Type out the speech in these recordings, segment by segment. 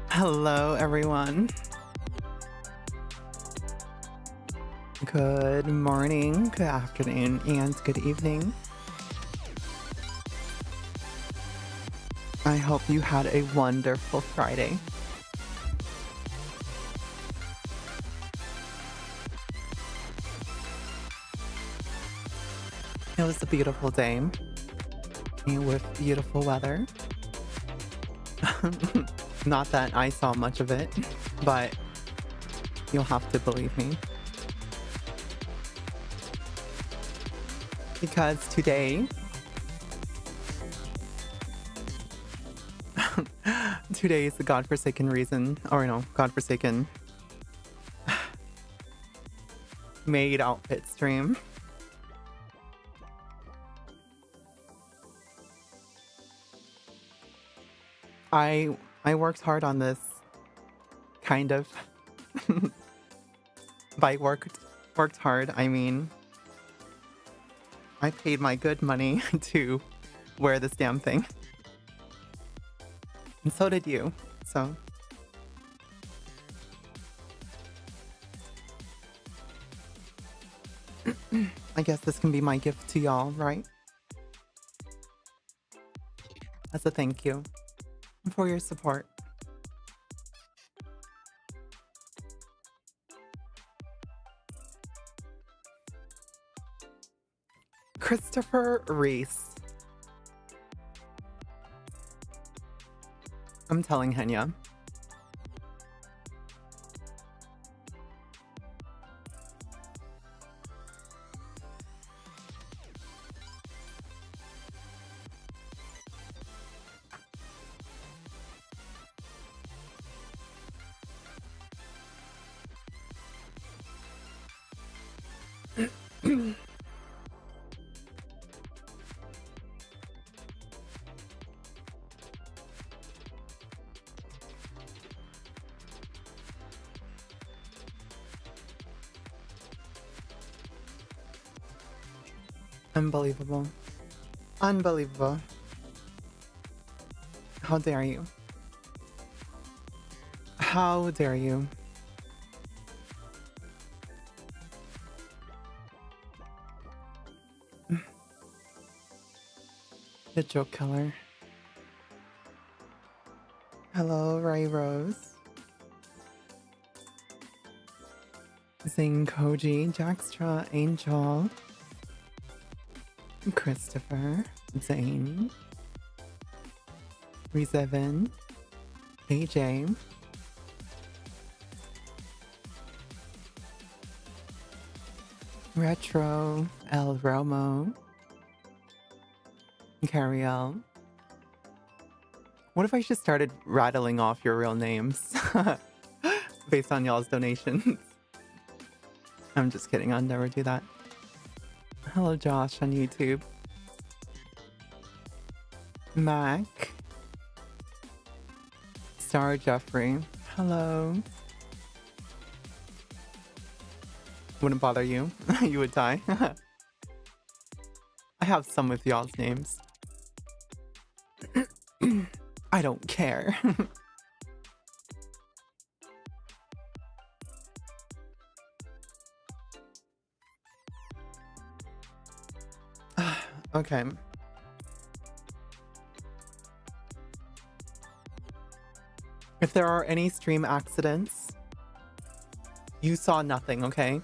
Hello, everyone. Good morning, good afternoon, and good evening. I hope you had a wonderful Friday. It was a beautiful day with beautiful weather. Not that I saw much of it, but you'll have to believe me. Because today is the godforsaken reason, or no, godforsaken Maid outfit stream. I worked hard on this, kind of. By worked hard, I mean I paid my good money to wear this damn thing. And so did you. So I guess this can be my gift to y'all, right? As a thank you for your support. Christopher Reese. I'm telling Henya. Unbelievable. Unbelievable. How dare you? How dare you? The joke killer. Hello, Ray Rose. Zing Koji, Jackstra, Angel, Christopher, Zane, Rezeven, AJ, Retro, El Romo, Cariel. What if I just started rattling off your real names based on y'all's donations? I'm just kidding, I'll never do that. Hello, Josh on YouTube. Mac. Star Jeffrey. Hello. Wouldn't bother you. You would die. I have some with y'all's names. I don't care. Okay. If there are any stream accidents, you saw nothing, okay?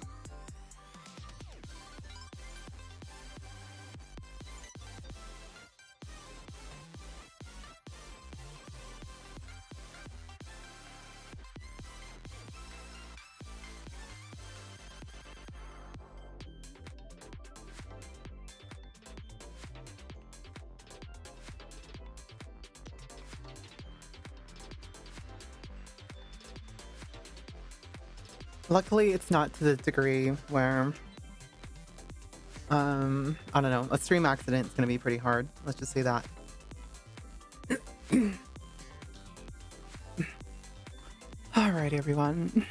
Luckily, it's not to the degree where, I don't know, a stream accident is going to be pretty hard. Let's just say that. Alright, everyone.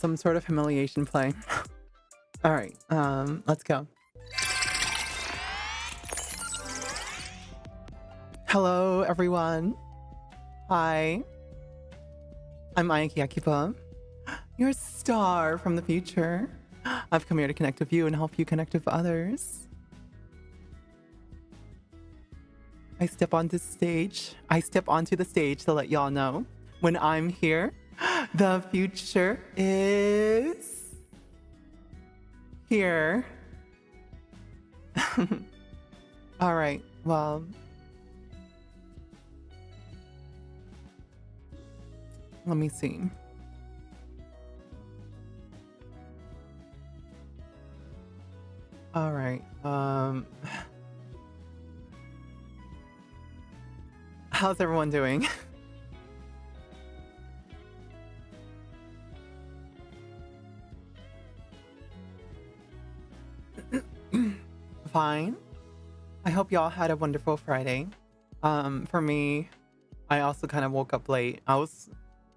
some sort of humiliation play. All right, let's go. Hello, everyone. Hi. I'm Ayaki Akiba. You're a star from the future. I've come here to connect with you and help you connect with others. I step onto the stage to let y'all know when I'm here. The future is here. All right, well, let me see. All right, how's everyone doing? Fine. I hope y'all had a wonderful Friday. For me, I also kind of woke up late. I was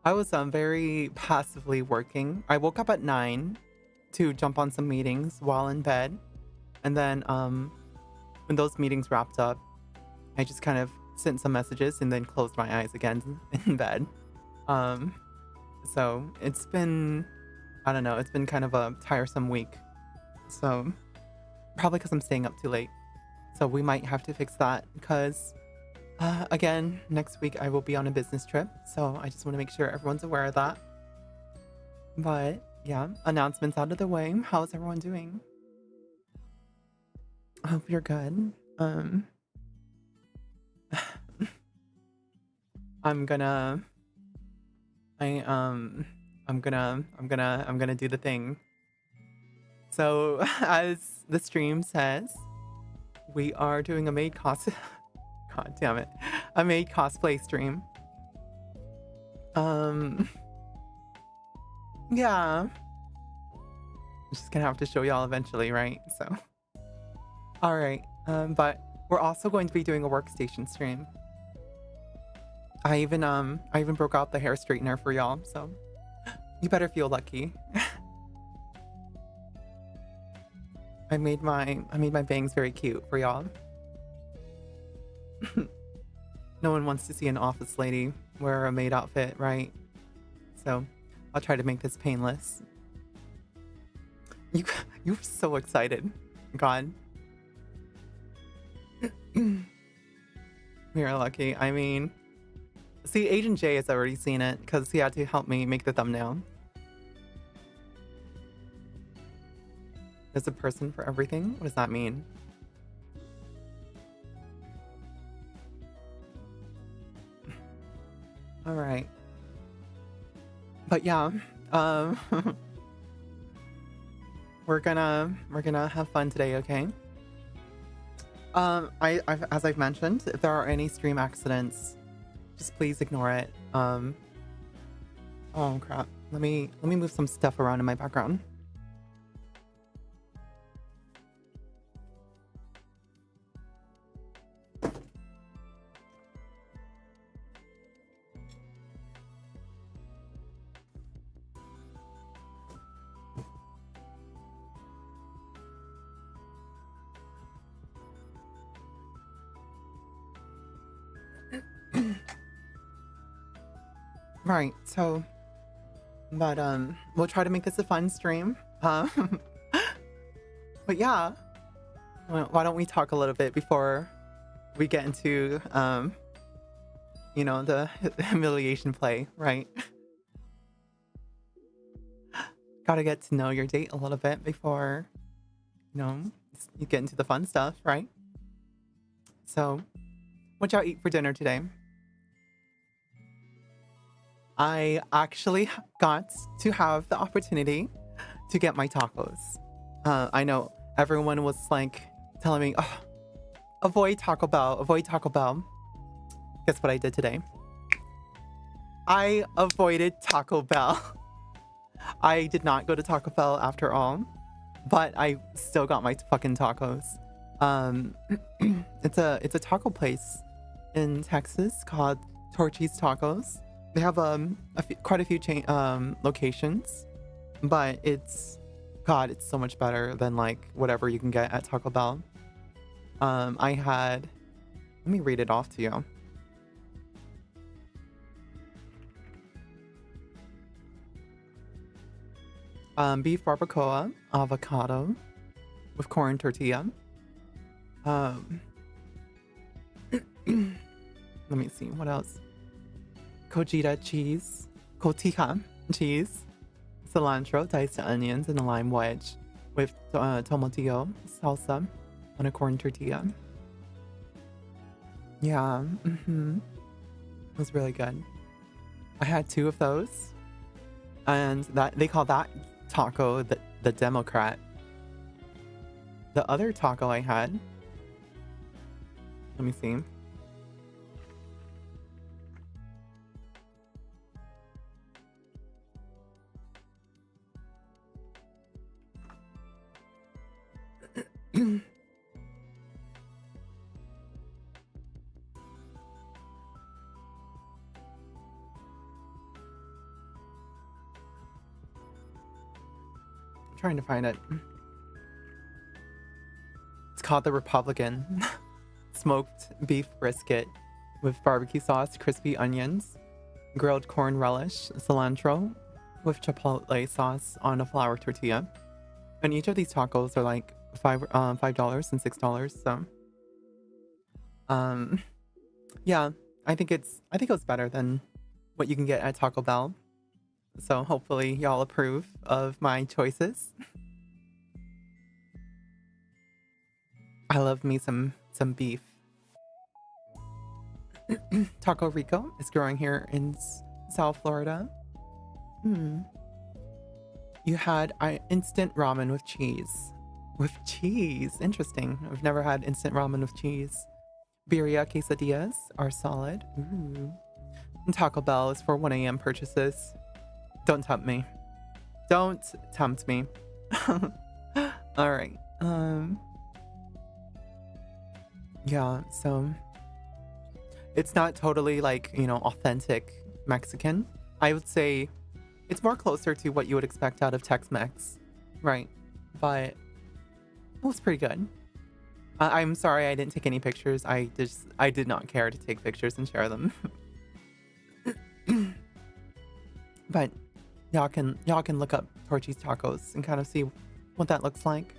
very passively working. I woke up at 9 to jump on some meetings while in bed. And then when those meetings wrapped up, I just kind of sent some messages and then closed my eyes again in bed. So it's been, I don't know, it's been kind of a tiresome week. So probably because I'm staying up too late. So we might have to fix that because, again, next week I will be on a business trip. So I just want to make sure everyone's aware of that. But yeah, announcements out of the way. How's everyone doing? I hope you're good. I'm gonna do the thing. So as the stream says, we are doing a Maid God damn it. A Maid cosplay stream. Yeah. I'm just gonna have to show y'all eventually, right? So all right. But we're also going to be doing a workstation stream. I even broke out the hair straightener for y'all, so you better feel lucky. I made my bangs very cute for y'all. No one wants to see an office lady wear a maid outfit, right? So I'll try to make this painless. You were so excited. God. You're lucky. I mean, see, Agent J has already seen it because he had to help me make the thumbnail. There's a person for everything? What does that mean? All right. But yeah, we're gonna have fun today, okay? As I've mentioned, if there are any stream accidents, just please ignore it. Oh crap. Let me move some stuff around in my background. Right, so, but we'll try to make this a fun stream. But yeah, why don't we talk a little bit before we get into you know, the humiliation play, right? Gotta get to know your date a little bit before, you know, you get into the fun stuff, right? So, what y'all eat for dinner today? I actually got to have the opportunity to get my tacos. I know everyone was like telling me, oh, avoid Taco Bell, avoid Taco Bell. Guess what I did today? I avoided Taco Bell. I did not go to Taco Bell after all, but I still got my fucking tacos. It's a taco place in Texas called Torchy's Tacos. They have quite a few locations, but it's, God, it's so much better than like whatever you can get at Taco Bell. I had, let me read it off to you. Beef barbacoa, avocado with corn tortilla. Um, let me see what else. Cotija cheese, cilantro, diced onions, and a lime wedge with tomatillo salsa on a corn tortilla. Yeah, it was really good. I had 2 of those, and that they call that taco the Democrat. The other taco I had, let me see. Trying to find it. It's called the Republican. Smoked beef brisket with barbecue sauce, crispy onions, grilled corn relish, cilantro with chipotle sauce on a flour tortilla. And each of these tacos are like $5 and $6. So yeah, I think it was better than what you can get at Taco Bell. So hopefully y'all approve of my choices. I love me some beef. Taco Rico is growing here in South Florida. You had instant ramen with cheese. With cheese? Interesting. I've never had instant ramen with cheese. Birria quesadillas are solid. Ooh. And Taco Bell is for 1 a.m. purchases. Don't tempt me. Don't tempt me. All right. Yeah, so it's not totally like, authentic Mexican. I would say it's more closer to what you would expect out of Tex-Mex. Right. But it was pretty good. I'm sorry I didn't take any pictures. I did not care to take pictures and share them. But y'all can look up Torchy's Tacos and kind of see what that looks like.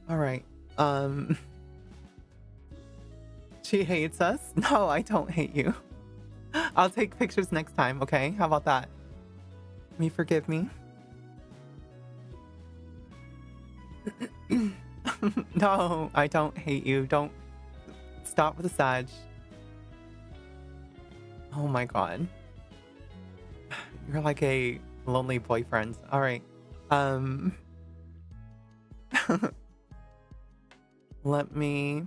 All right. She hates us. No, I don't hate you. I'll take pictures next time, okay? How about that? Will you forgive me? No, I don't hate you. Don't stop with the Sag. Oh my god. You're like a lonely boyfriend. All right. Let me...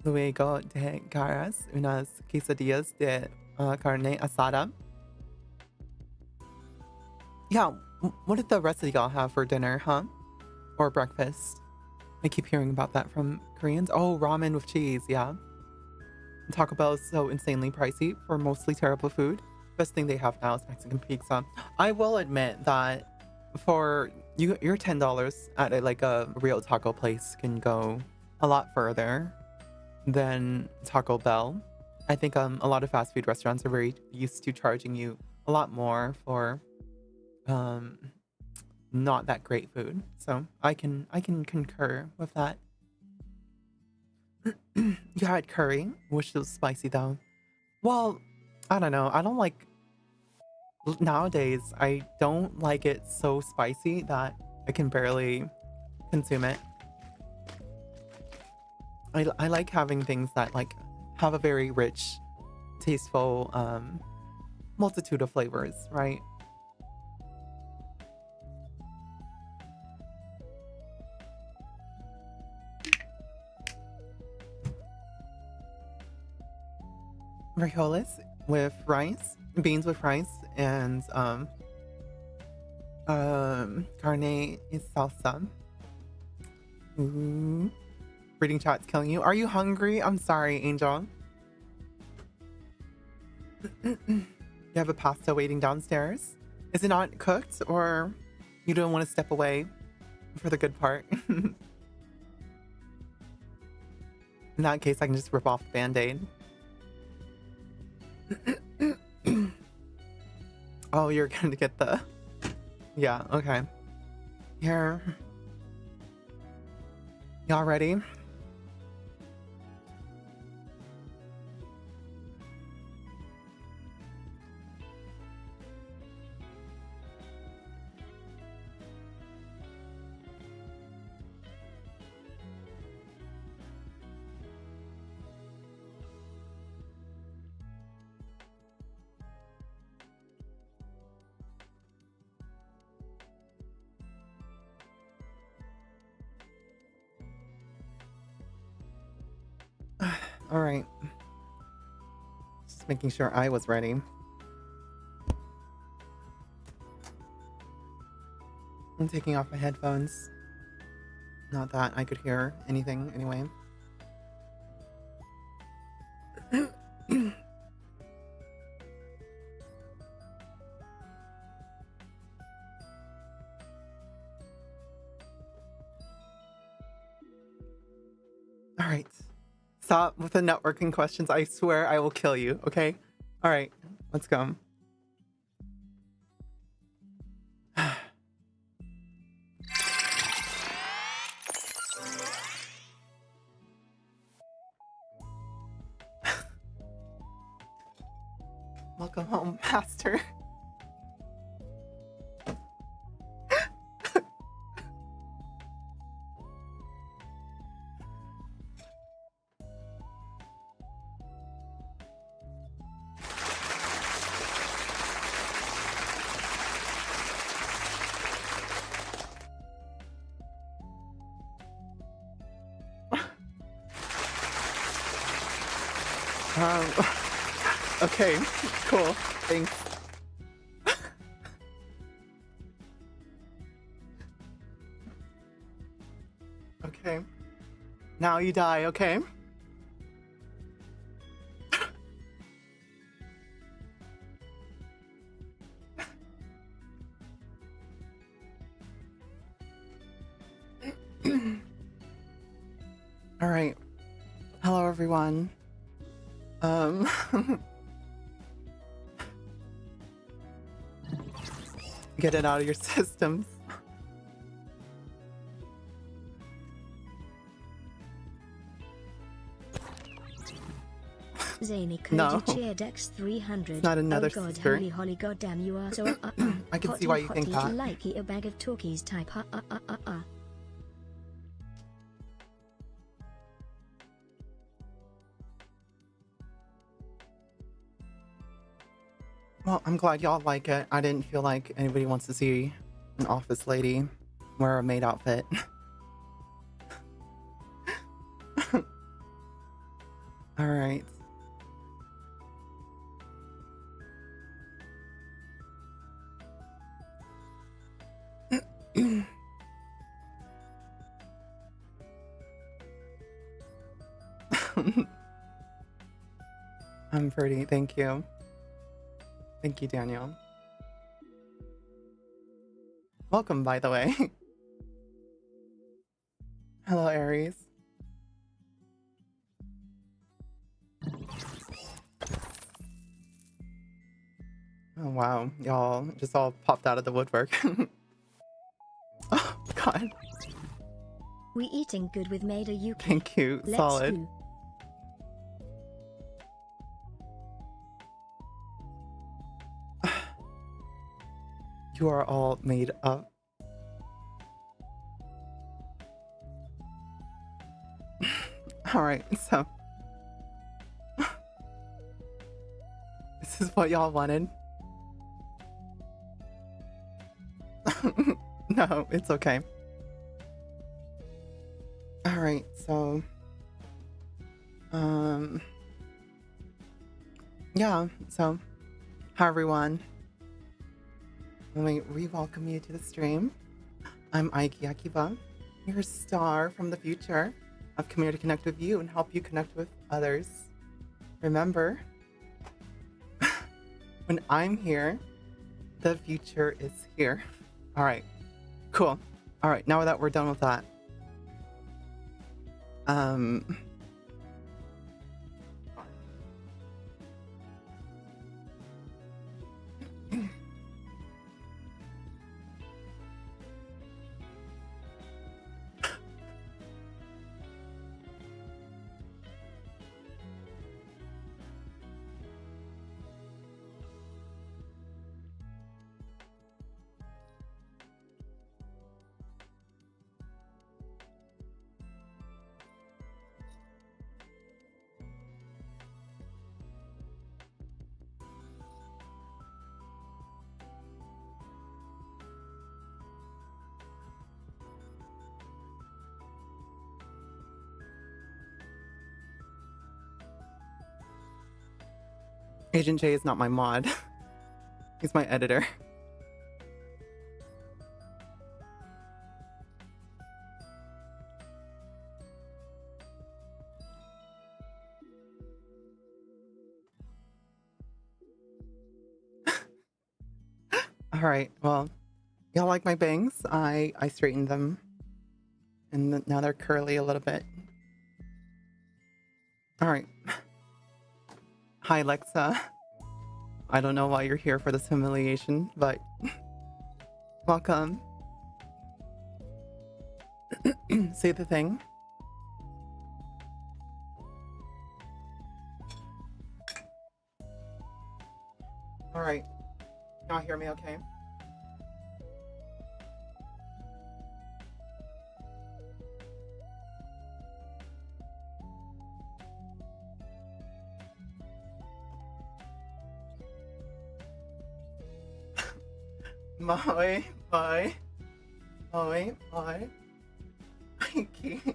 Luego de caras, unas quesadillas de carne asada. Yeah, what did the rest of y'all have for dinner, huh? Or breakfast? I keep hearing about that from Koreans. Oh, ramen with cheese, yeah. Taco Bell is so insanely pricey for mostly terrible food. Best thing they have now is Mexican pizza. I will admit that for your $10 at a real taco place can go a lot further than Taco Bell. I think a lot of fast food restaurants are very used to charging you a lot more for not that great food. So I can concur with that. You had curry, which was spicy though. Well, I don't know. I don't like nowadays. I don't like it so spicy that I can barely consume it. I like having things that have a very rich, tasteful multitude of flavors, right? Frijoles with rice, beans with rice, and carne y salsa. Ooh. Reading chat's killing you. Are you hungry? I'm sorry, Angel. You have a pasta waiting downstairs. Is it not cooked, or you don't want to step away for the good part? In that case, I can just rip off the Band-Aid. Oh, you're going to get the... Yeah, okay. Here. Y'all ready? All right. Just making sure I was ready. I'm taking off my headphones. Not that I could hear anything anyway. All right. Stop with the networking questions. I swear I will kill you, okay? All right, let's go. Welcome home, Master. Okay, cool. Thanks. Okay. Now you die, okay? All right. Hello, everyone. Get it out of your systems. Zany No. Cheerdex 300. It's not another oh God, sister. Holy holly goddamn, you are so I can see why you think that. Likey a bag of talkies type Well, I'm glad y'all like it. I didn't feel like anybody wants to see an office lady wear a maid outfit. All right. I'm pretty, thank you. Thank you, Daniel. Welcome, by the way. Hello, Aries. Oh, wow. Y'all just all popped out of the woodwork. Oh, God. We eating good with Maid, you Thank you. Let's Solid. do. You are all made up. All right, so this is what y'all wanted. No, it's okay. All right, so yeah, so hi everyone. Let me re-welcome you to the stream. I'm Aiki Akiba, your star from the future. I've come here to connect with you and help you connect with others. Remember, When I'm here, the future is here. All right, cool. All right, now that we're done with that, Agent J is not my mod. He's my editor. All right, well, y'all like my bangs? I straightened them, and now they're curly a little bit. All right. Hi, Alexa. I don't know why you're here for this humiliation, but welcome. Say the thing. All right. Y'all hear me okay? Bye. Bye. Bye. Bye. Mikey. Is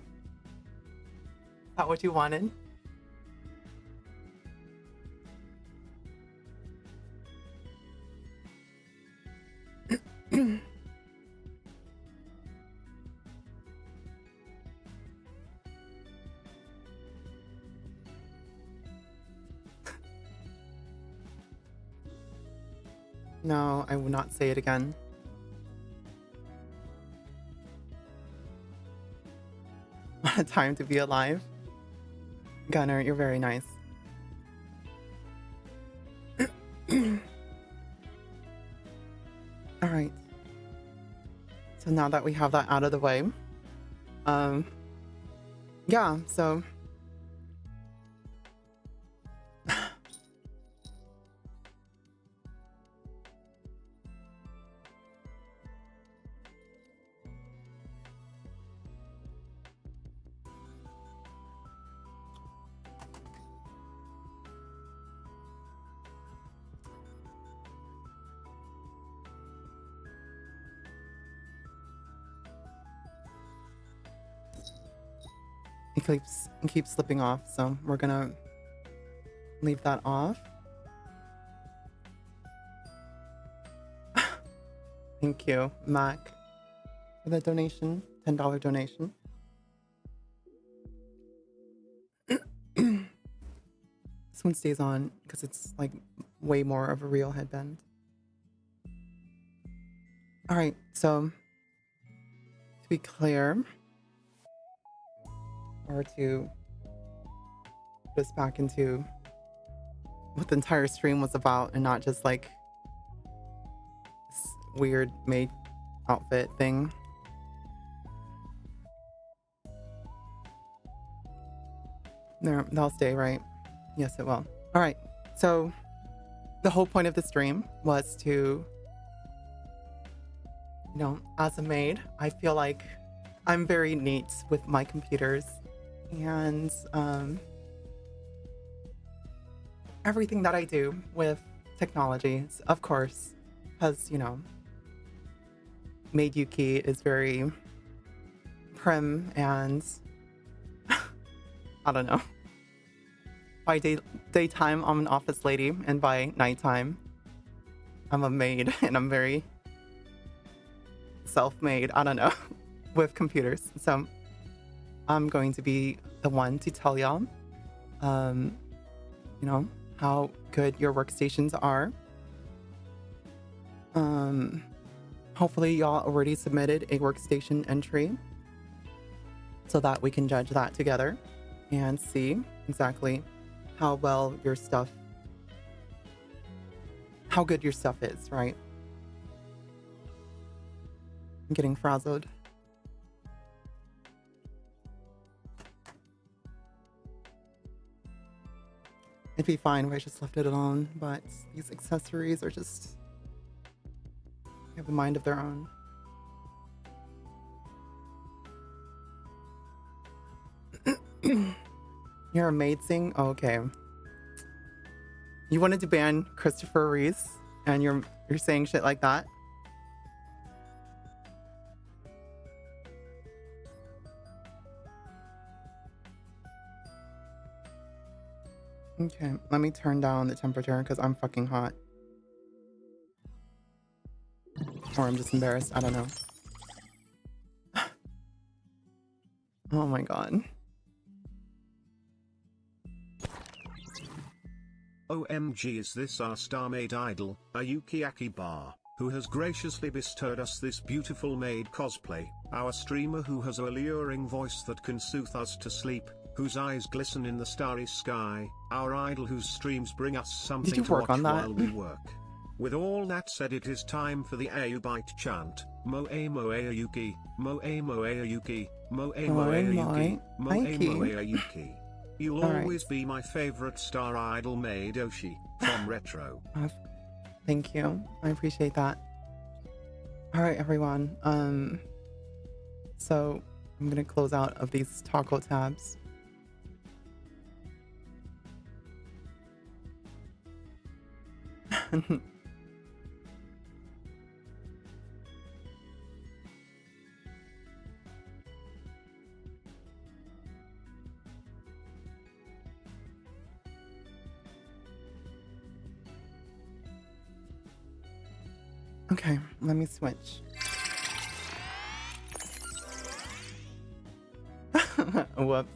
that what you wanted? No, I will not say it again. What a time to be alive. Gunner, you're very nice. All right. So now that we have that out of the way, yeah, so it keeps slipping off, so we're gonna leave that off. Thank you, Mac, for the donation, $10 donation. This one stays on because it's like way more of a real headband. All right, so to be clear, or to put us back into what the entire stream was about and not just like this weird maid outfit thing. There, they'll stay, right? Yes, it will. All right. So the whole point of the stream was to, you know, as a maid, I feel like I'm very neat with my computers, and everything that I do with technology, of course, has, you know, Maid Yuki is very prim and I don't know. By daytime, I'm an office lady, and by nighttime, I'm a maid, and I'm very self-made, I don't know, with computers. So I'm going to be the one to tell y'all, you know, how good your workstations are Hopefully y'all already submitted a workstation entry so that we can judge that together and see exactly how well your stuff, how good your stuff is, right? I'm getting frazzled. It'd be fine if I just left it alone, but these accessories are just, they have a mind of their own. You're a Maid sing? Oh, okay. You wanted to ban Christopher Reese, and you're saying shit like that? Okay, let me turn down the temperature because I'm fucking hot. Or I'm just embarrassed. I don't know. Oh my god. OMG, is this our star maid idol, Ayuki Akibar, who has graciously bestowed us this beautiful maid cosplay, our streamer who has a alluring voice that can soothe us to sleep, whose eyes glisten in the starry sky, our idol whose streams bring us something to watch while we work. With all that said, it is time for the Ayubite chant. Moe moe Ayuki, moe moe Ayuki, moe moe Ayuki, moe moe Ayuki. You'll always be my favorite star idol, Maid Oshi, from Retro. Thank you. I appreciate that. Alright, everyone. So I'm gonna close out of these toggle tabs. Okay, let me switch. Whoops.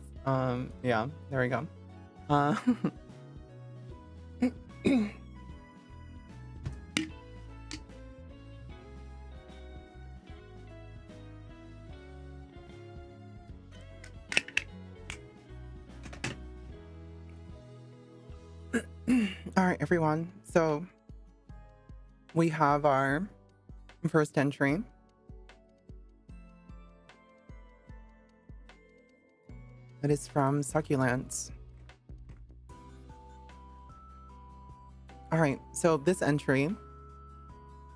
Yeah, there we go. All right, everyone. So we have our first entry. That is from Succulents. All right, so this entry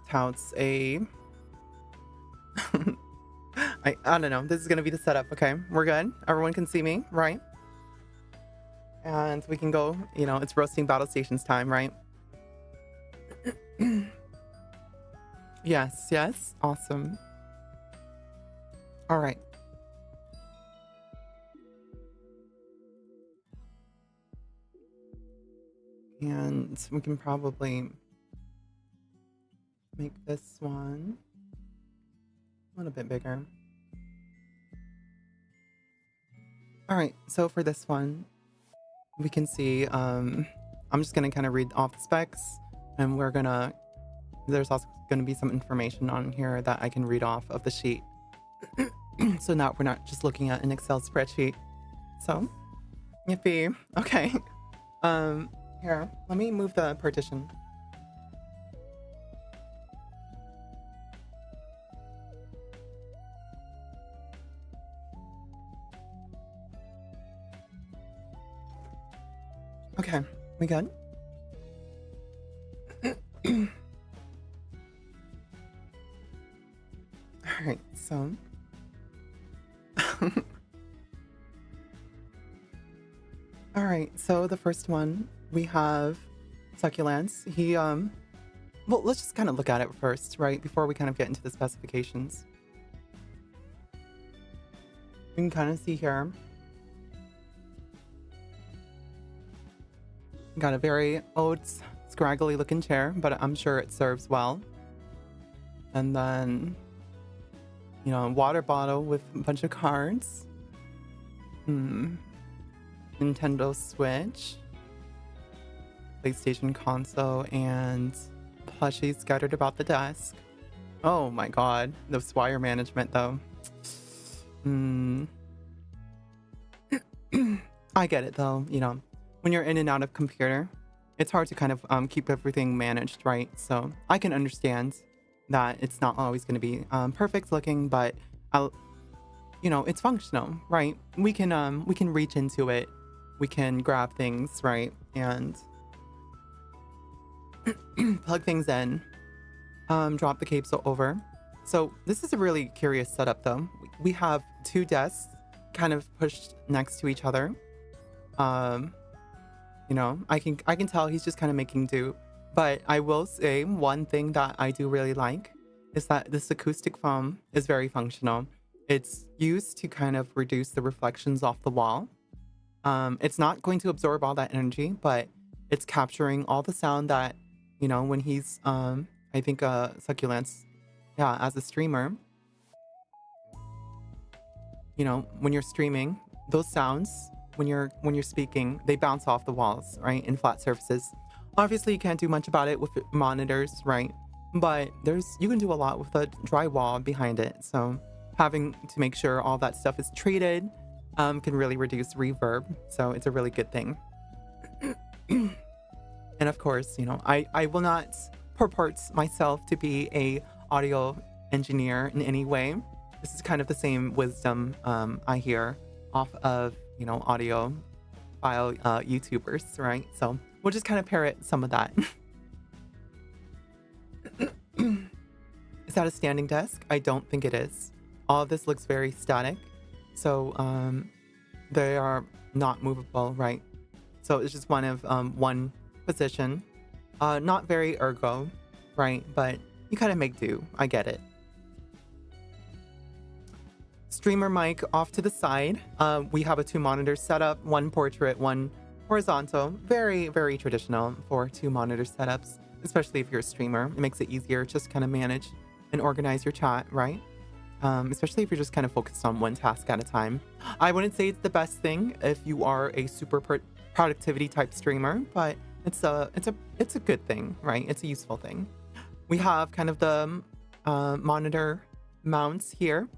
touts a I don't know. This is gonna be the setup. Okay, we're good. Everyone can see me, right? And we can go. You know, it's roasting battle stations time, right? Yes, yes. Awesome. All right. And we can probably make this one a little bit bigger. All right, so for this one, we can see, I'm just gonna kind of read off the specs, and there's also gonna be some information on here that I can read off of the sheet. So now we're not just looking at an Excel spreadsheet. So, yippee. Okay. Here, let me move the partition. Okay, we good? Alright, so alright, so the first one we have Succulents. He well, let's just kind of look at it first, right? Before we kind of get into the specifications. You can kind of see here. Got a very old, scraggly looking chair, but I'm sure it serves well. And then, you know, a water bottle with a bunch of cards. Nintendo Switch. PlayStation console and plushies scattered about the desk. Oh my god. This wire management though. I get it though, you know. When you're in and out of computer, it's hard to kind of keep everything managed, right? So I can understand that it's not always going to be perfect looking, but you know, it's functional, right? We can reach into it, we can grab things, right, and plug things in, drop the capsule over. So this is a really curious setup, though. We have two desks kind of pushed next to each other. You know, I can tell he's just kind of making do. But I will say one thing that I do really like is that this acoustic foam is very functional. It's used to kind of reduce the reflections off the wall. It's not going to absorb all that energy, but it's capturing all the sound that, you know, when he's, I think, Succulents, yeah, as a streamer, you know, when you're streaming, those sounds, when you're speaking, they bounce off the walls, right, in flat surfaces. Obviously, you can't do much about it with monitors, right? But you can do a lot with a drywall behind it. So having to make sure all that stuff is treated can really reduce reverb. So it's a really good thing. And of course, you know, I will not purport myself to be a audio engineer in any way. This is kind of the same wisdom I hear off of, you know, audio file YouTubers, right? So we'll just kind of parrot some of that. Is that a standing desk? I don't think it is. All of this looks very static. So they are not movable, right? So it's just one of one position. Not very ergo, right? But you kind of make do. I get it. Streamer mic off to the side. We have a 2-monitor setup, one portrait, one horizontal. Very, very traditional for 2-monitor setups, especially if you're a streamer. It makes it easier to just kind of manage and organize your chat, right? Especially if you're just kind of focused on one task at a time. I wouldn't say it's the best thing if you are a super productivity type streamer, but it's a good thing, right? It's a useful thing. We have kind of the monitor mounts here.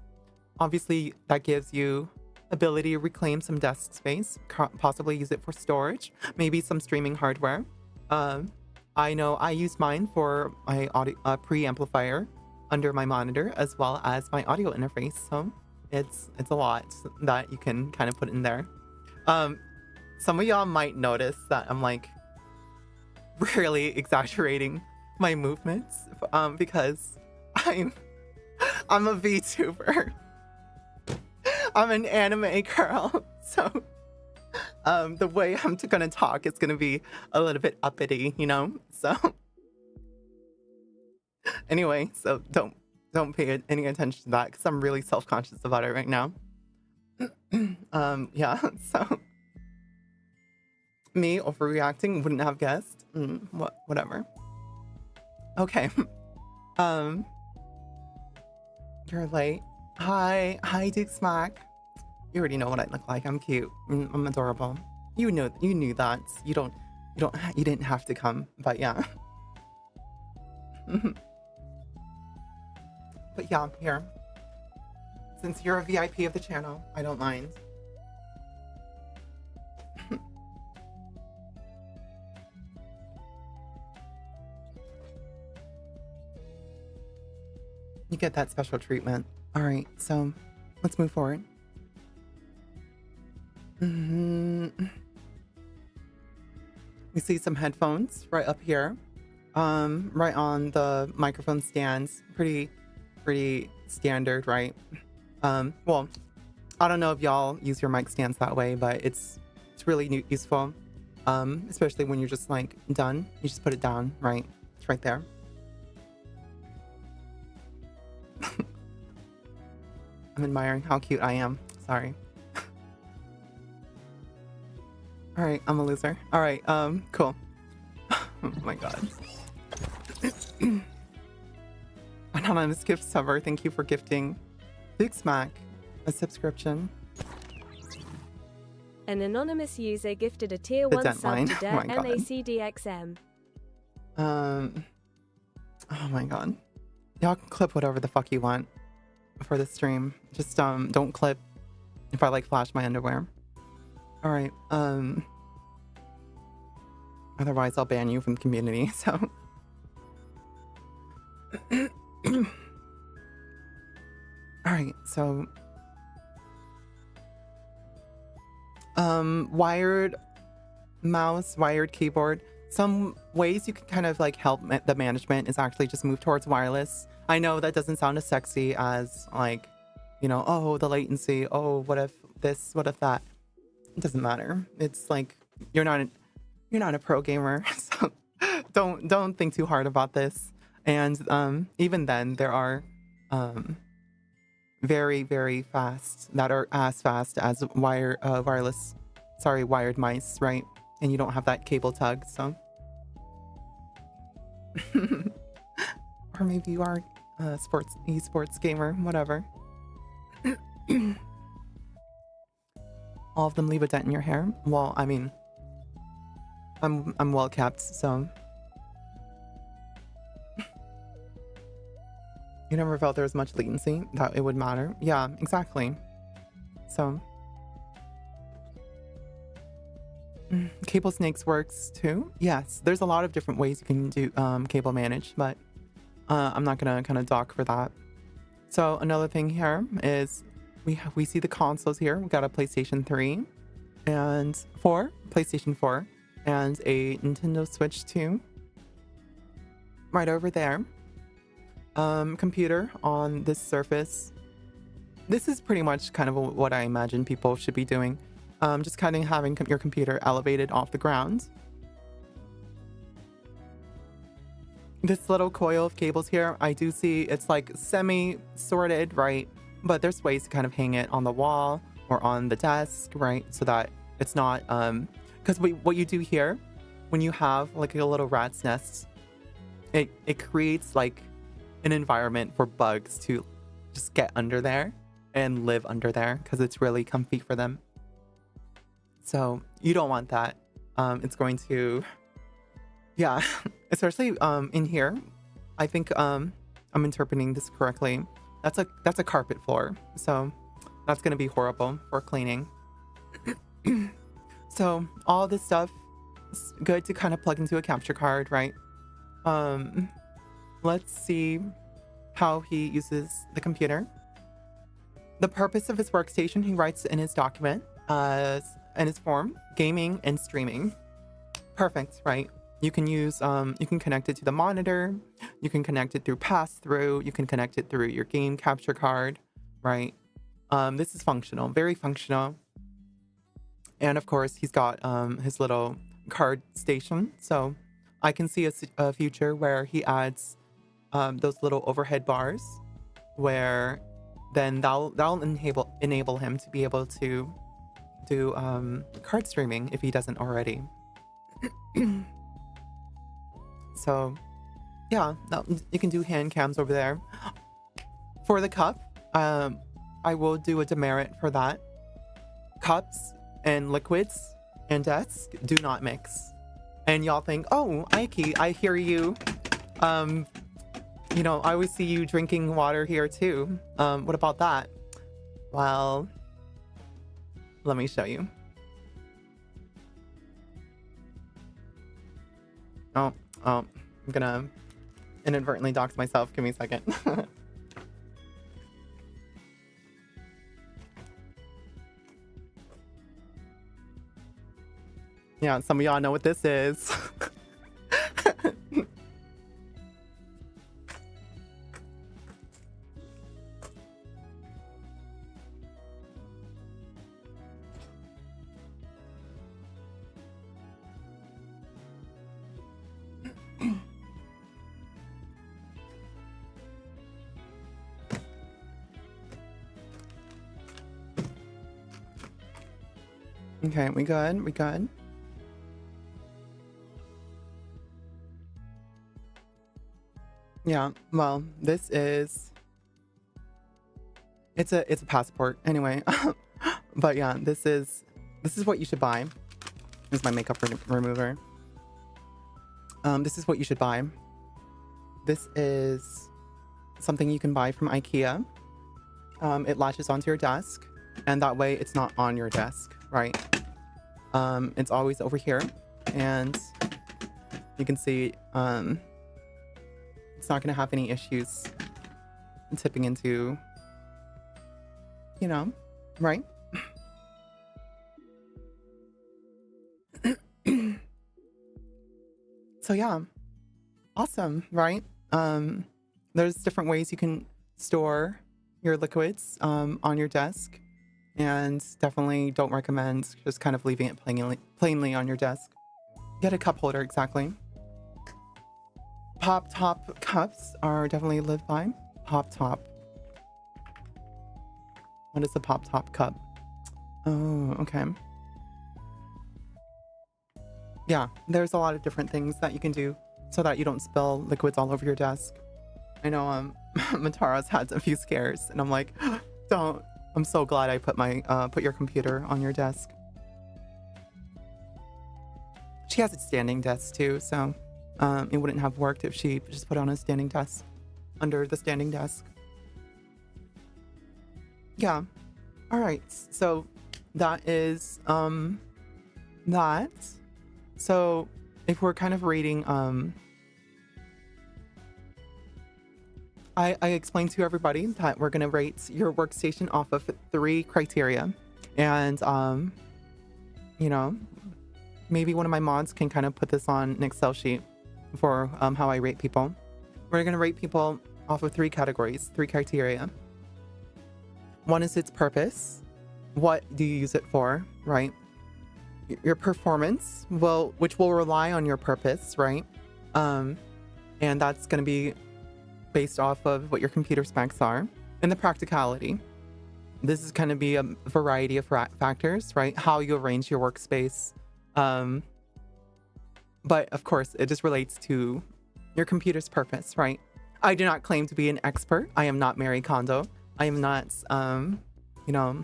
Obviously, that gives you ability to reclaim some desk space, possibly use it for storage, maybe some streaming hardware. I know I use mine for my audio preamplifier under my monitor as well as my audio interface, so it's a lot that you can kind of put in there. Some of y'all might notice that I'm like really exaggerating my movements because I'm a VTuber. I'm an anime girl, so the way I'm gonna talk is gonna be a little bit uppity, you know? So anyway, so don't pay any attention to that because I'm really self-conscious about it right now. Yeah, so me overreacting, wouldn't have guessed. Whatever. Okay. You're late. Hi, Duke Smack. You already know what I look like. I'm cute. I'm adorable. You knew that. You didn't have to come, but yeah. But yeah, here. Since you're a VIP of the channel, I don't mind. You get that special treatment. All right, so let's move forward. We see some headphones right up here, right on the microphone stands. Pretty standard, right? Well, I don't know if y'all use your mic stands that way, but it's really useful, especially when you're just like done. You just put it down, right? It's right there. I'm admiring how cute I am. Sorry. All right, I'm a loser. All right, cool. Oh my god. Anonymous gift summer, thank you for gifting Luke Smack a subscription. An anonymous user gifted a tier The 1 dent sub line. to Oh my God. MACDXM. Oh my god. Y'all can clip whatever the fuck you want for the stream. Just don't clip if I like flash my underwear. All right. Otherwise I'll ban you from the community. So all right. So wired mouse, wired keyboard. Some ways you can kind of like help the management is actually just move towards wireless. I know that doesn't sound as sexy as like, you know, oh, the latency. Oh, what if this? What if that? It doesn't matter. It's like you're not a pro gamer, so don't think too hard about this. And even then, there are very, very fast that are as fast as wired mice, right? And you don't have that cable tug, so. Or maybe you are a esports gamer, whatever. All of them leave a dent in your hair. Well, I mean, I'm well kept, so. You never felt there was much latency that it would matter. Yeah, exactly. So. Cable snakes works too. Yes, there's a lot of different ways you can do cable manage, but I'm not gonna kind of dock for that. So another thing here is we see the consoles here. We got a PlayStation 3 and 4, PlayStation 4, and a Nintendo Switch 2 right over there. Computer on this surface. This is pretty much kind of what I imagine people should be doing. Just kind of having your computer elevated off the ground. This little coil of cables here, I do see it's like semi-sorted, right? But there's ways to kind of hang it on the wall or on the desk, right? So that it's not, because what you do here, when you have like a little rat's nest, it creates like an environment for bugs to just get under there and live under there because it's really comfy for them. So you don't want that. It's going to, yeah, especially in here. I think I'm interpreting this correctly. That's a carpet floor, so that's gonna be horrible for cleaning. So all this stuff is good to kind of plug into a capture card, right? Let's see how he uses the computer. The purpose of his workstation, he writes in his document, in his form, gaming and streaming. Perfect, right? You can use, you can connect it to the monitor, you can connect it through pass-through, you can connect it through your game capture card, right? This is functional, very functional. And of course, he's got his little card station. So I can see a future where he adds those little overhead bars, where then that'll enable him to be able to do card streaming if he doesn't already. So yeah, you can do hand cams over there. For the cup, I will do a demerit for that. Cups and liquids and desk do not mix. And y'all think, oh, Aiki, I hear you. You know, I always see you drinking water here too. What about that? Well, let me show you. Oh, I'm gonna inadvertently dox myself. Give me a second. Yeah, some of y'all know what this is. Okay, we good? We good? Yeah, well, this is... It's a passport, anyway. But yeah, this is what you should buy. This is my makeup remover. This is what you should buy this is something you can buy from IKEA. It latches onto your desk, and that way it's not on your desk, right? It's always over here, and you can see it's not going to have any issues tipping into, you know, right? So yeah, awesome, right? There's different ways you can store your liquids on your desk, and definitely don't recommend just kind of leaving it plainly on your desk. Get a cup holder, exactly. Pop top cups are definitely lived by. Pop top. What is a pop top cup? Oh, okay. Yeah, there's a lot of different things that you can do so that you don't spill liquids all over your desk. I know Matara's had a few scares, and I'm like, don't. I'm so glad I put your computer on your desk. She has a standing desk too, so it wouldn't have worked if she just put it on a standing desk, under the standing desk. Yeah. All right. So that is that. So if we're kind of rating, I explained to everybody that we're gonna rate your workstation off of 3 criteria, and you know, maybe one of my mods can kind of put this on an Excel sheet for how I rate people. We're gonna rate people off of 3 categories, 3 criteria. One is its purpose. What do you use it for, right? Your performance, which will rely on your purpose, right? And that's gonna be based off of what your computer specs are, and the practicality. This is going to be a variety of factors, right? How you arrange your workspace. But of course, it just relates to your computer's purpose, right? I do not claim to be an expert. I am not Mary Kondo. I am not, you know,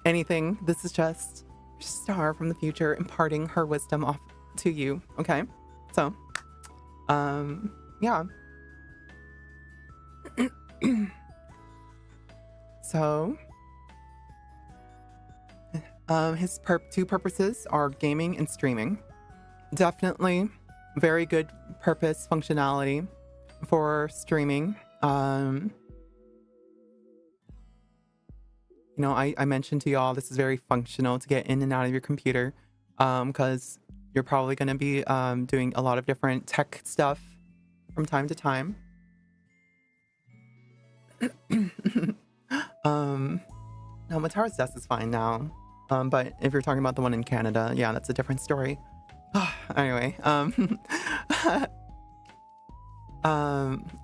anything. This is just Star from the future imparting her wisdom off to you, okay? So, yeah. So, his 2 purposes are gaming and streaming. Definitely very good purpose functionality for streaming. You know, I mentioned to y'all this is very functional to get in and out of your computer, because you're probably going to be doing a lot of different tech stuff from time to time. No, Matara's desk is fine now. But if you're talking about the one in Canada, yeah, that's a different story. Anyway,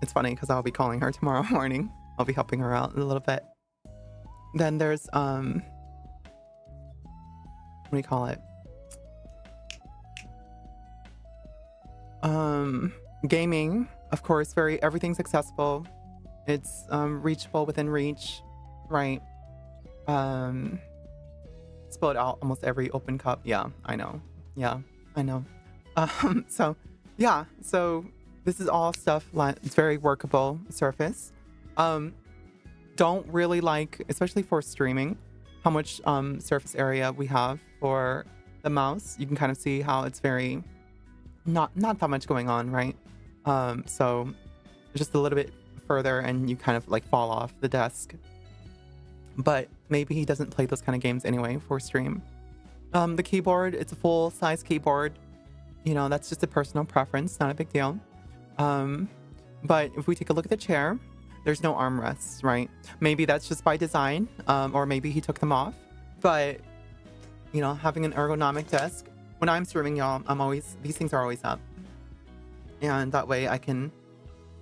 it's funny because I'll be calling her tomorrow morning. I'll be helping her out a little bit. Then there's what do you call it? Gaming, of course, everything's accessible. It's reachable within reach, right? Spilled out almost every open cup. Yeah, I know. Yeah, I know. So yeah, so this is all stuff like it's very workable surface. Don't really like, especially for streaming, how much surface area we have for the mouse. You can kind of see how it's very not that much going on, right? So just a little bit further and you kind of like fall off the desk. But maybe he doesn't play those kind of games anyway for stream. The keyboard, it's a full size keyboard. You know, that's just a personal preference, not a big deal. But if we take a look at the chair, there's no armrests, right? Maybe that's just by design, or maybe he took them off. But, you know, having an ergonomic desk, when I'm streaming, y'all, these things are always up. And that way I can,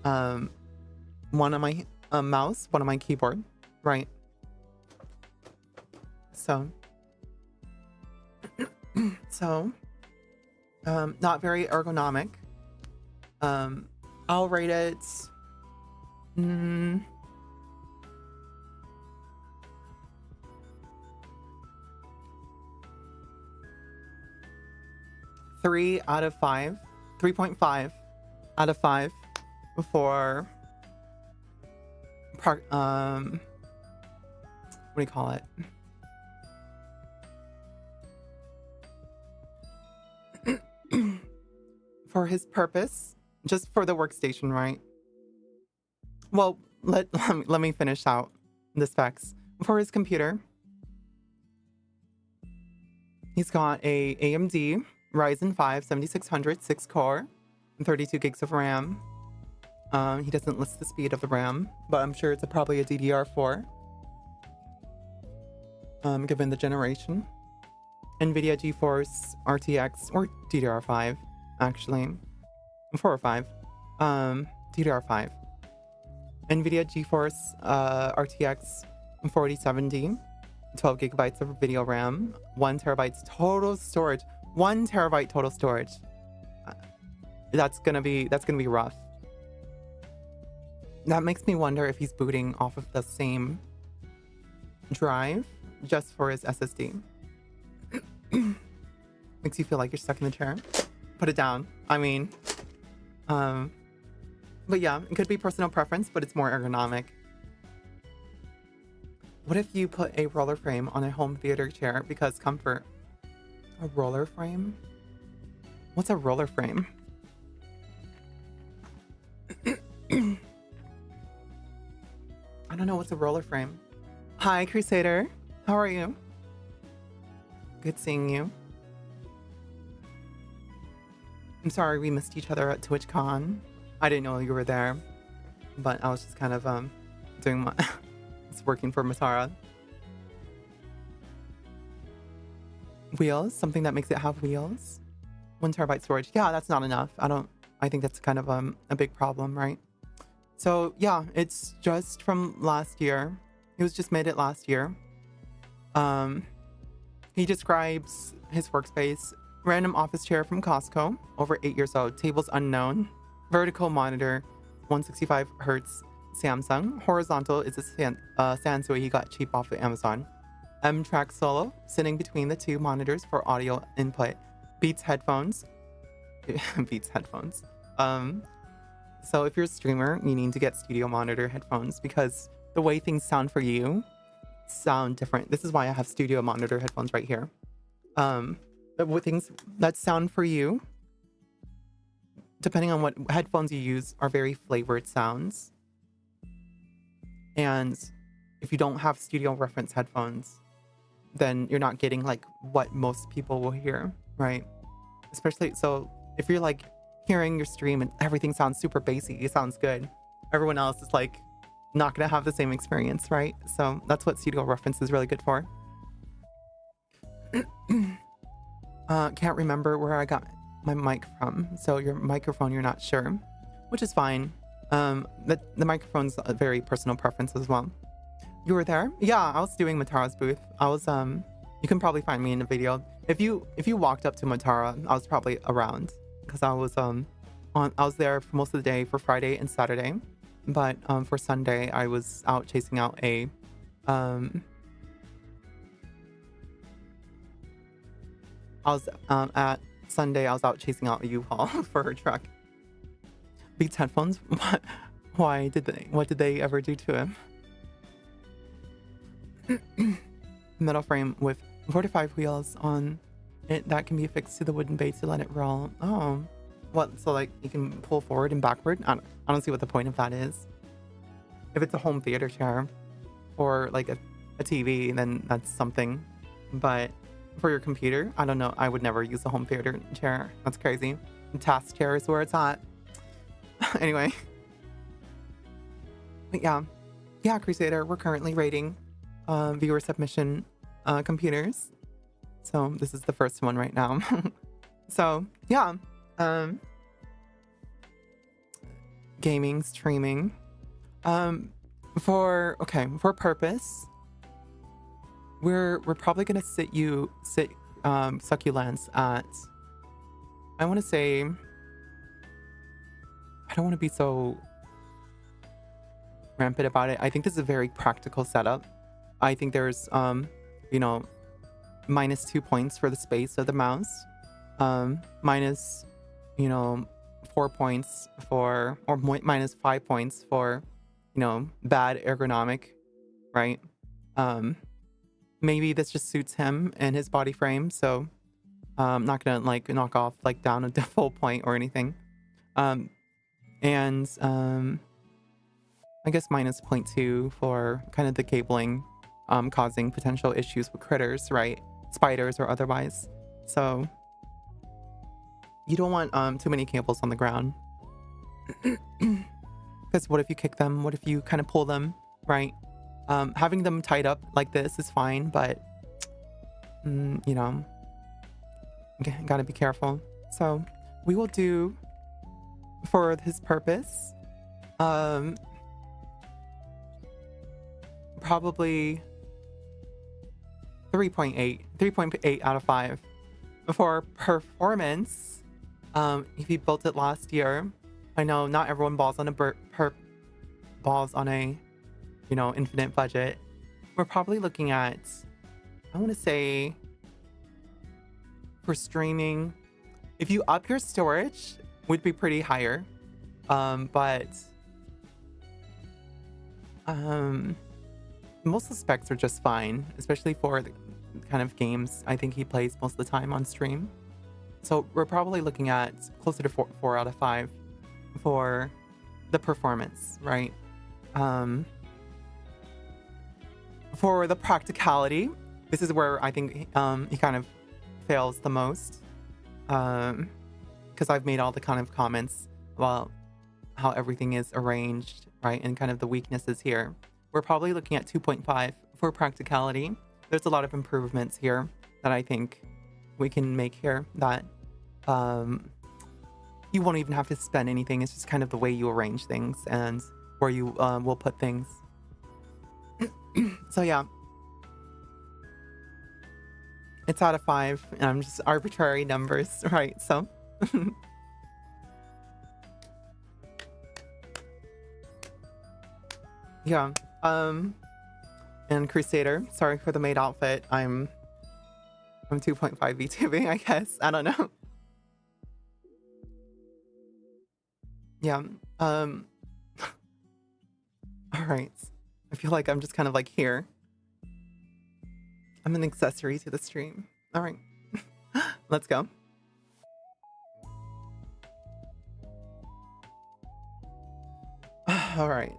one on my mouse, one on my keyboard, right? So, not very ergonomic. I'll rate it, 3 out of 5, 3.5 out of 5. for what do you call it? For his purpose, just for the workstation, right? Well, let me finish out the specs. For his computer, he's got a AMD Ryzen 5 7600 6 core and 32 gigs of RAM. He doesn't list the speed of the RAM, but I'm sure it's probably a DDR4, given the generation. NVIDIA GeForce RTX, or DDR5, actually. 4 or 5. DDR5. NVIDIA GeForce RTX 4070, 12 gigabytes of video RAM, 1 terabyte total storage. 1 terabyte total storage. That's gonna be rough. That makes me wonder if he's booting off of the same drive just for his SSD. Makes you feel like you're stuck in the chair. Put it down. I mean, but yeah, it could be personal preference, but it's more ergonomic. What if you put a roller frame on a home theater chair because comfort? A roller frame? What's a roller frame? I don't know what's a roller frame. Hi, Crusader. How are you? Good seeing you. I'm sorry we missed each other at TwitchCon. I didn't know you were there, but I was just kind of doing my it's working for Matara. Wheels, something that makes it have wheels. 1 terabyte storage. Yeah, that's not enough. I think that's kind of a big problem, right? So yeah, it's just from last year. It was just made it last year. He describes his workspace: random office chair from Costco, over 8 years old, tables unknown, vertical monitor, 165 hertz Samsung, horizontal is a Sansui he got cheap off of Amazon. M-Track Solo, sitting between the 2 monitors for audio input. Beats headphones. Beats headphones. So if you're a streamer, you need to get studio monitor headphones because the way things sound for you sound different. This is why I have studio monitor headphones right here. But with things that sound for you, depending on what headphones you use, are very flavored sounds. And if you don't have studio reference headphones, then you're not getting like what most people will hear, right? Especially, so if you're like hearing your stream and everything sounds super bassy, it sounds good, everyone else is like not gonna have the same experience, right? So that's what studio reference is really good for. Can't remember where I got my mic from. So your microphone, you're not sure, which is fine. The microphone's a very personal preference as well. You were there? Yeah, I was doing Matara's booth. I was you can probably find me in the video. If you walked up to Matara, I was probably around because I was I was there for most of the day for Friday and Saturday. But for Sunday I was out chasing out a at Sunday I was out chasing out a U-Haul for her truck. Beats headphones? What did they ever do to him? Metal frame with 45 wheels on it that can be affixed to the wooden base to let it roll. Oh, what? So like you can pull forward and backward? I don't see what the point of that is. If it's a home theater chair or like a TV, then that's something. But for your computer, I don't know. I would never use a home theater chair. That's crazy. Task chair is where it's at. Anyway. But yeah, Crusader, we're currently rating viewer submission computers. So this is the first one right now. So yeah, gaming, streaming. For purpose, we're probably gonna succulents at, I want to say, I don't want to be so rampant about it. I think this is a very practical setup. I think there's -2 points for the space of the mouse, minus 4 points for, or minus 5 points for, you know, bad ergonomic, right? Maybe this just suits him and his body frame, so I'm not gonna like knock off like down a full point or anything. And I guess minus 0.2 for kind of the cabling causing potential issues with critters, right? Spiders or otherwise. So you don't want too many cables on the ground. Because what if you kick them? What if you kind of pull them, right? Having them tied up like this is fine, but you know, gotta be careful. So we will do, for his purpose, probably 3.8 out of 5. For performance, if you built it last year, I know not everyone balls on a you know, infinite budget. We're probably looking at, I want to say, for streaming, if you up your storage, would be pretty higher. But most of the specs are just fine, especially for the kind of games I think he plays most of the time on stream. So we're probably looking at closer to 4 out of 5 for the performance, right? For the practicality, this is where I think he kind of fails the most, because I've made all the kind of comments about how everything is arranged, right, and kind of the weaknesses here. We're probably looking at 2.5 for practicality. There's a lot of improvements here that I think we can make here that you won't even have to spend anything. It's just kind of the way you arrange things and where you will put things. So yeah, it's out of 5, and I'm just arbitrary numbers, right? So yeah, and Crusader, sorry for the maid outfit. I'm 2.5 VTubing, I guess. I don't know. Yeah. All right. I feel like I'm just kind of like here. I'm an accessory to the stream. All right. Let's go. All right.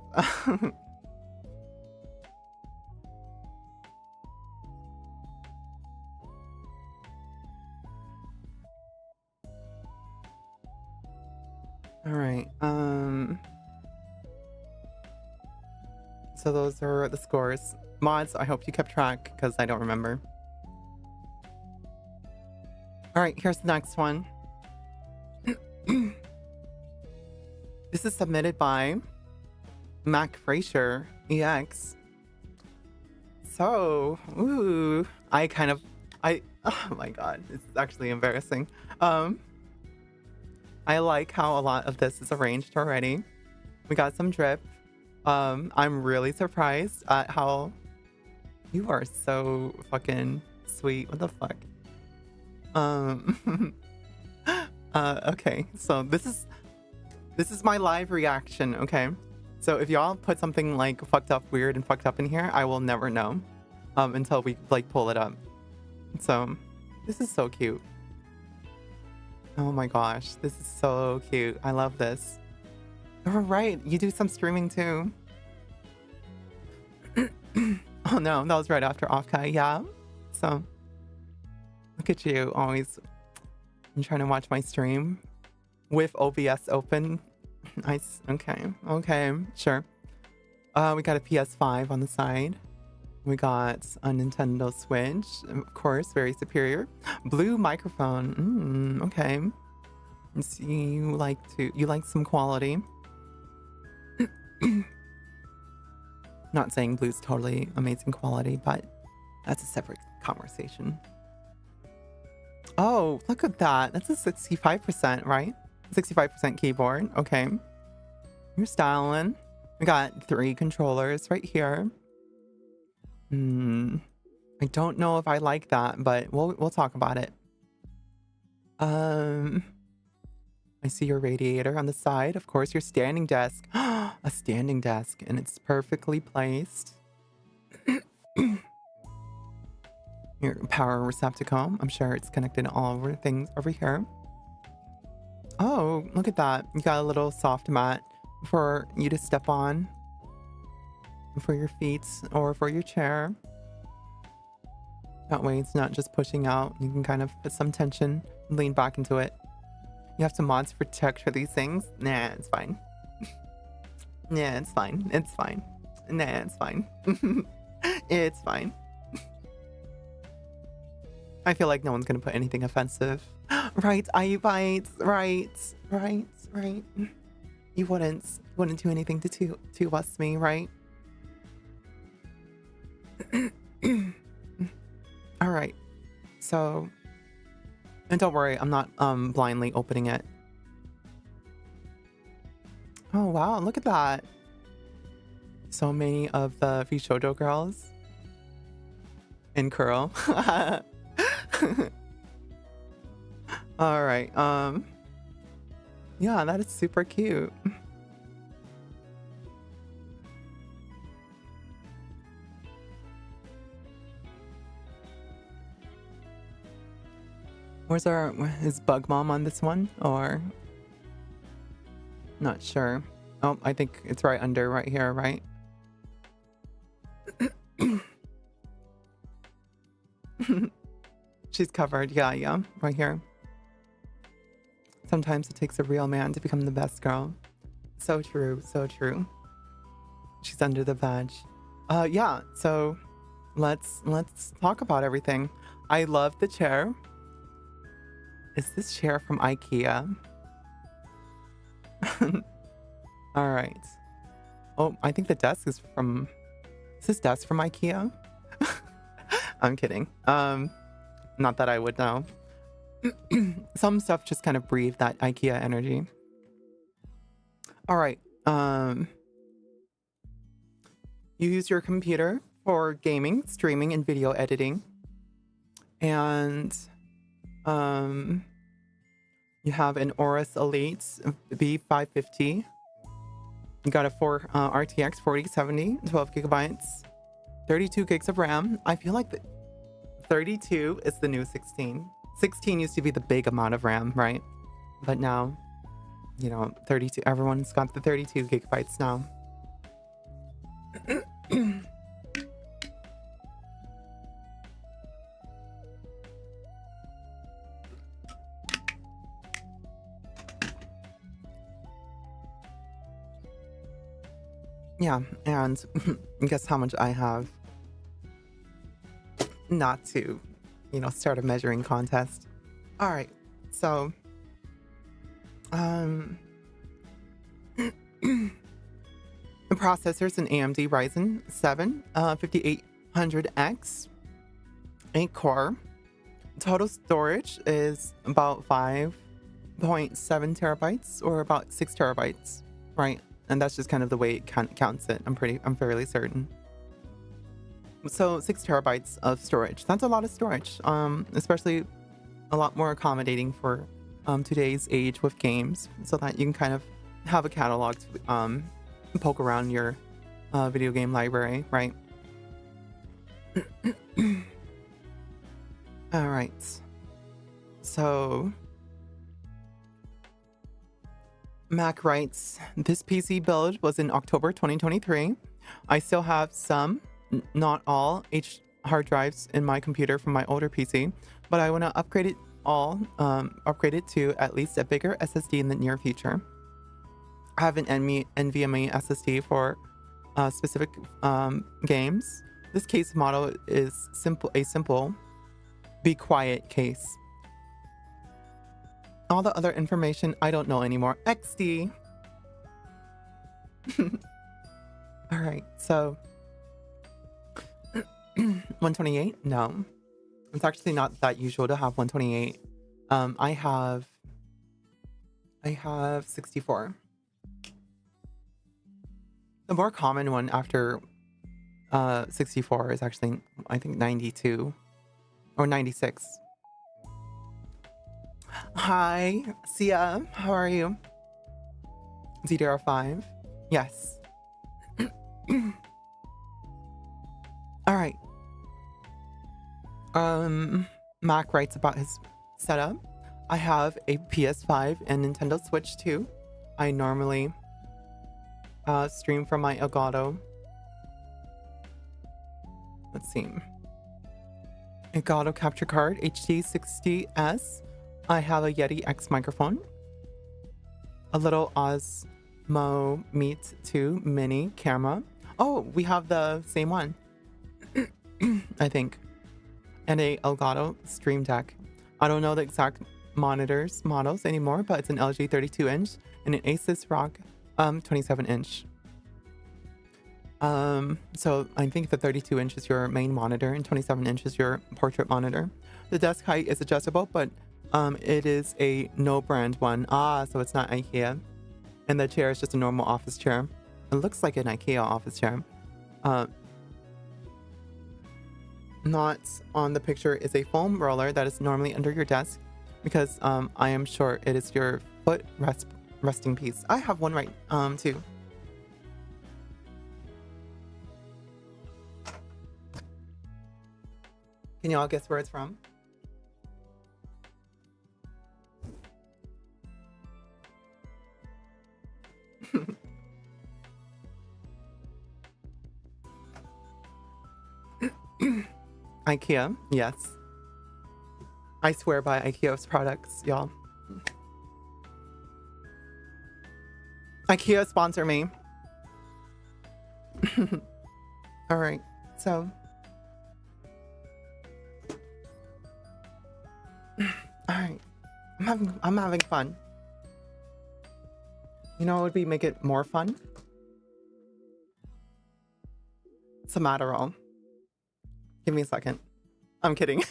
All right. So those are the scores. Mods, I hope you kept track because I don't remember. All right, here's the next one. This is submitted by Mac Fraser EX. So, ooh, oh my god, it's actually embarrassing. I like how a lot of this is arranged already. We got some drip. I'm really surprised at how you are so fucking sweet. What the fuck? Okay, so this is my live reaction, okay? So if y'all put something like fucked up weird and fucked up in here, I will never know until we like pull it up. So this is so cute. Oh my gosh, this is so cute. I love this. All right, you do some streaming too. Oh no, that was right after Offkai, yeah. So look at you, always trying to watch my stream with OBS open. Nice. Okay, sure. We got a PS5 on the side. We got a Nintendo Switch, of course, very superior. Blue microphone. Okay. See, you like some quality. Not saying blue's totally amazing quality, but that's a separate conversation. Oh, look at that. That's a 65%, right? 65% keyboard. Okay. You're styling. We got 3 controllers right here. I don't know if I like that, but we'll talk about it. I see your radiator on the side. Of course, your standing desk. A standing desk, and it's perfectly placed. Your power receptacle. I'm sure it's connected all over things over here. Oh, look at that. You got a little soft mat for you to step on for your feet or for your chair. That way it's not just pushing out. You can kind of put some tension, lean back into it. You have some mods for tech for these things? Nah, it's fine. Yeah, it's fine. It's fine. Nah, it's fine. It's fine. I feel like no one's gonna put anything offensive. Right, right, right, right, right. You wouldn't do anything to us me, right? All right. So, and don't worry, I'm not blindly opening it. Oh wow, look at that. So many of the Fishodo girls in curl. All right. Yeah, that is super cute. Is Bug Mom on this one or not sure? Oh, I think it's right under right here, right? She's covered. Yeah, right here. Sometimes it takes a real man to become the best girl. So true, so true. She's under the badge. Yeah, so let's talk about everything. I love the chair. Is this chair from IKEA? All right. Oh, I think the desk is from... Is this desk from IKEA? I'm kidding. Not that I would know. Some stuff just kind of breathe that IKEA energy. All right. You use your computer for gaming, streaming, and video editing. And you have an Aorus Elite B550. You got a RTX 4070, 12 gigabytes, 32 gigs of RAM. I feel like the 32 is the new 16. 16 used to be the big amount of RAM, right? But now, 32, everyone's got the 32 gigabytes now. Yeah, and guess how much I have? Not to, start a measuring contest. All right, so, the processor's an AMD Ryzen 7 5800X, 8 core. Total storage is about 5.7 terabytes or about 6 terabytes, right? And that's just kind of the way it counts it. I'm fairly certain. So 6 terabytes of storage. That's a lot of storage, especially a lot more accommodating for today's age with games, so that you can kind of have a catalog to poke around your video game library, right? All right. So Mac writes, this PC build was in October 2023. I still have some, not all, hard drives in my computer from my older PC, but I want to upgrade it to at least a bigger SSD in the near future. I have an NVMe SSD for specific games. This case model is a simple, be quiet case. All the other information I don't know anymore. XD. All right, so 128? No, it's actually not that usual to have 128. I have 64. The more common one after 64 is actually, I think, 92 or 96. Hi, Sia. How are you? ZDR5. Yes. All right. Mac writes about his setup. I have a PS5 and Nintendo Switch too. I normally stream from my Elgato. Let's see. Elgato capture card HD60S. I have a Yeti X microphone. A little Osmo Meet 2 mini camera. Oh, we have the same one. I think. And a Elgato Stream Deck. I don't know the exact models anymore, but it's an LG 32-inch and an Asus ROG 27-inch. So I think the 32-inch is your main monitor and 27-inch is your portrait monitor. The desk height is adjustable, but it is a no-brand one. So it's not IKEA. And the chair is just a normal office chair. It looks like an IKEA office chair. Not on the picture is a foam roller that is normally under your desk because I am sure it is your foot resting piece. I have one right too. Can y'all guess where it's from? IKEA, yes. I swear by IKEA's products, y'all. IKEA sponsor me. All right, so. All right, I'm having fun. You know what would be make it more fun? Some Adderall. Give me a second. I'm kidding.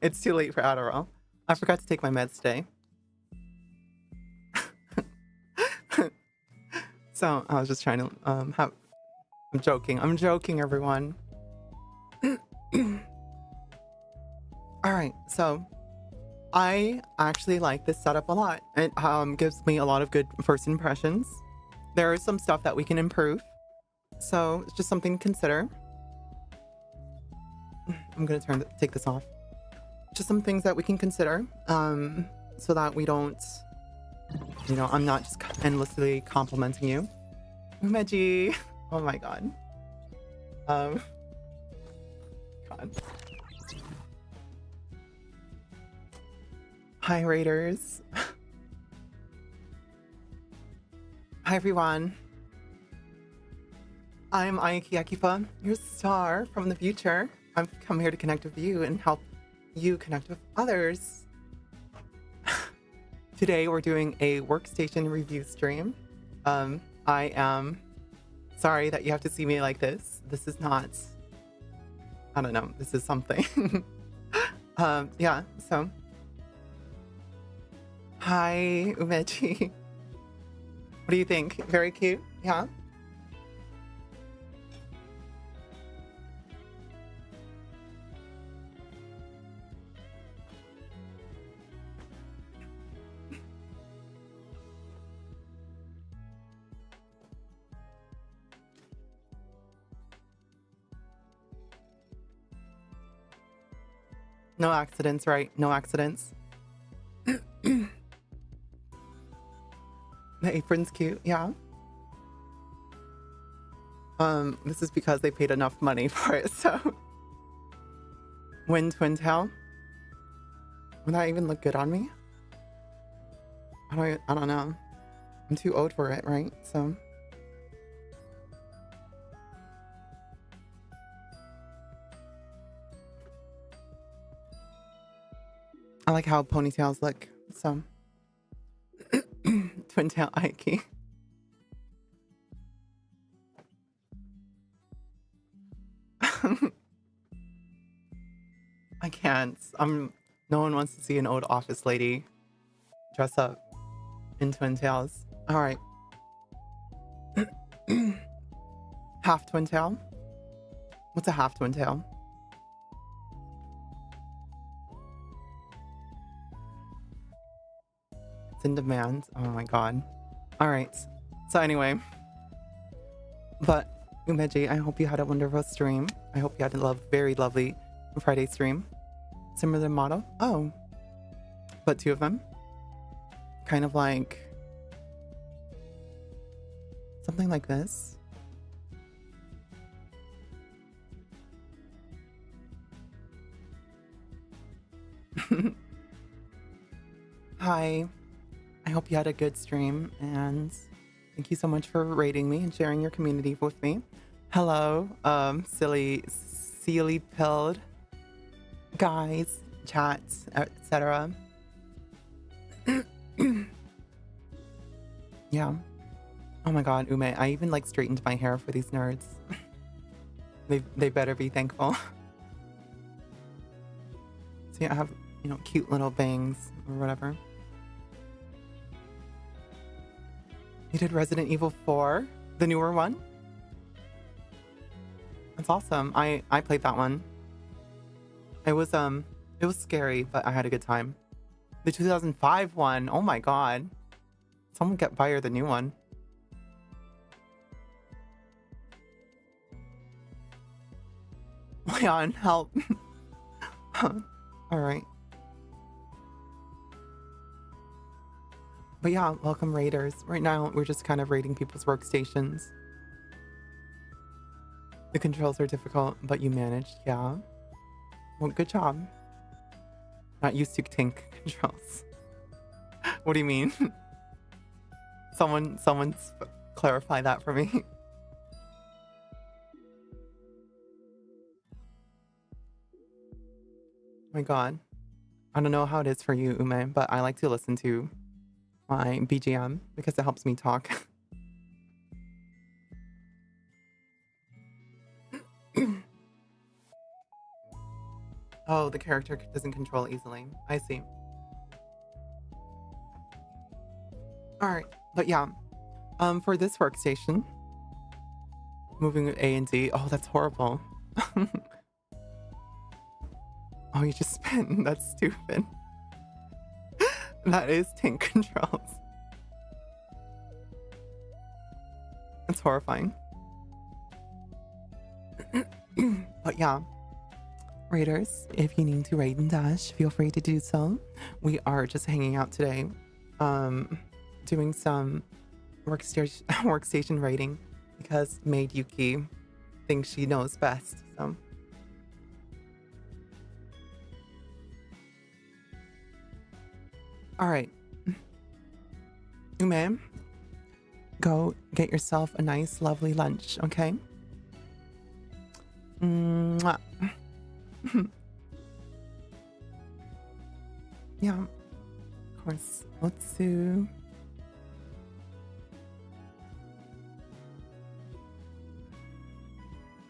It's too late for Adderall. I forgot to take my meds today. So I was just trying to have... I'm joking, everyone. Alright, so I actually like this setup a lot. It gives me a lot of good first impressions. There is some stuff that we can improve. So it's just something to consider. I'm gonna take this off. Just some things that we can consider, so that we don't, you know, I'm not just endlessly complimenting you. Umeji, oh my god. God. Hi Raiders. Hi everyone. I'm Ayaki Akifa, your star from the future. I've come here to connect with you and help you connect with others. Today we're doing a Workstation review stream. I am sorry that you have to see me like this. This is not, I don't know, this is something. Yeah, so. Hi, Umeji. What do you think? Very cute, yeah? No accidents, right? No accidents. The apron's cute, yeah. This is because they paid enough money for it, so. Twin tail. Would that even look good on me? I don't know. I'm too old for it, right? So. I like how ponytails look, so. Twin tail Ike. I can't. No one wants to see an old office lady dress up in twin tails. All right. Half twin tail. What's a half twin tail? It's in demand. Oh my god. All right. So anyway, but Umeji, I hope you had a wonderful stream. I hope you had a very lovely Friday stream. Similar model. Oh, but two of them. Kind of like something like this. Hi. I hope you had a good stream, and thank you so much for rating me and sharing your community with me. Hello, silly pilled guys, chats, etc. Yeah. Oh my god, Ume, I even like straightened my hair for these nerds. They better be thankful. So yeah, I have, you know, cute little bangs or whatever. You did Resident Evil 4, the newer one? That's awesome. I played that one. It was scary, but I had a good time. The 2005 one, oh my god. Someone get buy her the new one. Leon, help. Alright. But yeah, welcome raiders. Right now, we're just kind of raiding people's workstations. The controls are difficult, but you managed, yeah. Well, good job. Not used to tank controls. What do you mean? Someone's clarify that for me. My god. I don't know how it is for you, Ume, but I like to listen to my BGM because it helps me talk. Oh, the character doesn't control easily. I see. Alright, but yeah. For this workstation, moving A and D. Oh, that's horrible. Oh, you just spin. That's stupid. That is tank controls. It's horrifying. But yeah. Raiders, if you need to raid and dash, feel free to do so. We are just hanging out today. Doing some workstation raiding because Maid Yuki thinks she knows best. So all right, Ume, go get yourself a nice, lovely lunch, okay? Mwah. Yeah, of course. Let's do.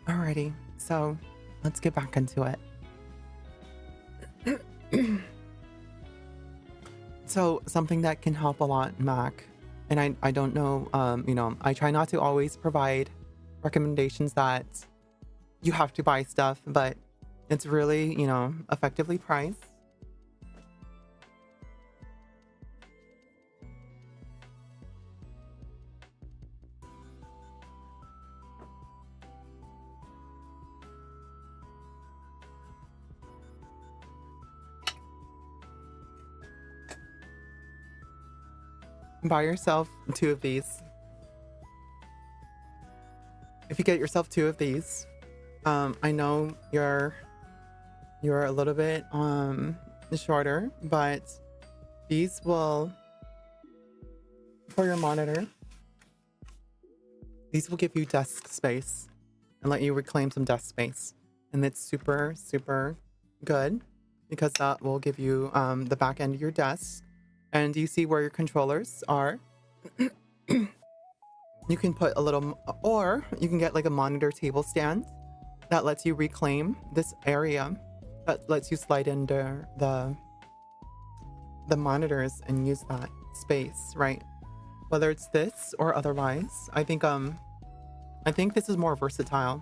Alrighty, so let's get back into it. So something that can help a lot, Mac, and I don't know, you know, I try not to always provide recommendations that you have to buy stuff, but it's really, you know, effectively priced. Buy yourself 2 of these. If you get yourself 2 of these, I know you're a little bit shorter, but these will, for your monitor, these will give you desk space and let you reclaim some desk space, and it's super good because that will give you the back end of your desk. And you see where your controllers are. You can put a little, or you can get like a monitor table stand that lets you reclaim this area, that lets you slide under the monitors and use that space, right? Whether it's this or otherwise, I think this is more versatile.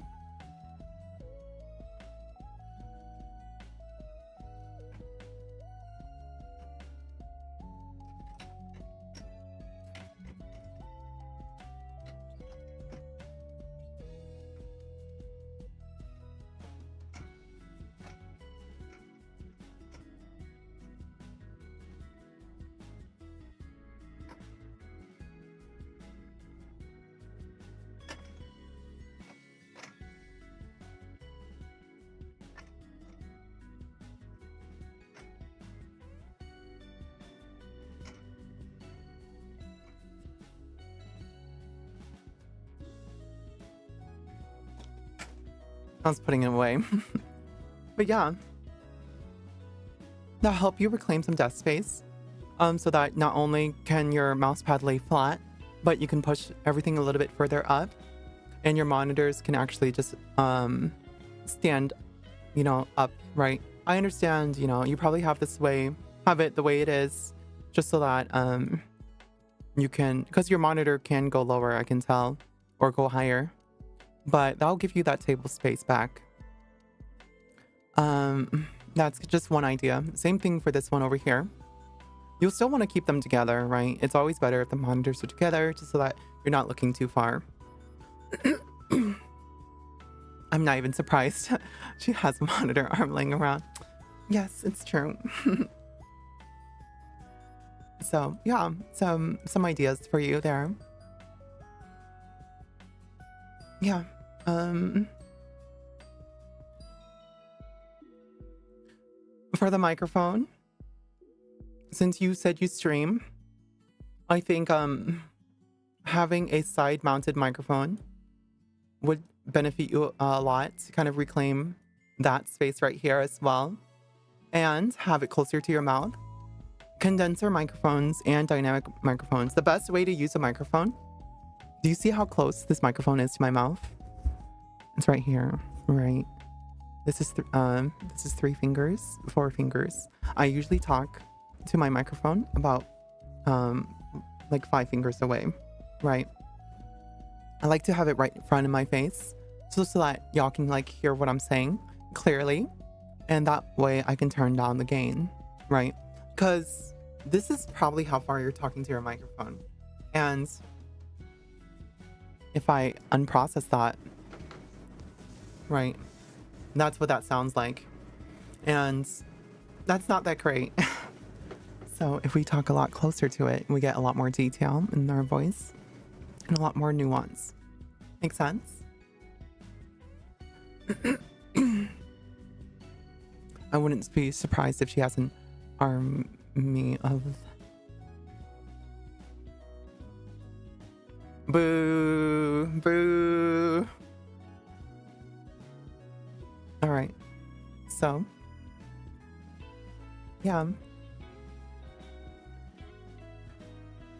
I was putting it away. But yeah, that'll help you reclaim some desk space. So that not only can your mouse pad lay flat, but you can push everything a little bit further up, and your monitors can actually just stand, you know, up, right? I understand, you know, you probably have it the way it is, just so that you can, because your monitor can go lower, I can tell, or go higher, but that'll give you that table space back. That's just one idea. Same thing for this one over here. You'll still want to keep them together, right? It's always better if the monitors are together, just so that you're not looking too far. I'm not even surprised. She has a monitor arm laying around. Yes, it's true. So yeah, some ideas for you there. Yeah. For the microphone, since you said you stream, I think having a side mounted microphone would benefit you a lot to kind of reclaim that space right here as well, and have it closer to your mouth. Condenser microphones and dynamic microphones. The best way to use a microphone. Do you see how close this microphone is to my mouth? It's right here, right? This is 3 fingers, 4 fingers. I usually talk to my microphone about like 5 fingers away, right? I like to have it right in front of my face, so that y'all can like hear what I'm saying clearly, and that way I can turn down the gain, right? Because this is probably how far you're talking to your microphone, and if I unprocess that, right, that's what that sounds like, and that's not that great. So if we talk a lot closer to it, we get a lot more detail in our voice and a lot more nuance. Make sense? I wouldn't be surprised if she has an army of... Boo! Boo! Alright. So... yeah.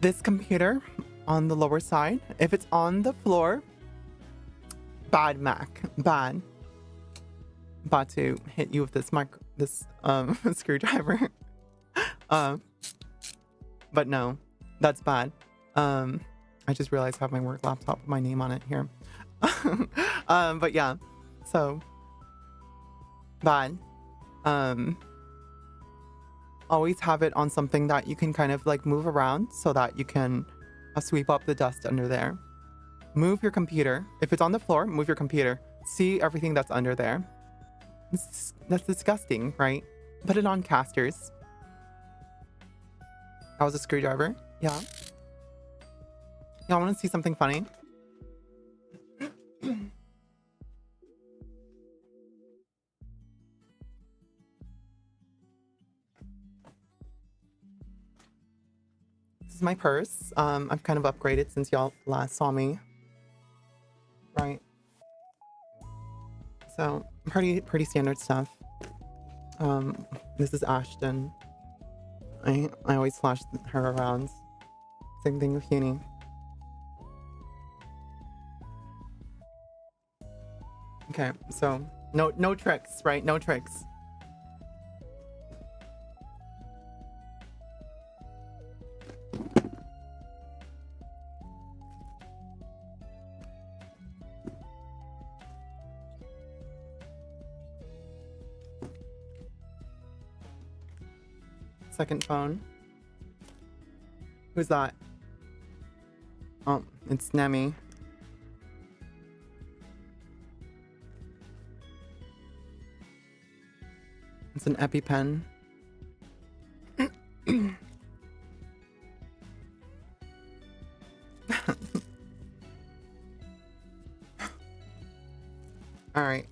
This computer on the lower side, if it's on the floor, bad Mac, bad. About to hit you with this screwdriver. But no, that's bad. I just realized I have my work laptop with my name on it here. But yeah, so bad. Always have it on something that you can kind of like move around so that you can sweep up the dust under there. Move your computer. If it's on the floor, move your computer. See everything that's under there. That's disgusting, right? Put it on casters. That was a screwdriver. Yeah. Y'all want to see something funny? This is my purse. I've kind of upgraded since y'all last saw me. Right. So pretty standard stuff. This is Ashton. I always flash her around. Same thing with Uni. Okay, so no tricks, right? No tricks. Second phone. Who's that? Oh, it's Nemi. It's an EpiPen. All right.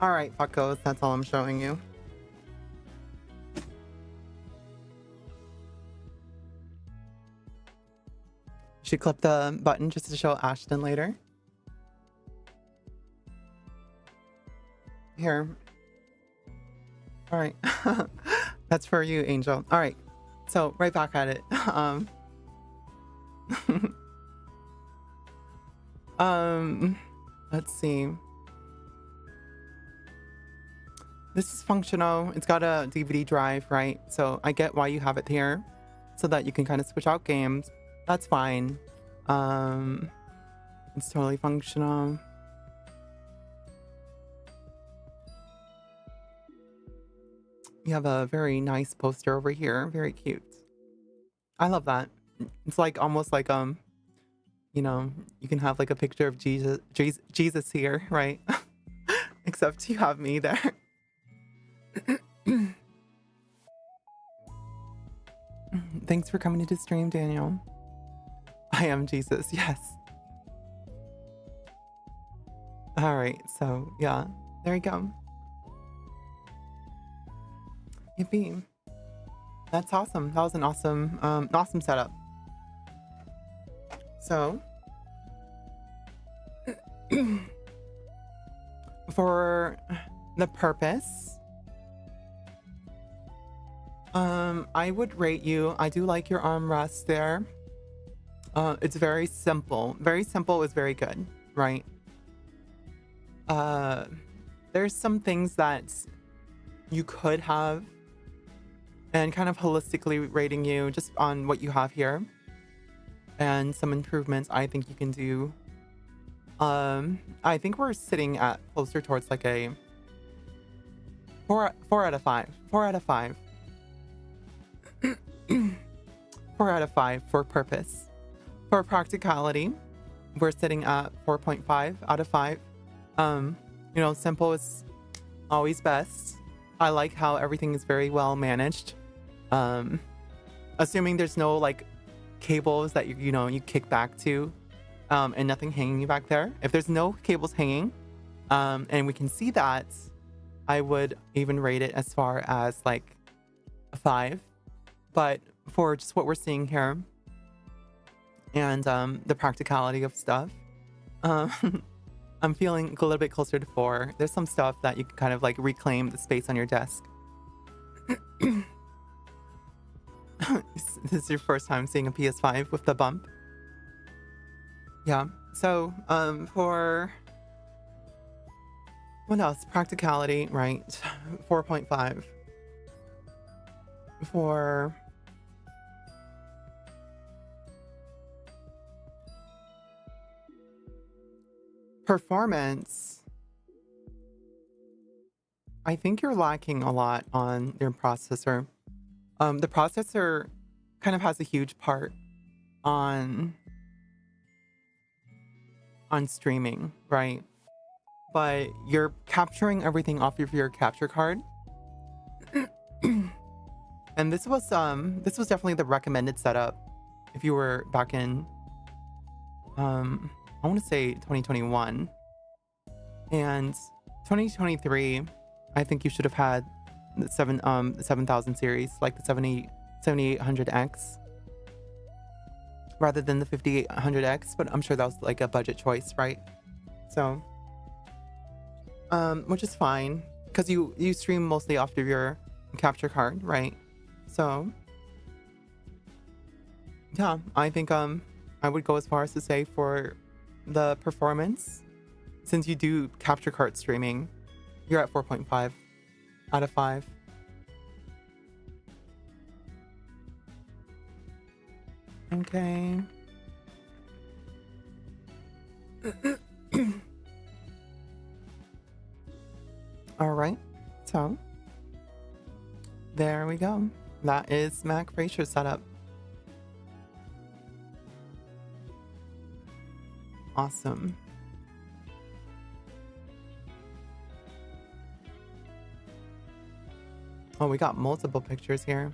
All right, fuckos. That's all I'm showing you. Should clip the button just to show Ashton later. Here. All right. That's for you, Angel. All right. So right back at it. Let's see. This is functional. It's got a DVD drive, right? So I get why you have it here, so that you can kind of switch out games. That's fine. It's totally functional. You have a very nice poster over here. Very cute. I love that. It's like almost like you know, you can have like a picture of Jesus here, right? Except you have me there. Thanks for coming to the stream, Daniel. I am Jesus, yes. All right, so yeah, there you go. Yippee. That's awesome. That was an awesome setup. So, for the purpose, I would rate you. I do like your armrest there. It's very simple. Very simple is very good, right? There's some things that you could have, and kind of holistically rating you just on what you have here, and some improvements I think you can do. I think we're sitting at closer towards like a 4 out of 5. 4 out of 5. 4 out of 5 for purpose. For practicality, we're sitting at 4.5 out of 5. You know, simple is always best. I like how everything is very well managed. Assuming there's no like cables that you kick back to, and nothing hanging back there. If there's no cables hanging, and we can see that, I would even rate it as far as like a 5. But for just what we're seeing here, and the practicality of stuff, I'm feeling a little bit closer to 4. There's some stuff that you can kind of like reclaim the space on your desk. This is your first time seeing a PS5 with the bump. Yeah. So, for what else? Practicality, right? 4.5. For performance, I think you're lacking a lot on your processor. The processor kind of has a huge part on streaming, right? But you're capturing everything off of your capture card. And this was definitely the recommended setup if you were back in I want to say 2021. And 2023, I think you should have had the 7000 series, like the 7800X, rather than the 5800X, but I'm sure that was like a budget choice, right? So, which is fine, because you stream mostly off of your capture card, right? So, yeah, I think I would go as far as to say for the performance, since you do capture card streaming, you're at 4.5 out of 5. Okay. All right. So there we go. That is Mac Fraser's setup. Awesome. Oh, we got multiple pictures here.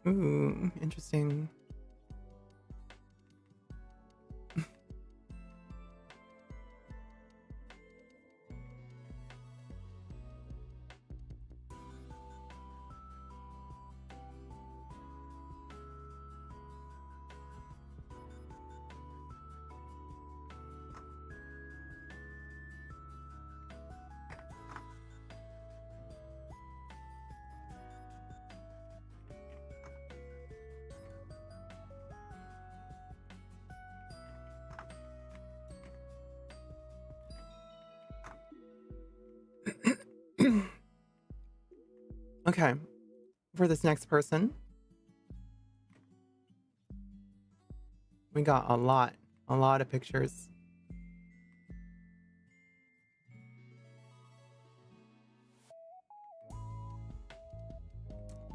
Ooh, interesting. Okay, for this next person, we got a lot of pictures.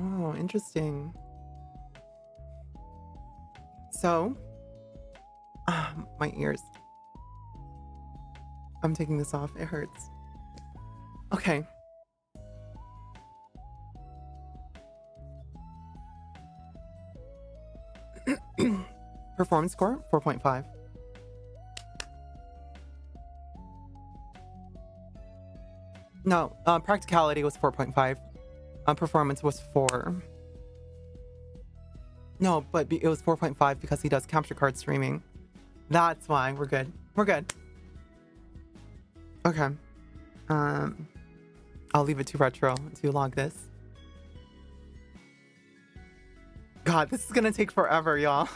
Oh, interesting. So, my ears. I'm taking this off. It hurts. Okay. Performance score 4.5. No, practicality was 4.5. Performance was 4. No, but it was 4.5 because he does capture card streaming. That's why we're good. We're good. Okay. I'll leave it to retro to log this. God, this is gonna take forever, y'all.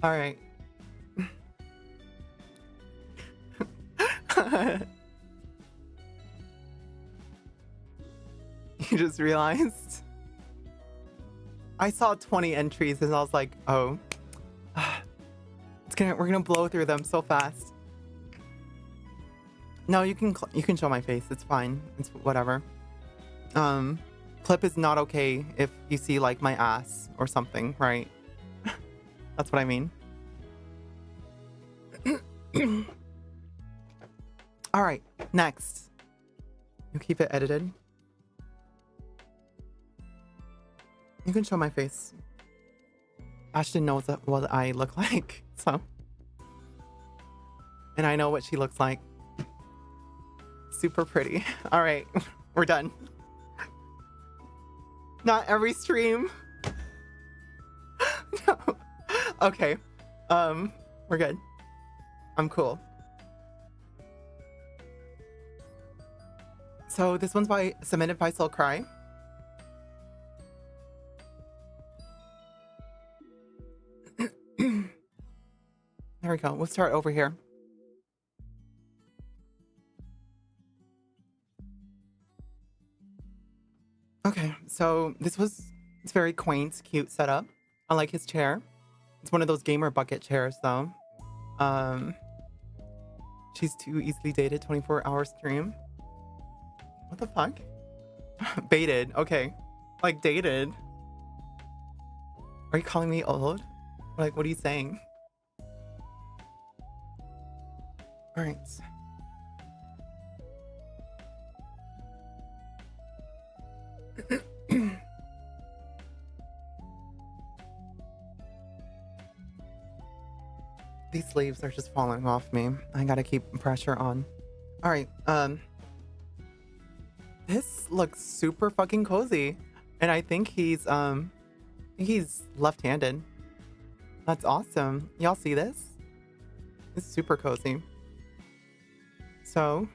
All right. You just realized? I saw 20 entries and I was like, oh. We're gonna blow through them so fast. No, you can show my face. It's fine. It's whatever. Clip is not okay if you see like my ass or something, right? That's what I mean. All right, next. You keep it edited. You can show my face. Ashton knows what I look like, so. And I know what she looks like. Super pretty. All right, we're done. Not every stream. No. Okay. We're good. I'm cool. So this one's submitted by Soul Cry. There we go. We'll start over here. Okay, so it's very quaint, cute setup. I like his chair. It's one of those gamer bucket chairs though. She's too easily dated, 24-hour stream. What the fuck? Baited, okay. Like dated. Are you calling me old? Like, what are you saying? All right. These sleeves are just falling off me. I gotta keep pressure on. All right. This looks super fucking cozy, and I think he's left-handed. That's awesome. Y'all see this? It's super cozy. So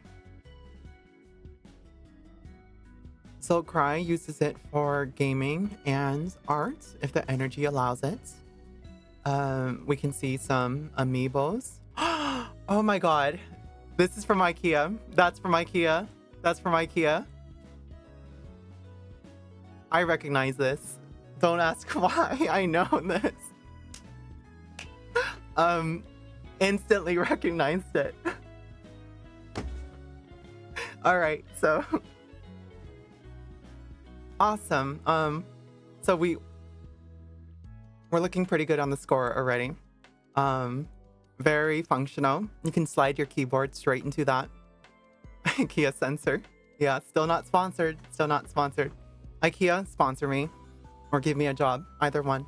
Cry uses it for gaming and art if the energy allows it. We can see some amiibos. Oh my god. This is from IKEA. That's from IKEA. That's from IKEA. I recognize this. Don't ask why I know this. Instantly recognized it. All right, so awesome. So we're looking pretty good on the score already. Very functional. You can slide your keyboard straight into that IKEA sensor. Yeah, still not sponsored. Still not sponsored. IKEA, sponsor me or give me a job. Either one.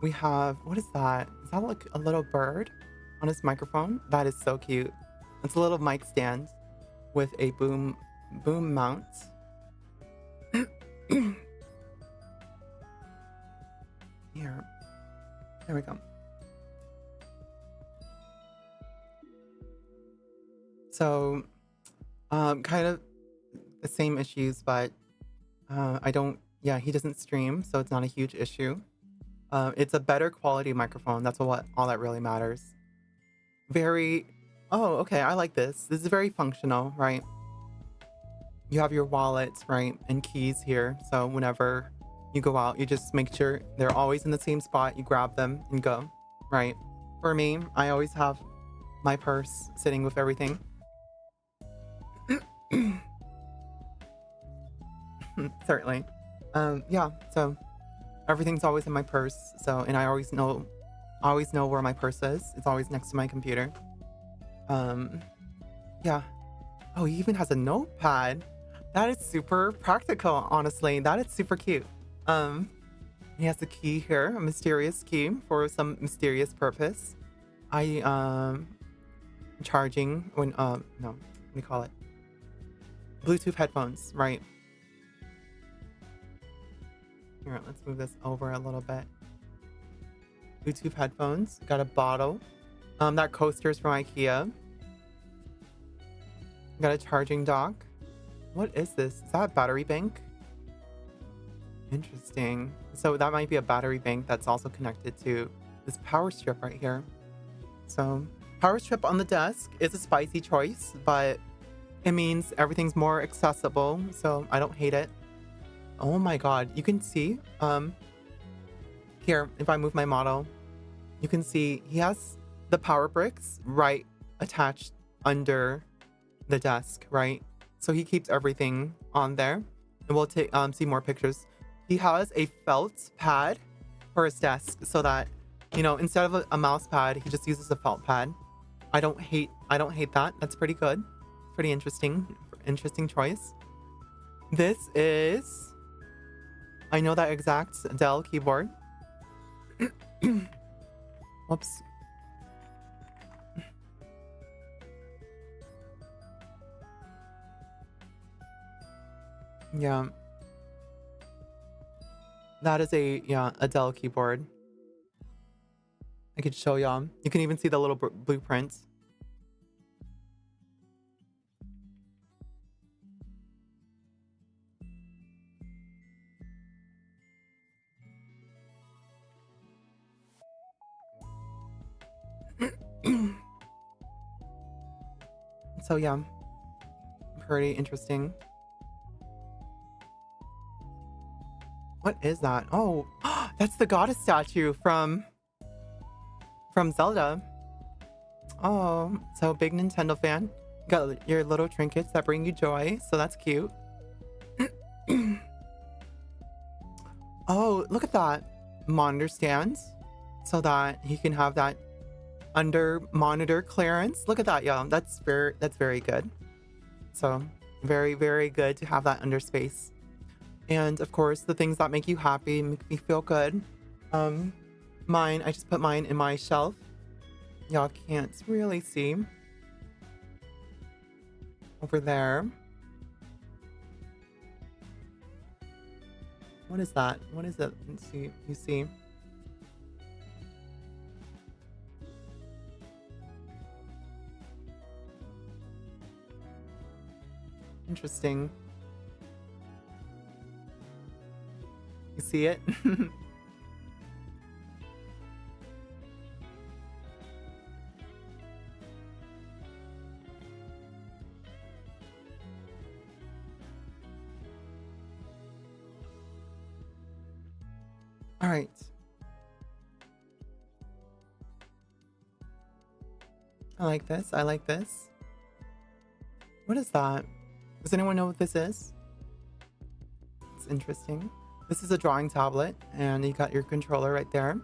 We have, what is that? Is that like a little bird on his microphone? That is so cute. It's a little mic stand with a boom mount. Here. There we go. So, kind of the same issues, but he doesn't stream, so it's not a huge issue. It's a better quality microphone. That's all that really matters. very... Oh, okay, I like this. This is very functional, right? You have your wallets, right? And keys here. So whenever you go out, you just make sure they're always in the same spot. You grab them and go, right? For me, I always have my purse sitting with everything. Certainly. Yeah, so everything's always in my purse. So, and I always know where my purse is. It's always next to my computer. Yeah. Oh, he even has a notepad. That is super practical, honestly. That is super cute. He has a key here, a mysterious key for some mysterious purpose. Charging when no, what do you call it? Bluetooth headphones, right? Here, let's move this over a little bit. Bluetooth headphones. Got a bottle. That coaster is from IKEA. Got a charging dock. What is this? Is that a battery bank? Interesting. So that might be a battery bank that's also connected to this power strip right here. So power strip on the desk is a spicy choice, but it means everything's more accessible. So I don't hate it. Oh my God. You can see, here, if I move my model, you can see he has the power bricks right attached under the desk, right? So he keeps everything on there, and we'll take see more pictures. He has a felt pad for his desk so that, you know, instead of a mouse pad, he just uses a felt pad. I don't hate that. That's pretty good. Pretty interesting choice. This is, I know that exact Dell keyboard. Whoops. Yeah. That is a Dell keyboard. I could show y'all. You can even see the little blueprints. So yeah, pretty interesting. What is that? Oh, that's the goddess statue from Zelda. Oh, so big Nintendo fan. Got your little trinkets that bring you joy, so that's cute. Oh, look at that. Monitor stands so that he can have that under monitor clearance. Look at that, y'all. That's very good. So very, very good to have that under space. And of course, the things that make you happy, make me feel good. Mine, I just put mine in my shelf. Y'all can't really see. Over there. What is that? What is it? Let's see. You see? Interesting. You see it? All right. I like this. I like this. What is that? Does anyone know what this is? It's interesting. This is a drawing tablet, and you got your controller right there.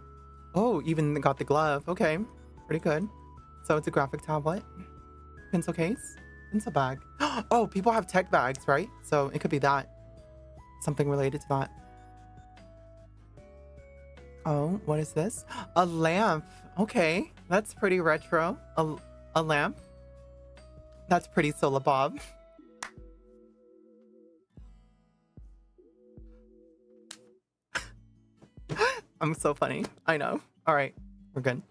Oh, even got the glove. Okay, pretty good. So it's a graphic tablet. Pencil case. Pencil bag. Oh, people have tech bags, right? So it could be that. Something related to that. Oh, what is this? A lamp. Okay, that's pretty retro. A lamp. That's pretty Solar Bob. I'm so funny. I know. All right, we're good.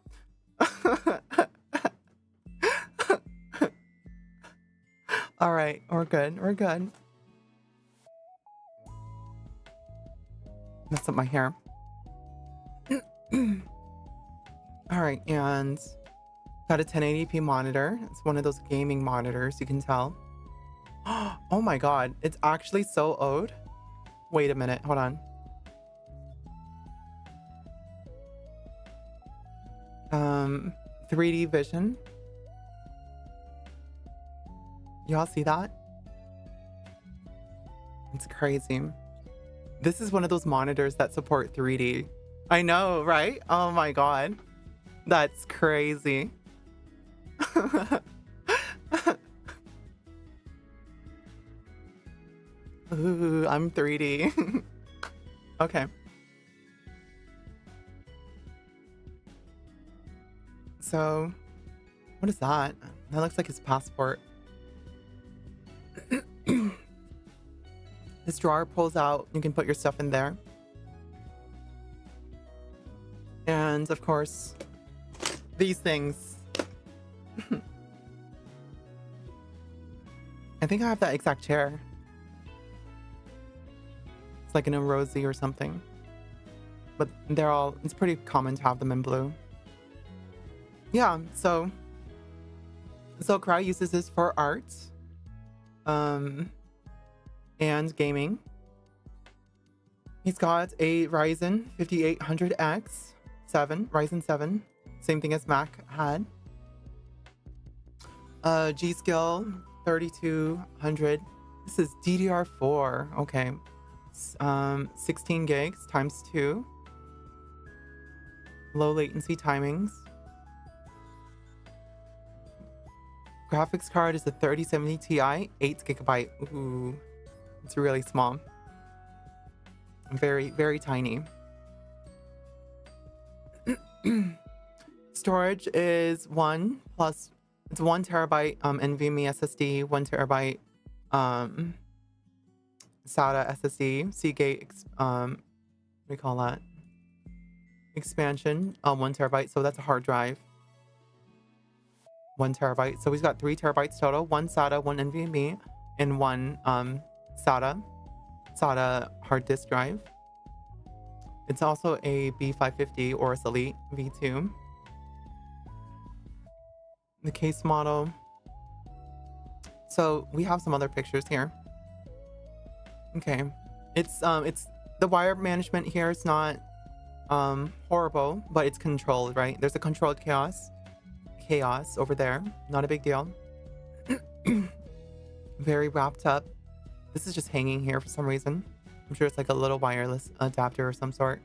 All right, we're good. We're good. Mess up my hair. All right, and Got a 1080p monitor. It's one of those gaming monitors, you can tell. Oh my god, it's actually so old. Wait a minute, hold on. 3D vision. Y'all see that? It's crazy. This is one of those monitors that support 3D. I know, right? Oh my god. That's crazy. Ooh, I'm 3D. Okay. So, what is that? That looks like his passport. This drawer pulls out. You can put your stuff in there. And of course, these things. I think I have that exact chair. It's like in a rosy or something. But they're all, it's pretty common to have them in blue. Yeah, so Cry uses this for art. And gaming. He's got a Ryzen 5800X 7, Ryzen 7, same thing as Mac had. G-Skill 3200. This is DDR4. Okay. 16 gigs times 2. Low latency timings. Graphics card is a 3070 Ti, 8GB. Ooh, it's really small. Very, very tiny. Storage is 1 plus, it's 1 terabyte NVMe SSD, 1 terabyte SATA SSD, Seagate, what do we call that? Expansion, 1 terabyte, so that's a hard drive. 1 terabyte. So he's got 3 terabytes total, 1 SATA, 1 NVMe, and 1 SATA hard disk drive. It's also a B550 Aorus Elite V2. The case model. So we have some other pictures here. Okay. It's the wire management here is not horrible, but it's controlled, right? There's a controlled chaos over there. Not a big deal. Very wrapped up. This is just hanging here for some reason. I'm sure it's like a little wireless adapter or some sort.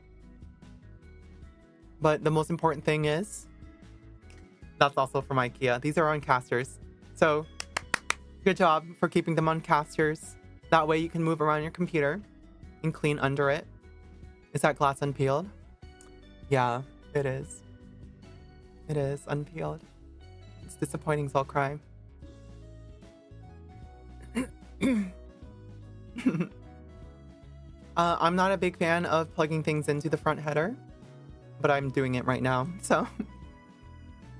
But the most important thing is that's also from IKEA. These are on casters. So good job for keeping them on casters. That way you can move around your computer and clean under it. Is that glass unpeeled? Yeah, it is. It is unpeeled. It's disappointing, so I'll cry. I'm not a big fan of plugging things into the front header, but I'm doing it right now. So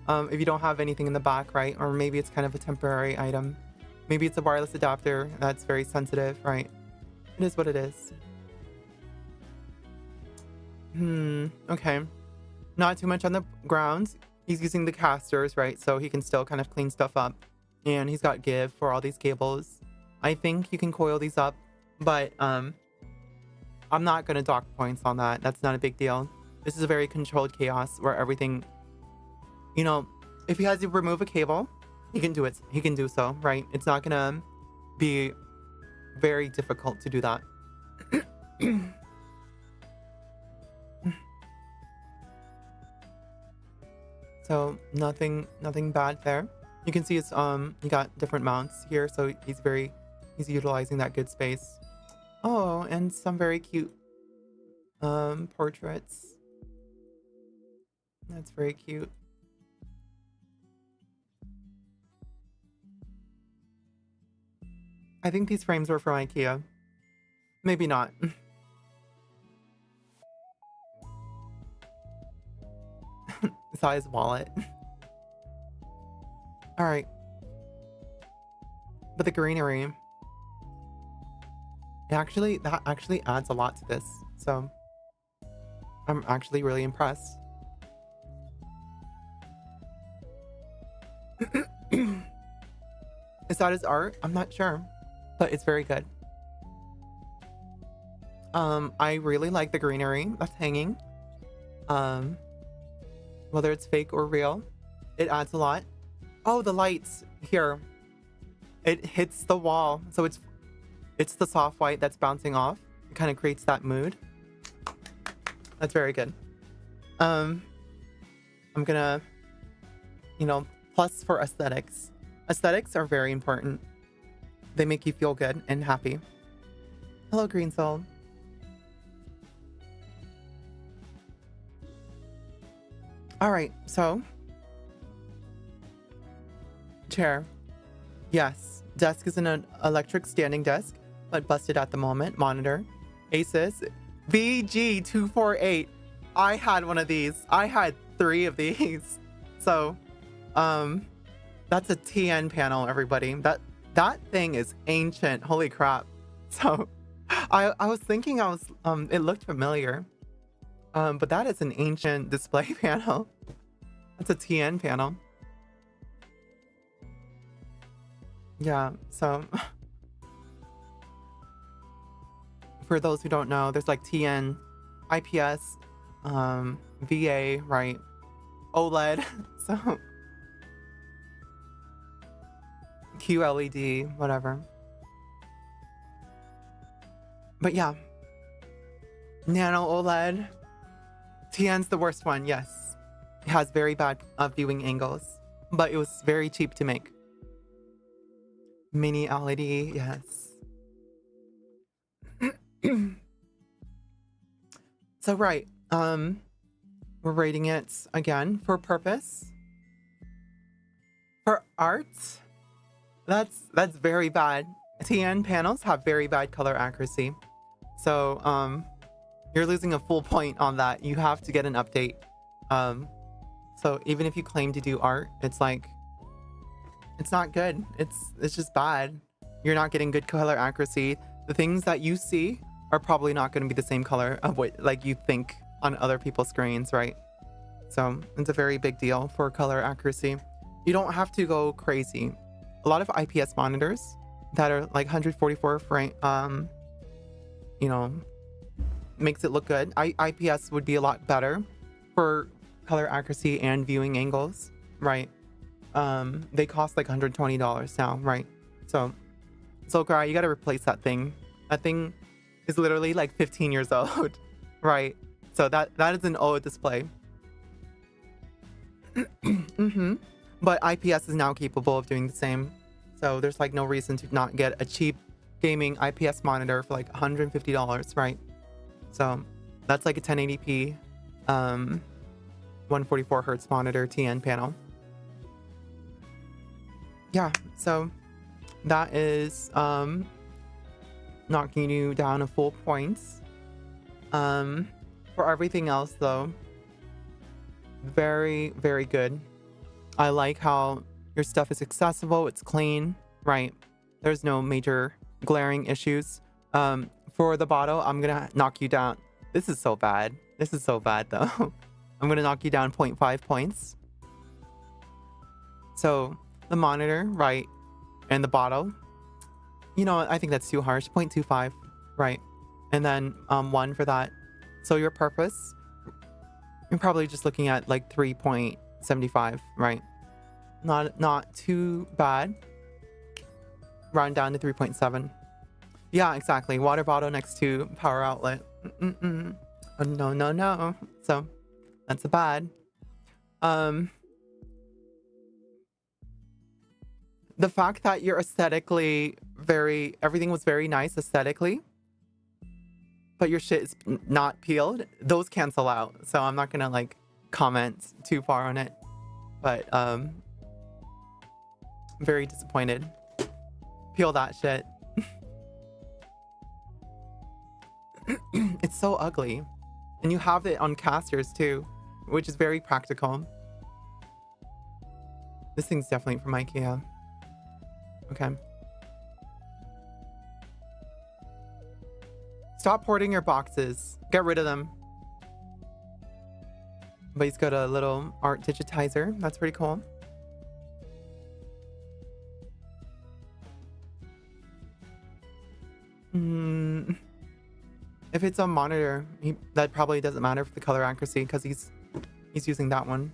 if you don't have anything in the back, right? Or maybe it's kind of a temporary item. Maybe it's a wireless adapter that's very sensitive, right? It is what it is. Okay. Not too much on the ground. He's using the casters, right? So he can still kind of clean stuff up. And he's got give for all these cables. I think you can coil these up, but I'm not going to dock points on that. That's not a big deal. This is a very controlled chaos where everything, you know, if he has to remove a cable, he can do it. He can do so, right? It's not going to be very difficult to do that. So nothing bad there. You can see it's he got different mounts here, so he's utilizing that good space. Oh, and some very cute portraits. That's very cute. I think these frames were from IKEA. Maybe not. Saw his wallet. All right. But the greenery, that actually adds a lot to this. So I'm actually really impressed. Is that his art? I'm not sure, but it's very good. I really like the greenery that's hanging. Whether it's fake or real, it adds a lot. Oh, the lights here. It hits the wall, so it's the soft white that's bouncing off. It kind of creates that mood. That's very good. I'm gonna, plus for aesthetics. Aesthetics are very important. They make you feel good and happy. Hello, Green Soul. All right, so chair. Yes, desk is an electric standing desk, but busted at the moment. Monitor. Asus VG248. I had one of these. I had 3 of these. So, that's a TN panel, everybody. That thing is ancient. Holy crap. So, I was thinking it looked familiar. But that is an ancient display panel. That's a TN panel. Yeah, so for those who don't know, there's like TN, IPS, VA, right? OLED, so QLED, whatever. But yeah, Nano OLED. TN's the worst one, yes. It has very bad viewing angles, but it was very cheap to make. Mini LED, yes. So right, we're rating it again for purpose. For art, that's very bad. TN panels have very bad color accuracy. So you're losing a full point on that. You have to get an update. So even if you claim to do art, it's like, it's not good. It's just bad. You're not getting good color accuracy. The things that you see are probably not going to be the same color of what like you think on other people's screens, right? So it's a very big deal for color accuracy. You don't have to go crazy. A lot of IPS monitors that are like 144 frame, makes it look good. IPS would be a lot better for color accuracy and viewing angles, right? They cost like $120 now, right? So Cry, you got to replace that thing. That thing is literally like 15 years old, right? So that is an old display. But IPS is now capable of doing the same. So there's like no reason to not get a cheap gaming IPS monitor for like $150, right? So that's like a 1080p 144 hertz monitor TN panel. Yeah, so that is knocking you down a full points. For everything else though, very, very good. I like how your stuff is accessible, it's clean, right? There's no major glaring issues. For the bottle, I'm gonna knock you down. This is so bad. This is so bad though. I'm gonna knock you down 0.5 points. So the monitor, right, and the bottle, I think that's too harsh. 0.25, right? And then 1 for that. So your purpose, you're probably just looking at like 3.75, right? Not too bad. Round down to 3.7. Yeah, exactly. Water bottle next to power outlet. Oh, no. So that's a bad. The fact that you're aesthetically everything was very nice aesthetically, but your shit is not peeled, those cancel out. So I'm not gonna like comment too far on it, but very disappointed. Peel that shit. It's so ugly. And you have it on casters too, which is very practical. This thing's definitely from IKEA. Okay. Stop hoarding your boxes. Get rid of them. But he's got a little art digitizer. That's pretty cool. Mm, if it's a monitor, that probably doesn't matter for the color accuracy because he's using that one.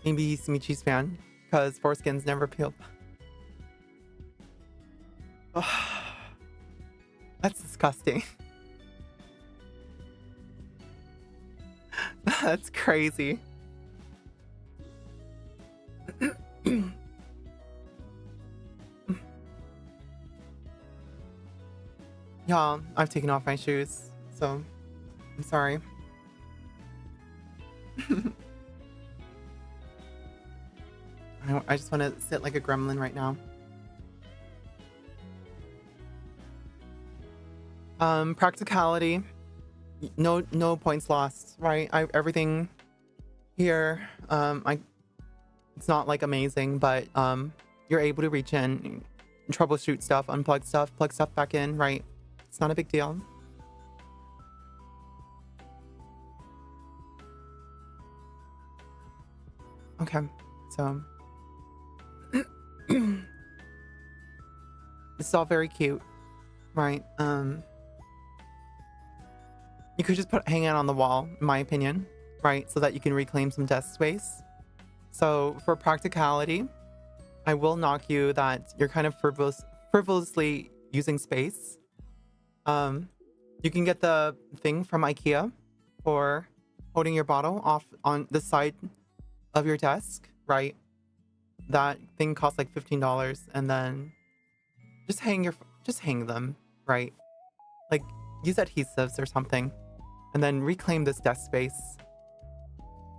Maybe he's Michi's fan because foreskins never peel. Oh, that's disgusting. That's crazy. Yeah, I've taken off my shoes, so I'm sorry. I just want to sit like a gremlin right now. Practicality. No points lost, right? Everything here, it's not like amazing, but you're able to reach in, troubleshoot stuff, unplug stuff, plug stuff back in, right? It's not a big deal. Okay, so it's all very cute, right? You could just hang it on the wall, in my opinion, right? So that you can reclaim some desk space. So for practicality, I will knock you that you're kind of frivolously using space. You can get the thing from IKEA for holding your bottle off on the side of your desk, right? That thing costs like $15, and then just hang them, right? Like use adhesives or something, and then reclaim this desk space.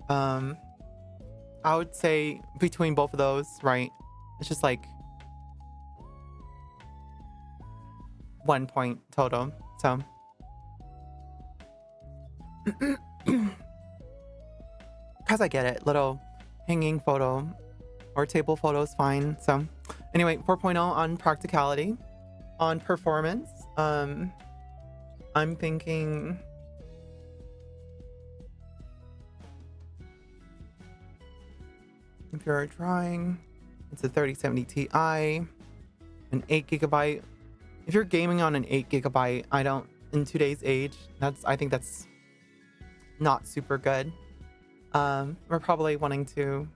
I would say between both of those, right? It's just like 1 point total. So because I get it, little hanging photo or table photo is fine. So anyway, 4.0 on practicality. On performance, I'm thinking if you're drawing, it's a 3070 Ti, an 8GB. If you're gaming on an 8GB, in today's age, I think that's not super good. We're probably wanting to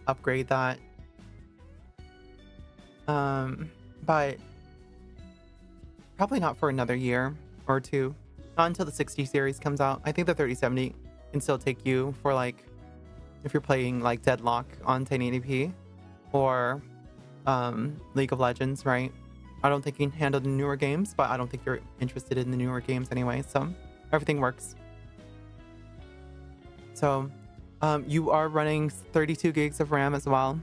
upgrade that. But probably not for another year or two. Not until the 60 series comes out. I think the 3070 can still take you for like, if you're playing like Deadlock on 1080p or League of Legends, right? I don't think you can handle the newer games, but I don't think you're interested in the newer games anyway, so everything works. So you are running 32 gigs of RAM as well.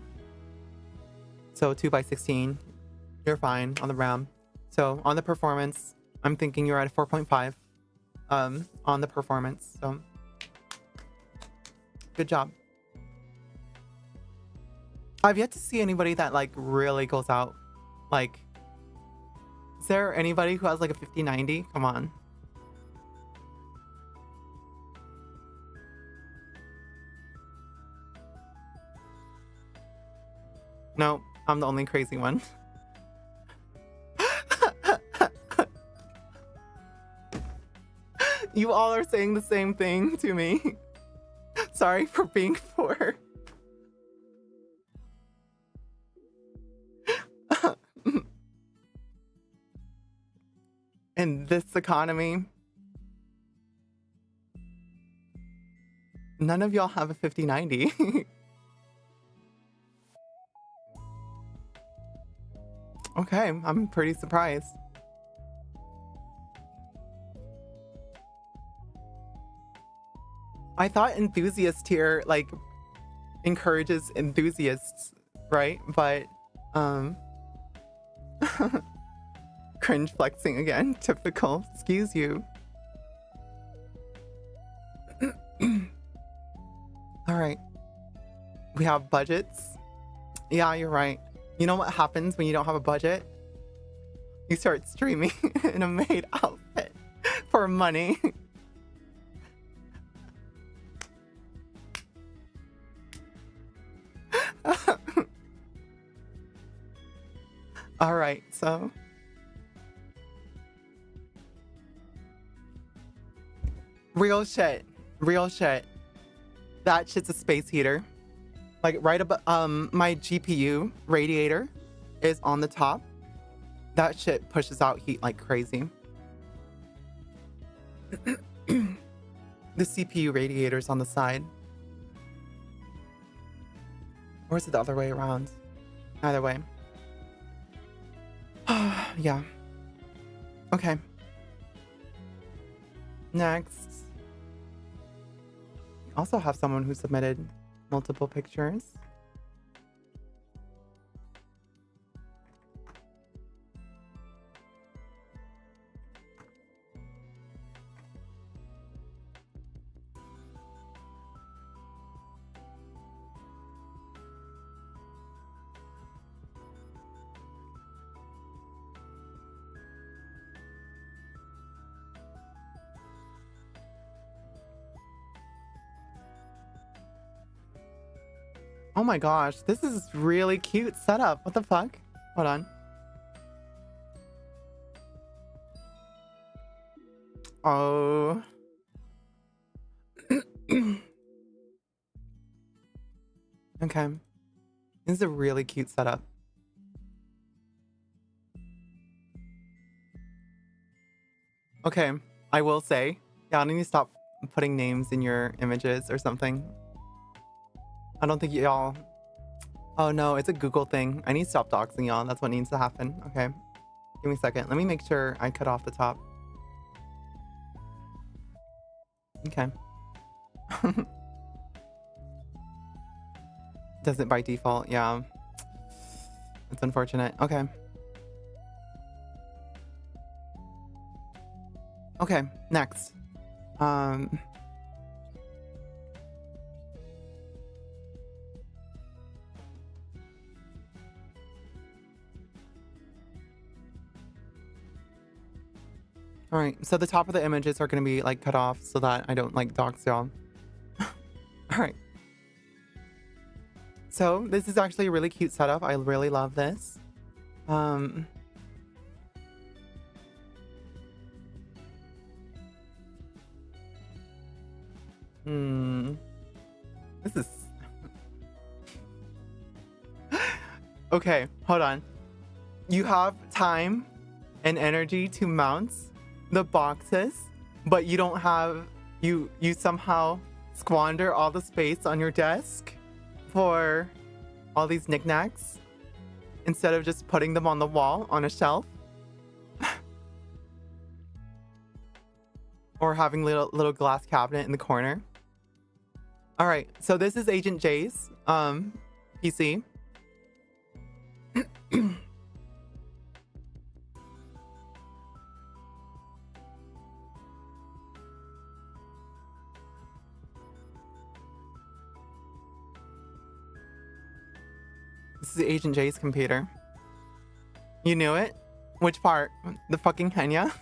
So 2x16, you're fine on the RAM. So on the performance, I'm thinking you're at a 4.5 on the performance. So good job. I've yet to see anybody that like really goes out. Like, is there anybody who has like a 5090? Come on. No, I'm the only crazy one. You all are saying the same thing to me. Sorry for being poor. In this economy, none of y'all have a 5090. Okay, I'm pretty surprised. I thought enthusiast here like encourages enthusiasts, right? But cringe flexing again. Typical. Excuse you. All right. We have budgets. Yeah, you're right. You know what happens when you don't have a budget? You start streaming in a maid outfit for money. All right, so Real shit. Real shit. That shit's a space heater. Like right above my GPU radiator is on the top. That shit pushes out heat like crazy. The CPU radiator's on the side. Or is it the other way around? Either way. Yeah. Okay. Next. We also have someone who submitted multiple pictures. Oh my gosh, this is really cute setup. What the fuck? Hold on. Oh. Okay. This is a really cute setup. Okay, I will say, y'all need to stop putting names in your images or something. I don't think y'all... Oh no, it's a Google thing. I need to stop doxing y'all. That's what needs to happen. Okay. Give me a second. Let me make sure I cut off the top. Okay. Does it by default? Yeah. It's unfortunate. Okay. Okay, next. All right, so the top of the images are going to be like cut off so that I don't like dox y'all. All right. So this is actually a really cute setup. I really love this. This is... Okay, hold on. You have time and energy to mount the boxes, but you don't have... You somehow squander all the space on your desk for all these knickknacks instead of just putting them on the wall on a shelf. Or having little glass cabinet in the corner. All right, so this is Agent J's PC. This is Agent J's computer. You knew it? Which part? The fucking Kenya?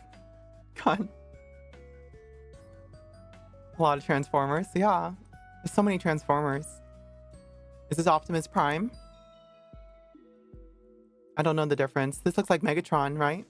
God. A lot of Transformers. Yeah. There's so many Transformers. Is this Optimus Prime? I don't know the difference. This looks like Megatron, right?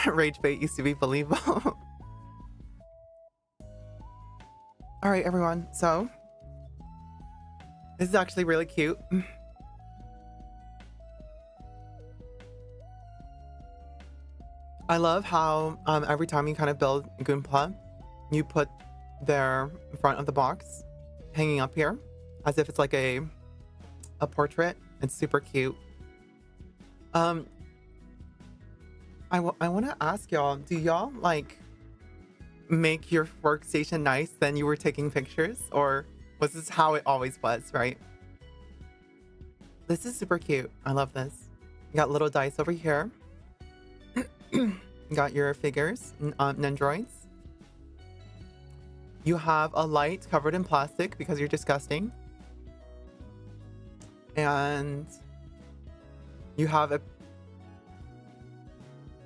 Rage bait used to be believable. All right, everyone. So this is actually really cute. I love how every time you kind of build Gunpla, you put their front of the box hanging up here as if it's like a portrait. It's super cute. I want to ask y'all, do y'all like make your workstation nice then you were taking pictures, or was this how it always was, right? This is super cute. I love this. You got little dice over here. You got your figures, Nendroids. You have a light covered in plastic because you're disgusting. And you have a...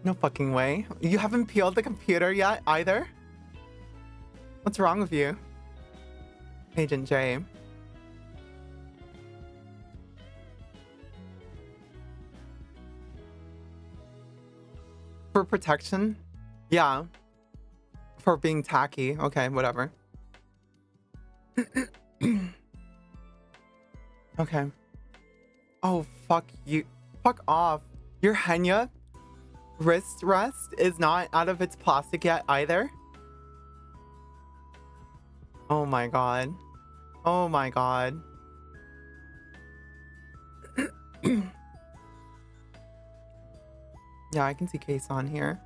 No fucking way. You haven't peeled the computer yet either? What's wrong with you? Agent J. For protection? Yeah. For being tacky. Okay, whatever. Okay. Oh, fuck you. Fuck off. Your Henya wrist rest is not out of its plastic yet either? Oh my god. Oh my god. Yeah, I can see case on here.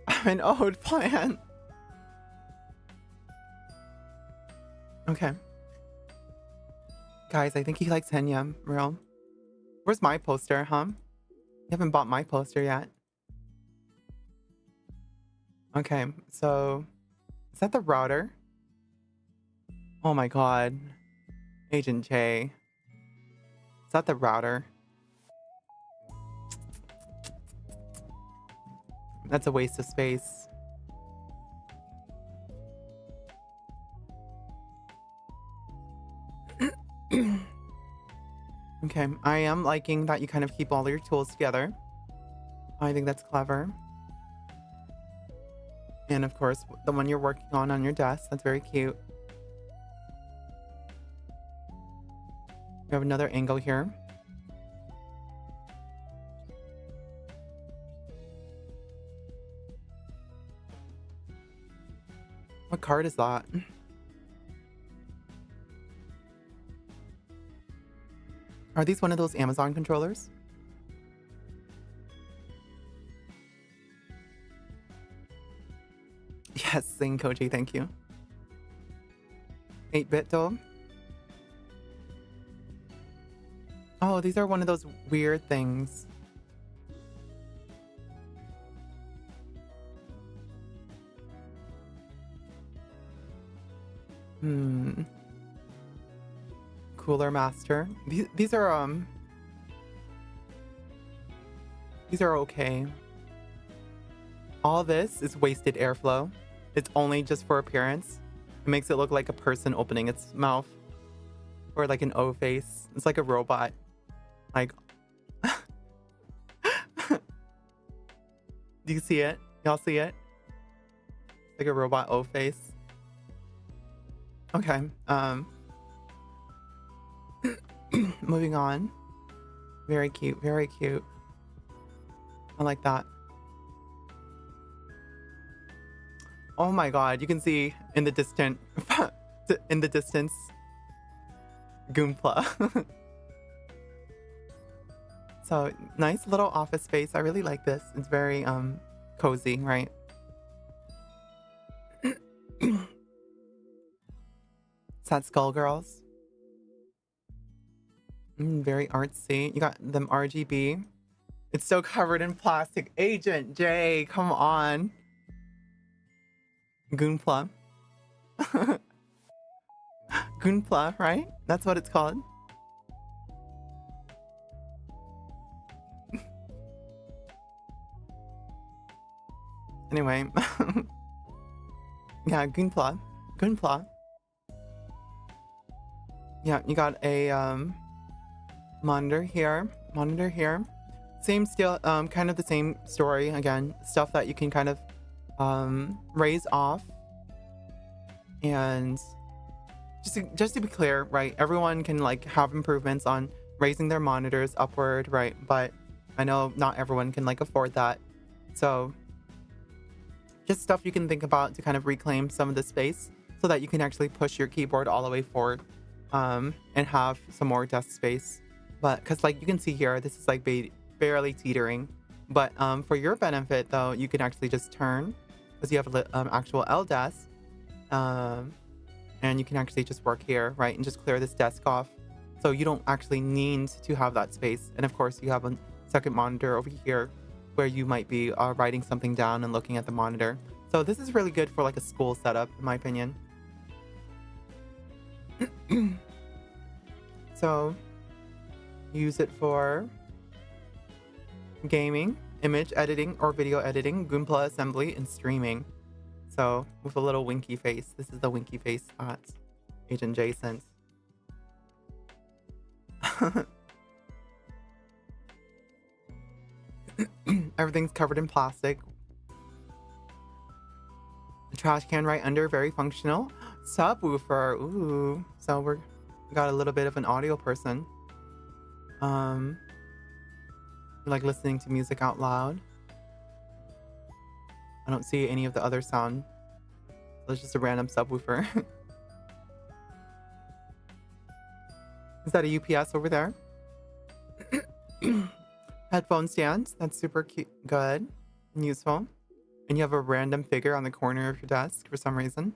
I'm an old plant. Okay. Guys, I think he likes Henya, real. Where's my poster, huh? You haven't bought my poster yet. Okay, so... Is that the router? Oh my god. Agent J. Is that the router? That's a waste of space. Okay, I am liking that you kind of keep all your tools together. I think that's clever. And of course, the one you're working on your desk, that's very cute. You have another angle here. What card is that? Are these one of those Amazon controllers? Yes, Sing Koji, thank you. 8-bit though. Oh, these are one of those weird things. Cooler master. These are okay. All this is wasted airflow. It's only just for appearance. It makes it look like a person opening its mouth. Or like an O face. It's like a robot. Like... Do you see it? Y'all see it? Like a robot O face. Okay. Moving on. Very cute. Very cute. I like that. Oh my god, you can see in the distance Goompla. So nice little office space. I really like this. It's very cozy, right? Is that Skullgirls? Very artsy. You got them RGB. It's still covered in plastic. Agent J, come on. Goonpla. Goonpla, right? That's what it's called. Anyway. Yeah, Goonpla. Goonpla. Yeah, you got a monitor here. Monitor here. Same still, kind of the same story. Again, stuff that you can kind of raise off. And just to be clear, right, everyone can like have improvements on raising their monitors upward, right? But I know not everyone can like afford that. So just stuff you can think about to kind of reclaim some of the space so that you can actually push your keyboard all the way forward and have some more desk space. But because like you can see here, this is like barely teetering. But for your benefit though, you can actually just turn because you have an actual L desk. And you can actually just work here, right? And just clear this desk off. So you don't actually need to have that space. And of course you have a second monitor over here where you might be writing something down and looking at the monitor. So this is really good for like a school setup, in my opinion. So use it for gaming, image editing, or video editing, Goomba assembly, and streaming. So with a little winky face. This is the winky face that Agent J sent. Everything's covered in plastic. The trash can right under, very functional. Subwoofer, ooh. So we got a little bit of an audio person. Like listening to music out loud. I don't see any of the other sound. So it's just a random subwoofer. Is that a UPS over there? Headphone stand. That's super cute, good and useful. And you have a random figure on the corner of your desk for some reason.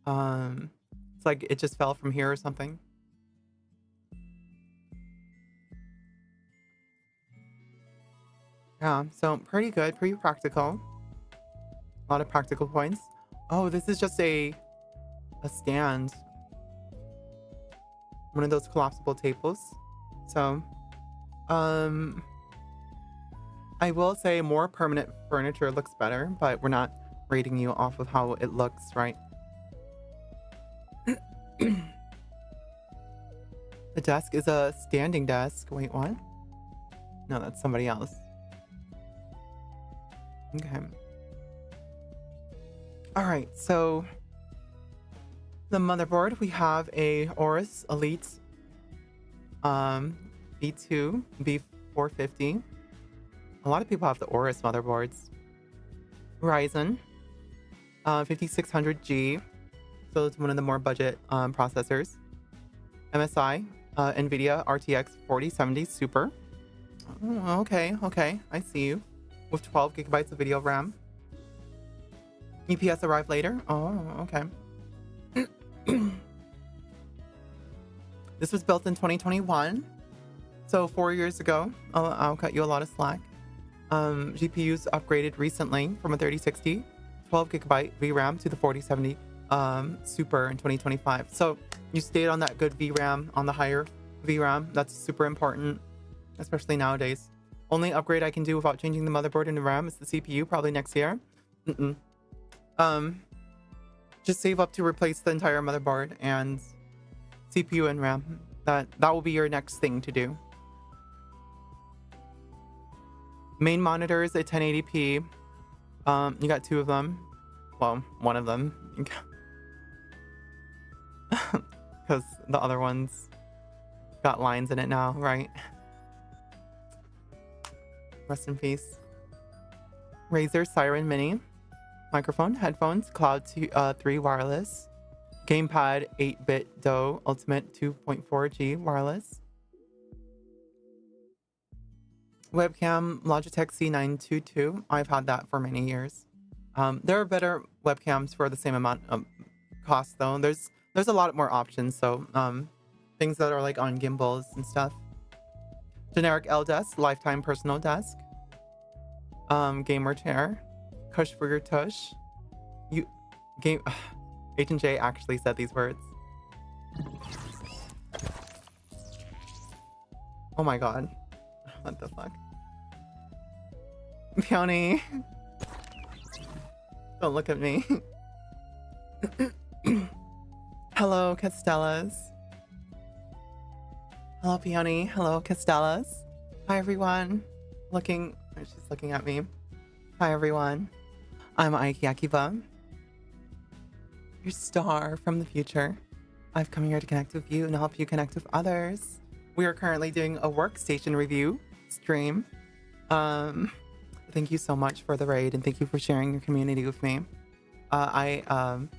It's like it just fell from here or something. Yeah, so pretty good, pretty practical. A lot of practical points. Oh, this is just a stand. One of those collapsible tables. So, I will say more permanent furniture looks better, but we're not rating you off of how it looks, right? The desk is a standing desk. Wait, what? No, that's somebody else. Okay. All right, so the motherboard, we have a Aorus Elite B2 B450. A lot of people have the Aorus motherboards. Ryzen 5600G, so it's one of the more budget processors. MSI NVIDIA RTX 4070 Super. Oh, okay, I see you. With 12 gigabytes of video RAM. UPS arrived later. Oh, okay. This was built in 2021, so 4 years ago. I'll cut you a lot of slack. GPUs upgraded recently from a 3060 12 gigabyte VRAM to the 4070 Super in 2025. So you stayed on that good VRAM, on the higher VRAM. That's super important, especially nowadays. Only upgrade I can do without changing the motherboard and the RAM is the CPU, probably next year. Just save up to replace the entire motherboard and CPU and RAM. That will be your next thing to do. Main monitor is a 1080p. You got two of them. Well, one of them. Because the other one's got lines in it now, right? Rest in peace. Razer Siren Mini. Microphone, headphones, Cloud 3 wireless. Gamepad 8-bit DO Ultimate 2.4G wireless. Webcam Logitech C922. I've had that for many years. There are better webcams for the same amount of cost though. There's a lot more options, so things that are like on gimbals and stuff. Generic L desk, lifetime personal desk. Gamer chair. Cush for your tush. Agent J actually said these words. Oh my god. What the fuck? Peony. Don't look at me. Hello, Castellas. Hello, Peony. Hello, Castellas. Hi, everyone. She's looking at me. Hi, everyone. I'm Aiki Akiba, your star from the future. I've come here to connect with you and help you connect with others. We are currently doing a Workstation review stream. Thank you so much for the raid and thank you for sharing your community with me. I'm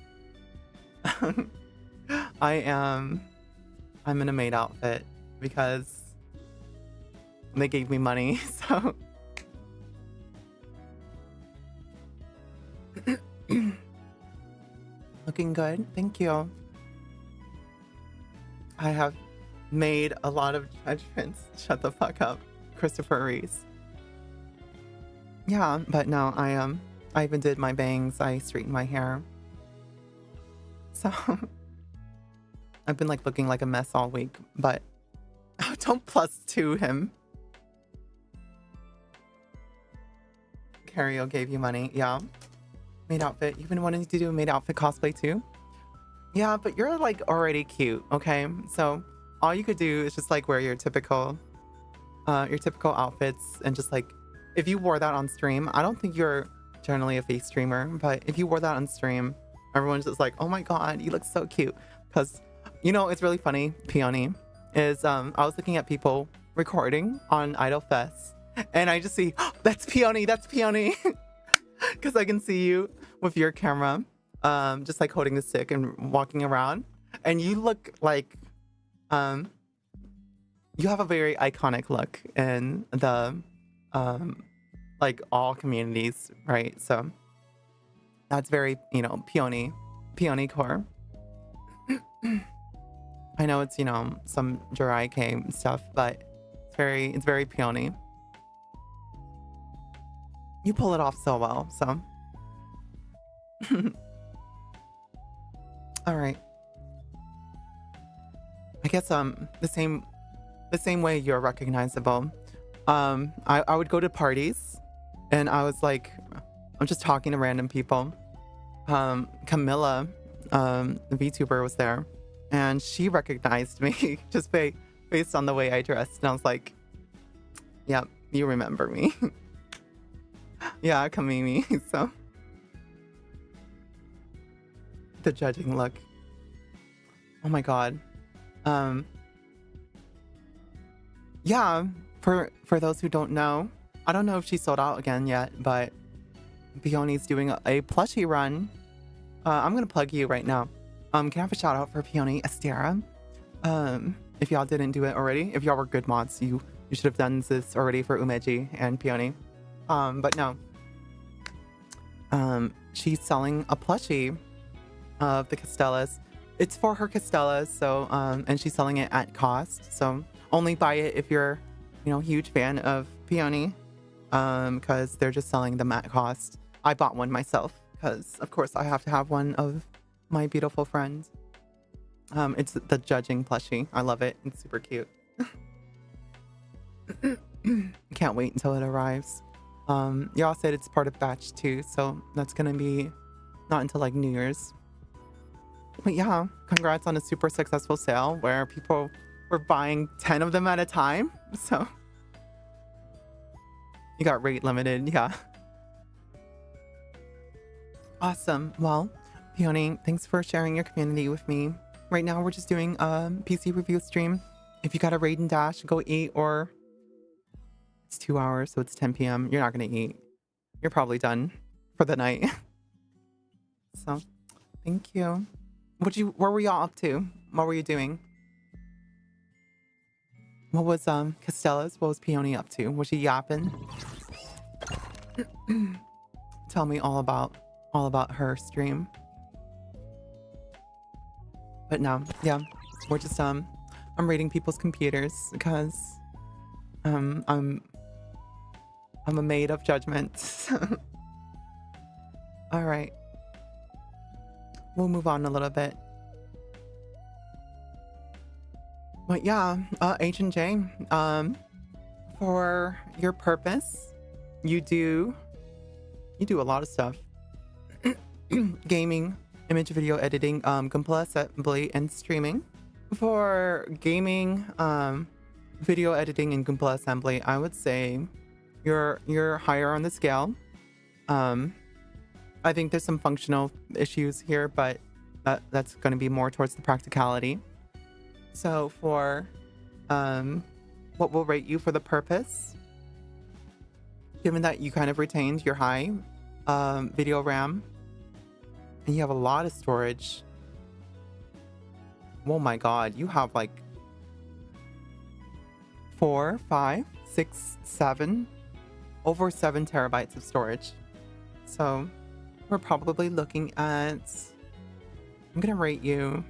in a maid outfit because they gave me money, so. Looking good, thank you. I have made a lot of judgments. Shut the fuck up, Christopher Reese. Yeah, but no, I even did my bangs. I straightened my hair. So I've been like looking like a mess all week, but don't +2 him. Cario gave you money. Yeah. Maid outfit. You've been wanting to do a maid outfit cosplay too? Yeah, but you're like already cute, okay? So all you could do is just like wear your typical outfits and just like if you wore that on stream, I don't think you're generally a face streamer, but if you wore that on stream, everyone's just like, oh my god, you look so cute. Because you know, it's really funny, Peony, is I was looking at people recording on Idol Fest and I just see, oh, that's Peony, because I can see you with your camera, just like holding the stick and walking around, and you look like you have a very iconic look in the like all communities, right? So that's very, you know, peony core. I know it's, you know, some Jirai K stuff, but it's very peony. You pull it off so well, so. All right. I guess the same way you're recognizable. I would go to parties and I was like, I'm just talking to random people. Camilla, the VTuber, was there and she recognized me just based on the way I dressed, and I was like, yep, you remember me. Yeah, Kamimi. So the judging look. Oh my god. Yeah, for those who don't know, I don't know if she sold out again yet, but Peony's doing a plushie run. I'm gonna plug you right now. Can I have a shout out for Peony Estera? If y'all didn't do it already, if y'all were good mods, you should have done this already for Umeji and Peony. But no. She's selling a plushie of the Castellas. It's for her Castellas, so and she's selling it at cost. So only buy it if you're, you know, huge fan of Peony, because they're just selling them at cost. I bought one myself because, of course, I have to have one of my beautiful friends. It's the judging plushie. I love it. It's super cute. Can't wait until it arrives. Y'all said it's part of batch 2, so that's gonna be not until like New Year's. But yeah, congrats on a super successful sale where people were buying 10 of them at a time. So you got rate limited, yeah. Awesome. Well, Peony, thanks for sharing your community with me. Right now we're just doing a PC review stream. If you got a raid and dash, go eat, or it's 2 hours, so it's 10 p.m. You're not gonna eat. You're probably done for the night. So, thank you. Where were y'all up to? What were you doing? What was Castella's? What was Peony up to? Was she yapping? Tell me all about her stream. But no, yeah, we're just I'm raiding people's computers because I'm a maid of judgment. All right. We'll move on a little bit. But yeah, Agent J, for your purpose, you do a lot of stuff. Gaming, image video editing, Gunpla assembly, and streaming. For gaming, video editing, and Gunpla assembly, I would say you're higher on the scale. I think there's some functional issues here, but that's going to be more towards the practicality. So for what we'll rate you for the purpose, given that you kind of retained your high video RAM and you have a lot of storage. Oh my god, you have like 4, 5, 6, 7, over 7 terabytes of storage. So we're probably looking at, I'm gonna rate you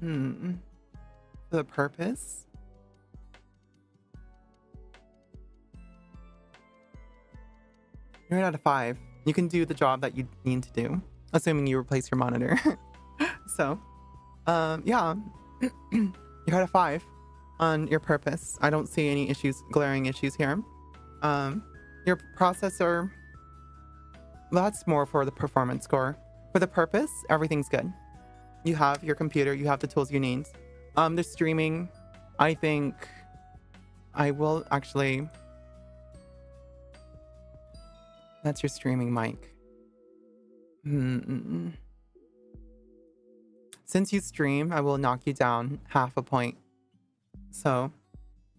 for the purpose. You're out of 5. You can do the job that you need to do. assuming you replace your monitor. So, yeah, you got a 5 on your purpose. I don't see any glaring issues here. Your processor, that's more for the performance score. For the purpose, everything's good. You have your computer, you have the tools you need. The streaming, I think I will actually... That's your streaming mic. Since you stream, I will knock you down half a point. So,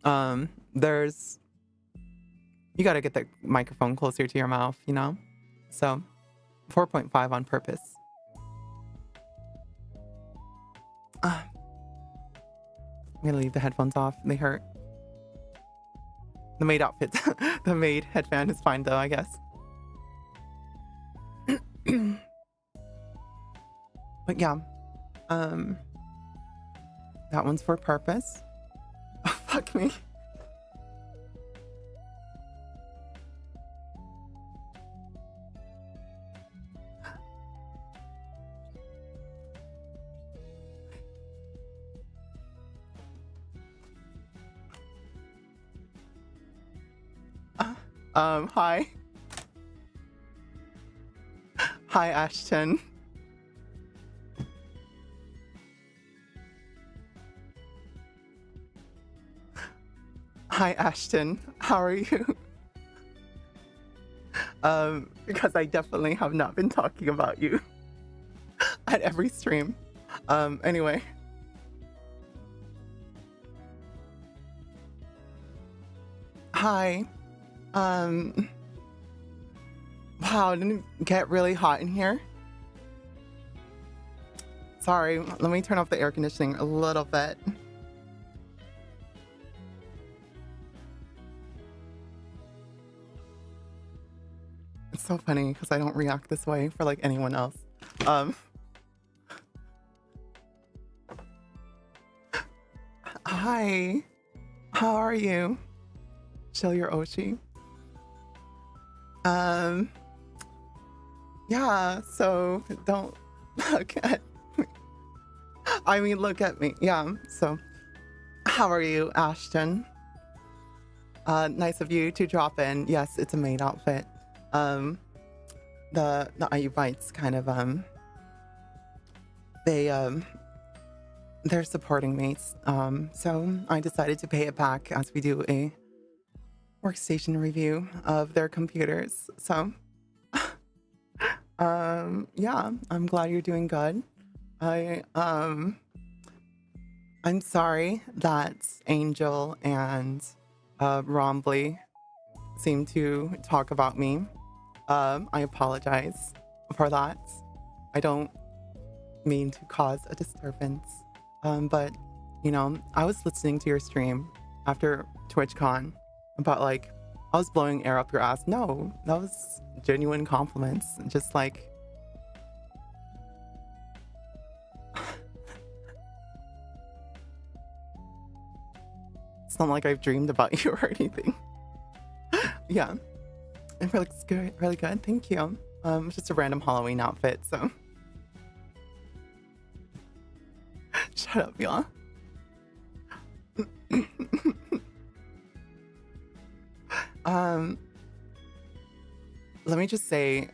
you gotta get the microphone closer to your mouth, you know? So, 4.5 on purpose. I'm gonna leave the headphones off. They hurt. The Maid outfit, the Maid headband is fine though, I guess. But yeah, that one's for purpose. Oh, fuck me. Hi. Hi, Ashton. Hi, Ashton. How are you? Because I definitely have not been talking about you at every stream. Anyway. Hi. Wow, didn't it get really hot in here? Sorry, let me turn off the air conditioning a little bit. It's so funny because I don't react this way for like anyone else. Hi, how are you? Chill your Oshi. Yeah, so don't look at me. I mean, look at me. Yeah, so how are you, Ashton? Nice of you to drop in. Yes, it's a Maid outfit. The IU Bites kind of, they're supporting me. So I decided to pay it back as we do a Workstation review of their computers. So, yeah, I'm glad you're doing good. I'm sorry that Angel and Rombly seem to talk about me. I apologize for that. I don't mean to cause a disturbance. But, you know, I was listening to your stream after TwitchCon about like, I was blowing air up your ass. No, that was genuine compliments. Just like, it's not like I've dreamed about you or anything. Yeah, it looks good, really good. Thank you. It's just a random Halloween outfit, so. Shut up, y'all. Let me just say,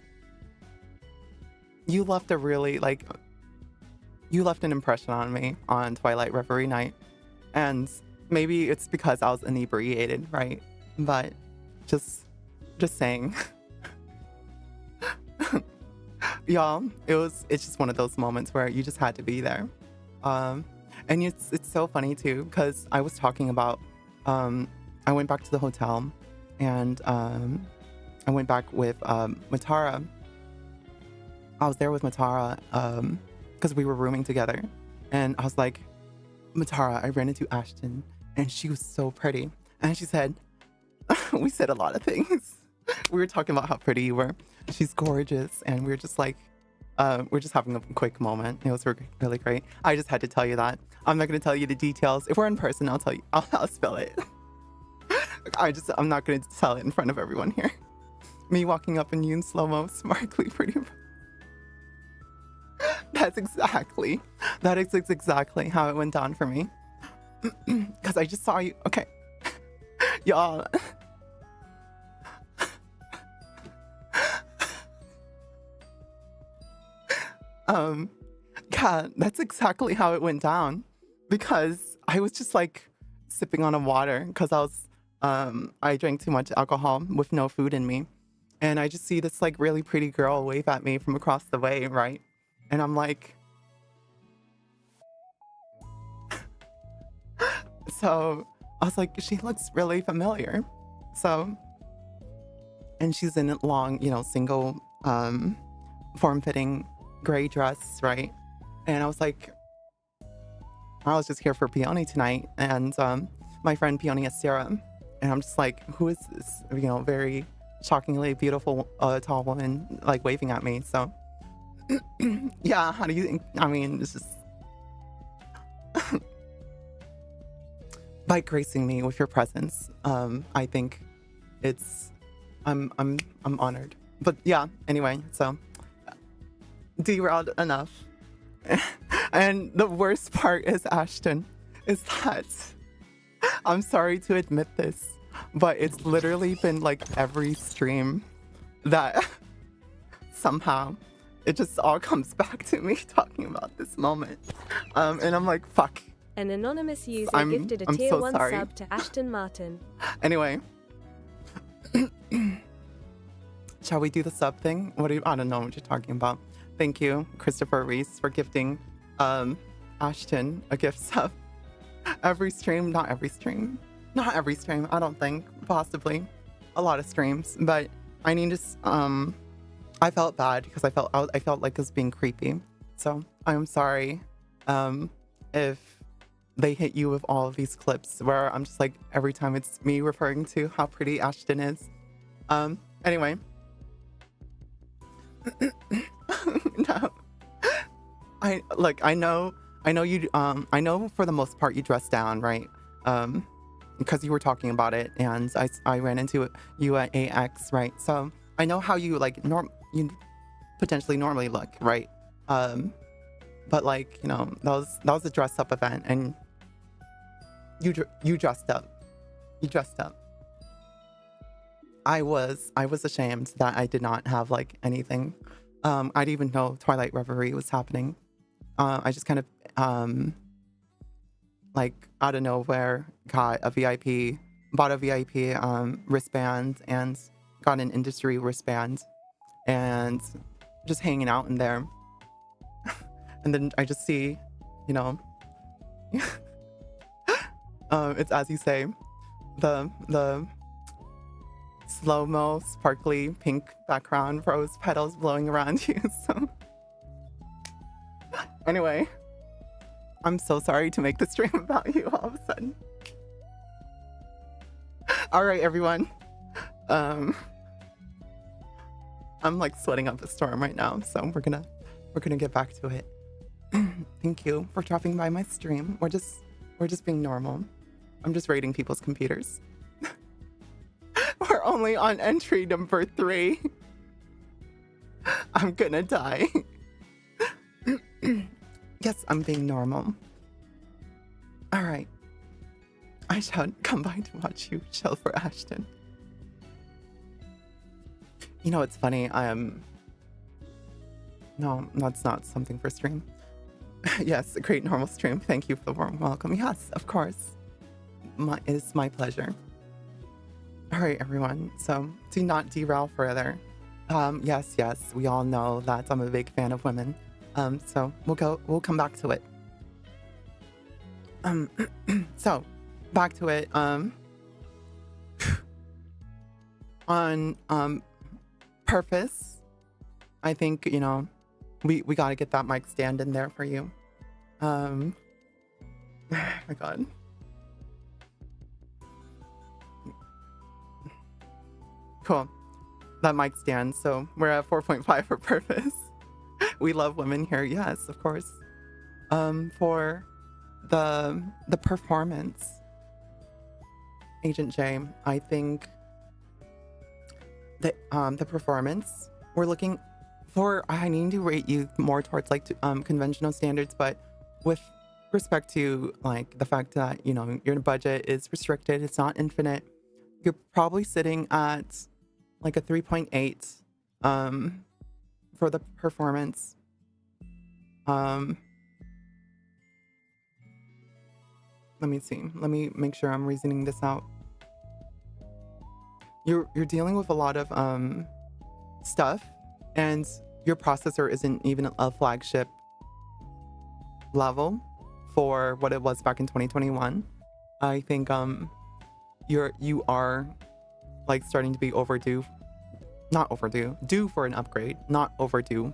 you left you left an impression on me on Twilight Reverie night. And maybe it's because I was inebriated, right? But just saying. Y'all, it's just one of those moments where you just had to be there. And it's so funny too, because I was talking about, I went back to the hotel and I went back with Matara. I was there with Matara because we were rooming together. And I was like, Matara, I ran into Ashton and she was so pretty. And she said, we said a lot of things. We were talking about how pretty you were. She's gorgeous. And we were just like, we're just having a quick moment. It was really great. I just had to tell you that. I'm not going to tell you the details. If we're in person, I'll tell you. I'll spell it. I'm not going to tell it in front of everyone here. Me walking up and you in slow-mo, sparkly, pretty. That is exactly how it went down for me. Because I just saw you. Okay. Y'all. Yeah, that's exactly how it went down. Because I was just like sipping on a water because I drank too much alcohol with no food in me. And I just see this like really pretty girl wave at me from across the way, right? And I'm like, so I was like, she looks really familiar. So, and she's in a long, single, form-fitting gray dress, right? And I was like, I was just here for Peony tonight, and my friend Peony is Sarah, and I'm just like, who is this? Very shockingly beautiful, tall woman, like waving at me. So, yeah, how do you think? I mean, it's just by gracing me with your presence. I think I'm honored. But yeah, anyway, so derailed enough. And the worst part is, Ashton, is that I'm sorry to admit this, but it's literally been like every stream that somehow it just all comes back to me talking about this moment. And I'm like, fuck. An anonymous user I'm gifted a tier so 1 sorry. sub to Ashton Martin. Anyway. Shall we do the sub thing? I don't know what you're talking about. Thank you, Christopher Reese, for gifting Ashton a gift sub. Every stream, not every stream, I don't think, possibly a lot of streams, but I need to, I felt bad because I felt like it was being creepy. So I'm sorry if they hit you with all of these clips where I'm just like, every time it's me referring to how pretty Ashton is. Anyway. No. I know you, I know for the most part you dress down, right? Because you were talking about it, and I ran into you at AX, right? So I know how you you potentially normally look, right? But like, that was a dress up event, and you dressed up. You dressed up. I was ashamed that I did not have like anything. I didn't even know Twilight Reverie was happening. I just kind of like out of nowhere got a VIP, bought a VIP wristband, and got an industry wristband, and just hanging out in there. And then I just see, it's as you say, the slow-mo, sparkly pink background, rose petals blowing around you. So anyway, I'm so sorry to make the stream about you all of a sudden. All right, everyone. I'm like sweating up a storm right now, so we're gonna get back to it. Thank you for dropping by my stream. We're just being normal. I'm just raiding people's computers. We're only on entry number 3. I'm gonna die. Yes, I'm being normal. All right. I shall come by to watch you shell for Ashton. It's funny. No, that's not something for stream. Yes, a great normal stream. Thank you for the warm welcome. Yes, of course. It's my pleasure. All right, everyone. So do not derail further. Yes, we all know that I'm a big fan of women. So we'll come back to it. So back to it. On purpose, I think, we got to get that mic stand in there for you. Oh my God. Cool. That mic stand. So we're at 4.5 for purpose. We love women here. Yes, of course. For the performance, Agent J, I think that the performance, we're looking I need to rate you more towards like conventional standards, but with respect to like the fact that, you know, your budget is restricted, it's not infinite, you're probably sitting at like a 3.8 for the performance. Let me see. Let me make sure I'm reasoning this out. You're dealing with a lot of stuff, and your processor isn't even a flagship level for what it was back in 2021. I think you are like starting to be overdue. Not overdue. Due for an upgrade, not overdue.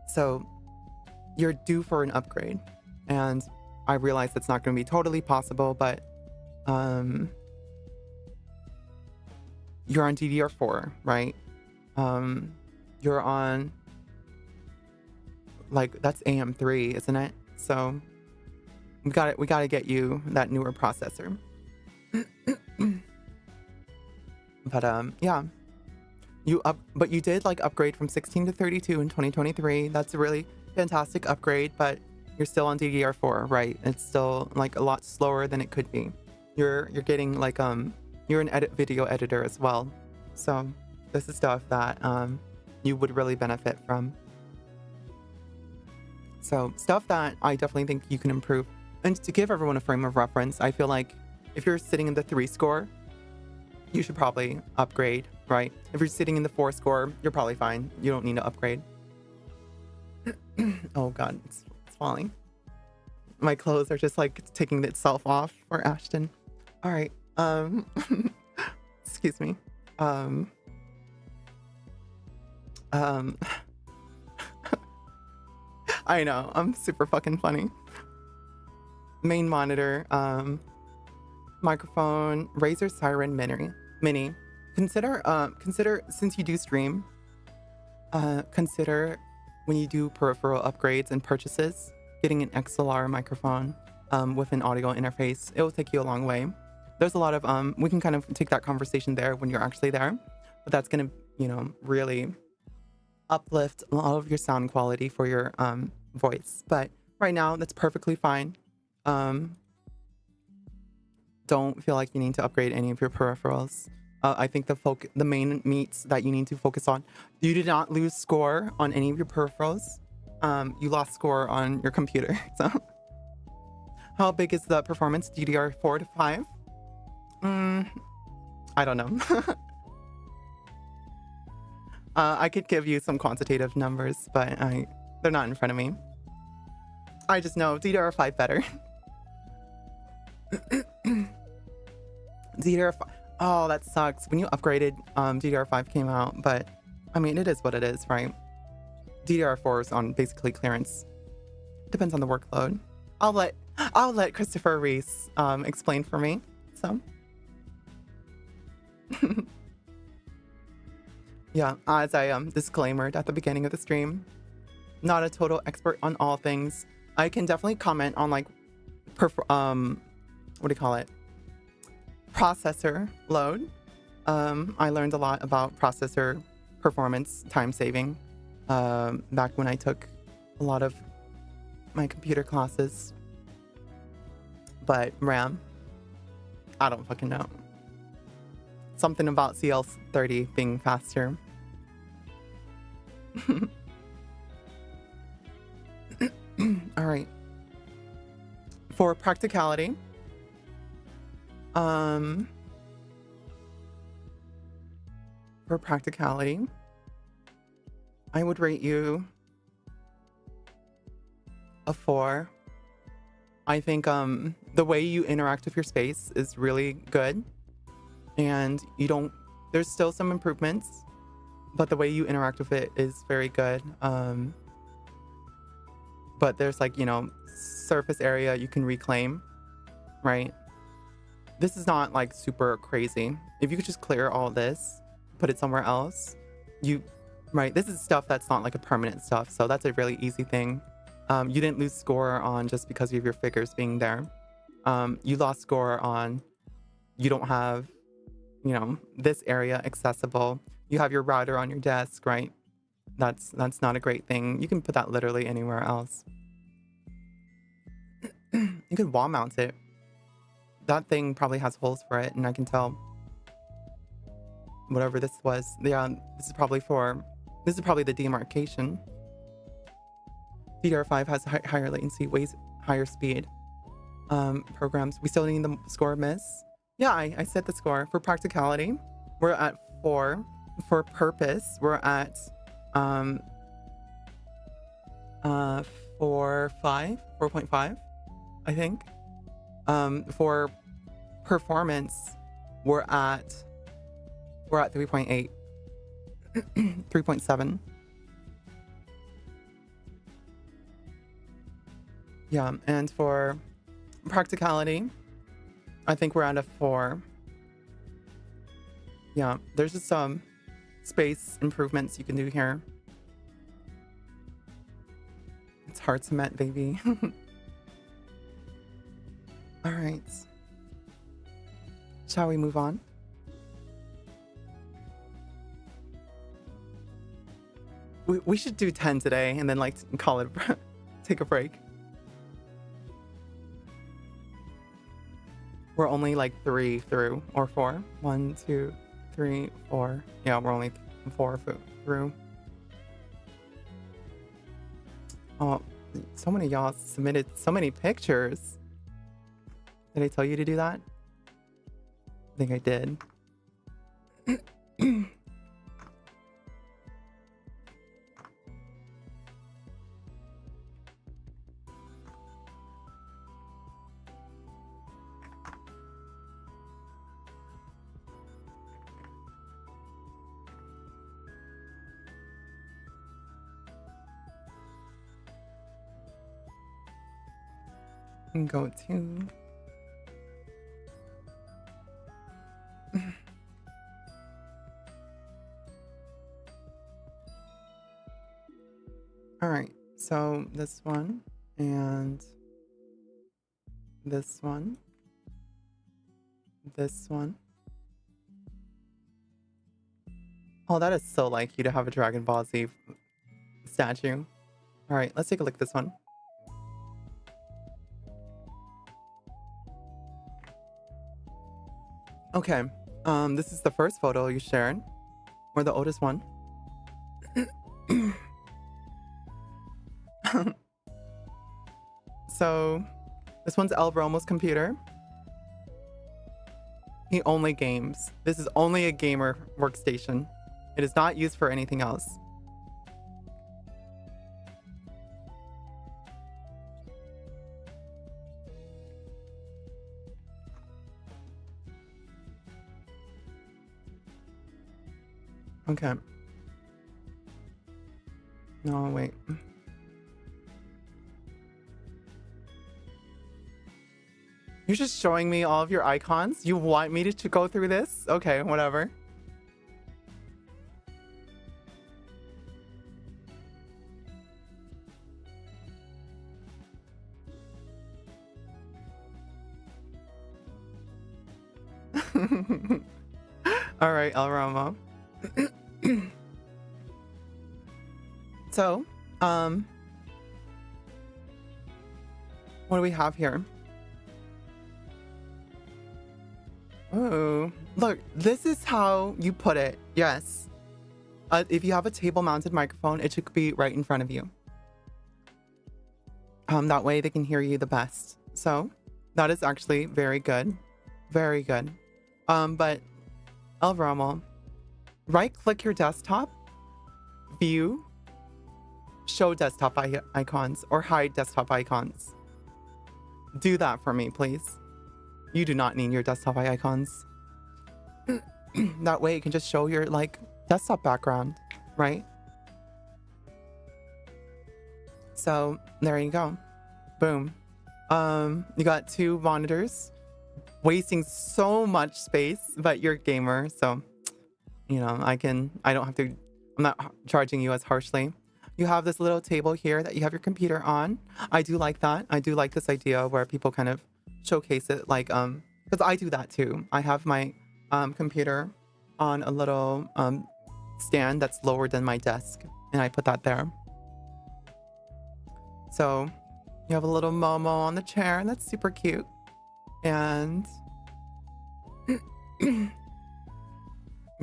So you're due for an upgrade, and I realize that's not going to be totally possible, but you're on DDR4, right? You're on like that's AM3, isn't it? So we got to get you that newer processor. But yeah. But you did like upgrade from 16 to 32 in 2023. That's a really fantastic upgrade, but you're still on DDR4, right? It's still like a lot slower than it could be. You're getting like you're an video editor as well. So this is stuff that you would really benefit from. So stuff that I definitely think you can improve. And to give everyone a frame of reference, I feel like if you're sitting in the 3 score, you should probably upgrade, right? If you're sitting in the 4 score, you're probably fine. You don't need to upgrade. Oh God, it's falling. My clothes are just like taking itself off for Ashton. All right. Excuse me. I know, I'm super fucking funny. Main monitor, microphone, Razer Siren Mini. Consider since you do stream, consider when you do peripheral upgrades and purchases, getting an XLR microphone with an audio interface. It will take you a long way. There's a lot of we can kind of take that conversation there when you're actually there, but that's gonna, you know, really uplift a lot of your sound quality for your voice. But right now, that's perfectly fine. Don't feel like you need to upgrade any of your peripherals. I think the main meats that you need to focus on. You did not lose score on any of your peripherals. You lost score on your computer. So, how big is the performance? DDR4 to 5? I don't know. I could give you some quantitative numbers, but they're not in front of me. I just know DDR5 better. DDR5. Oh, that sucks. When you upgraded, DDR5 came out, but I mean, it is what it is, right? DDR4 is on basically clearance. Depends on the workload. I'll let Christopher Reese explain for me. So, yeah, as I disclaimered at the beginning of the stream, not a total expert on all things. I can definitely comment on like, what do you call it? Processor load. I learned a lot about processor performance, time saving, back when I took a lot of my computer classes. But RAM, I don't fucking know. Something about CL30 being faster. All right. For practicality, I would rate you a 4. I think the way you interact with your space is really good, and there's still some improvements, but the way you interact with it is very good. But there's like, you know, surface area you can reclaim, right? This is not like super crazy. If you could just clear all this, put it somewhere else, right? This is stuff that's not like a permanent stuff. So that's a really easy thing. You didn't lose score on just because of your figures being there. You lost score on, you don't have, you know, this area accessible. you have your router on your desk, right? That's not a great thing. You can put that literally anywhere else. You could wall mount it. That thing probably has holes for it, and I can tell whatever this was. Yeah, this is probably the demarcation. DDR5 has higher latency, ways higher speed. Programs. We still need the score, miss. Yeah, I set the score. For practicality, we're at 4. For purpose, we're at 4.5, I think. For performance, we're at 3.8. 3.7. Yeah, and for practicality, I think we're at a 4. Yeah, there's just some space improvements you can do here. It's hard cement, baby. All right. Shall we move on? We should do 10 today and then like call it, take a break. We're only like 3 through, or 4. 1, 2, 3, 4. Yeah, we're only 4 through. Oh, so many of y'all submitted so many pictures. Did I tell you to do that? I think I did. Go to all right, so this one and this one, this one. Oh, that is so like you to have a Dragon Ball Z statue. All right, let's take a look at this one. Okay, this is the first photo you shared, or the oldest one. So, this one's El Romo's computer. He only games. This is only a gamer workstation. It is not used for anything else. Okay. No, wait. You're just showing me all of your icons? You want me to go through this? Okay, whatever. All right, El Romo. So, what do we have here? Oh, look, this is how you put it. Yes. If you have a table-mounted microphone, it should be right in front of you. That way they can hear you the best. So, that is actually very good. Very good. But, El Romo, right-click your desktop, view, show desktop icons, or hide desktop icons. Do that for me, please. You do not need your desktop icons. That way it can just show your, like, desktop background, right? So, there you go. Boom. You got 2 monitors, wasting so much space, but you're a gamer, so, you know, I'm not charging you as harshly. You have this little table here that you have your computer on. I do like that. I do like this idea where people kind of showcase it, like, because I do that too. I have my computer on a little stand that's lower than my desk, and I put that there. So you have a little Momo on the chair, and that's super cute. And you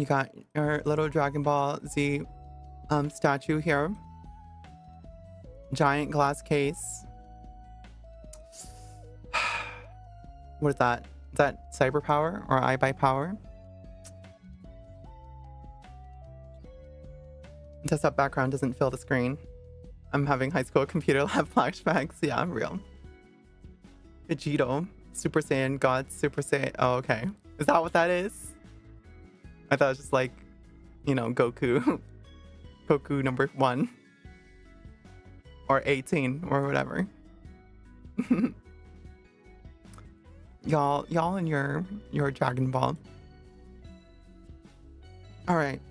got your little Dragon Ball Z statue here. Giant glass case. What is that? Is that cyber power or iBuy power? Desktop background doesn't fill the screen. I'm having high school computer lab flashbacks. Yeah, I'm real. Vegito. Super Saiyan God. Super Saiyan. Oh, okay. Is that what that is? I thought it was just like, you know, Goku. Goku number 1. Or 18 or whatever. Y'all and your Dragon Ball. All right.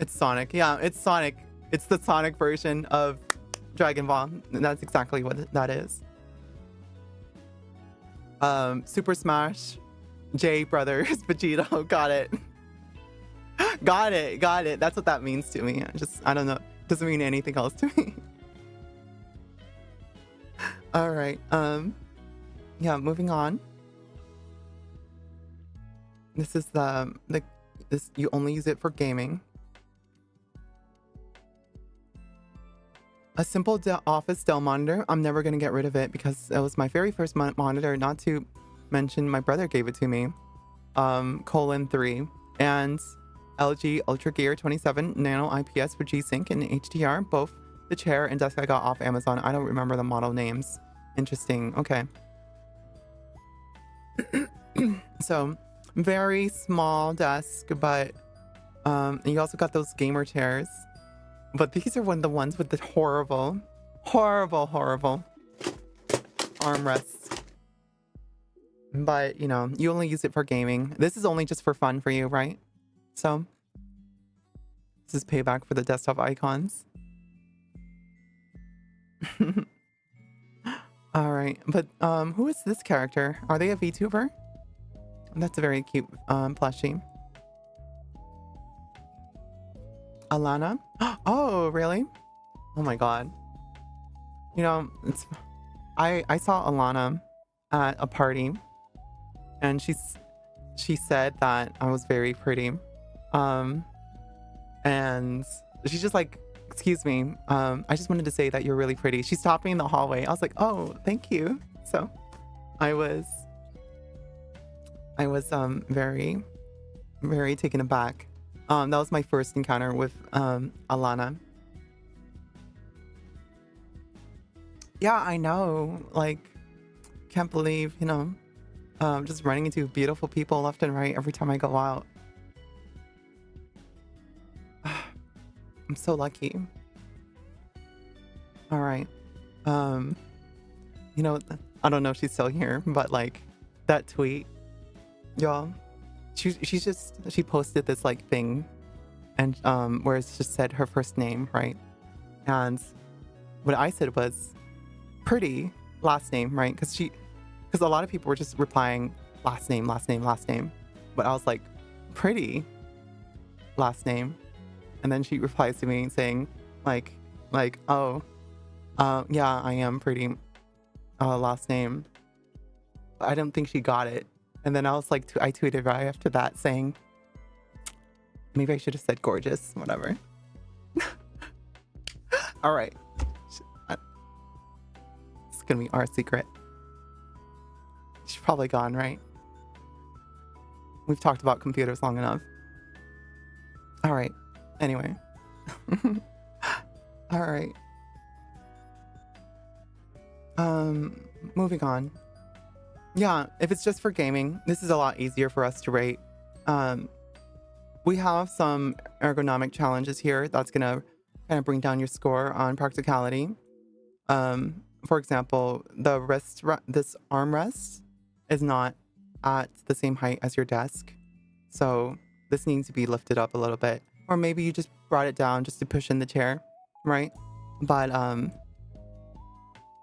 It's Sonic. Yeah, it's Sonic. It's the Sonic version of Dragon Ball. And that's exactly what that is. Super Smash J Brothers Vegito. Got it. Got it. That's what that means to me. I don't know. Doesn't mean anything else to me. All right. Yeah, moving on. This is this you only use it for gaming. A simple office Dell monitor. I'm never gonna get rid of it because it was my very first monitor. Not to mention my brother gave it to me. :3 and LG Ultra Gear 27 Nano IPS for G-Sync and HDR. Both the chair and desk I got off Amazon. I don't remember the model names. Interesting. Okay. So very small desk, but you also got those gamer chairs. But these are the ones with the horrible armrests. But, you know, you only use it for gaming. This is only just for fun for you, right? So, this is payback for the desktop icons. All right. But, who is this character? Are they a VTuber? That's a very cute plushie. Alana? Oh, really? Oh my god. You know, I saw Alana at a party, and she said that I was very pretty. And she's just like, excuse me, I just wanted to say that you're really pretty. She stopped me in the hallway. I was like, oh, thank you. So I was very, very taken aback. That was my first encounter with Alana. Yeah, I know. Like, can't believe, you know, just running into beautiful people left and right every time I go out. I'm so lucky. All right. You know, I don't know if she's still here, but like that tweet, y'all. She posted this like thing, and where it just said her first name, right? And what I said was pretty last name, right? Because a lot of people were just replying last name, but I was like pretty last name, and then she replies to me saying like oh yeah, I am pretty last name. I don't think she got it. And then I was like, I tweeted right after that saying, maybe I should have said gorgeous, whatever. All right. It's going to be our secret. She's probably gone, right? We've talked about computers long enough. All right. Anyway. All right. Moving on. Yeah, if it's just for gaming, this is a lot easier for us to rate. We have some ergonomic challenges here that's gonna kind of bring down your score on practicality. For example, this armrest is not at the same height as your desk, so this needs to be lifted up a little bit. Or maybe you just brought it down just to push in the chair, right? But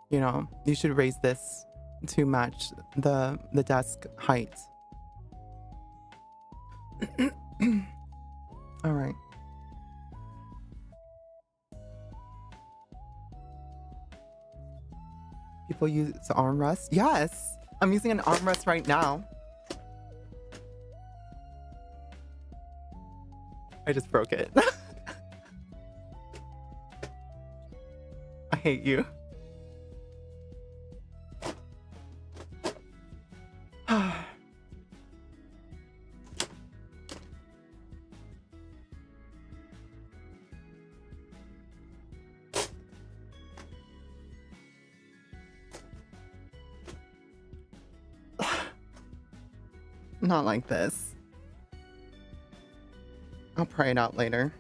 you know, you should raise this to match the desk height. All right. People use armrest. Yes, I'm using an armrest right now. I just broke it. I hate you. Not like this. I'll pray it out later.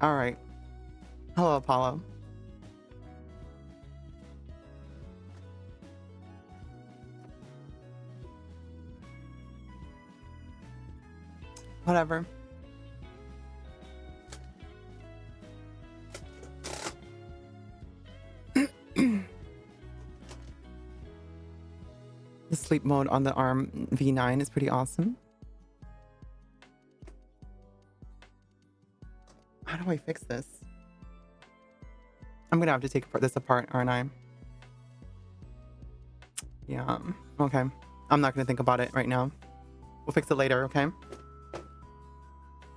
All right. Hello, Apollo. Whatever. The sleep mode on the ARM V9 is pretty awesome. How do I fix this? I'm gonna have to take this apart, aren't I? Yeah, okay. I'm not gonna think about it right now. We'll fix it later, okay?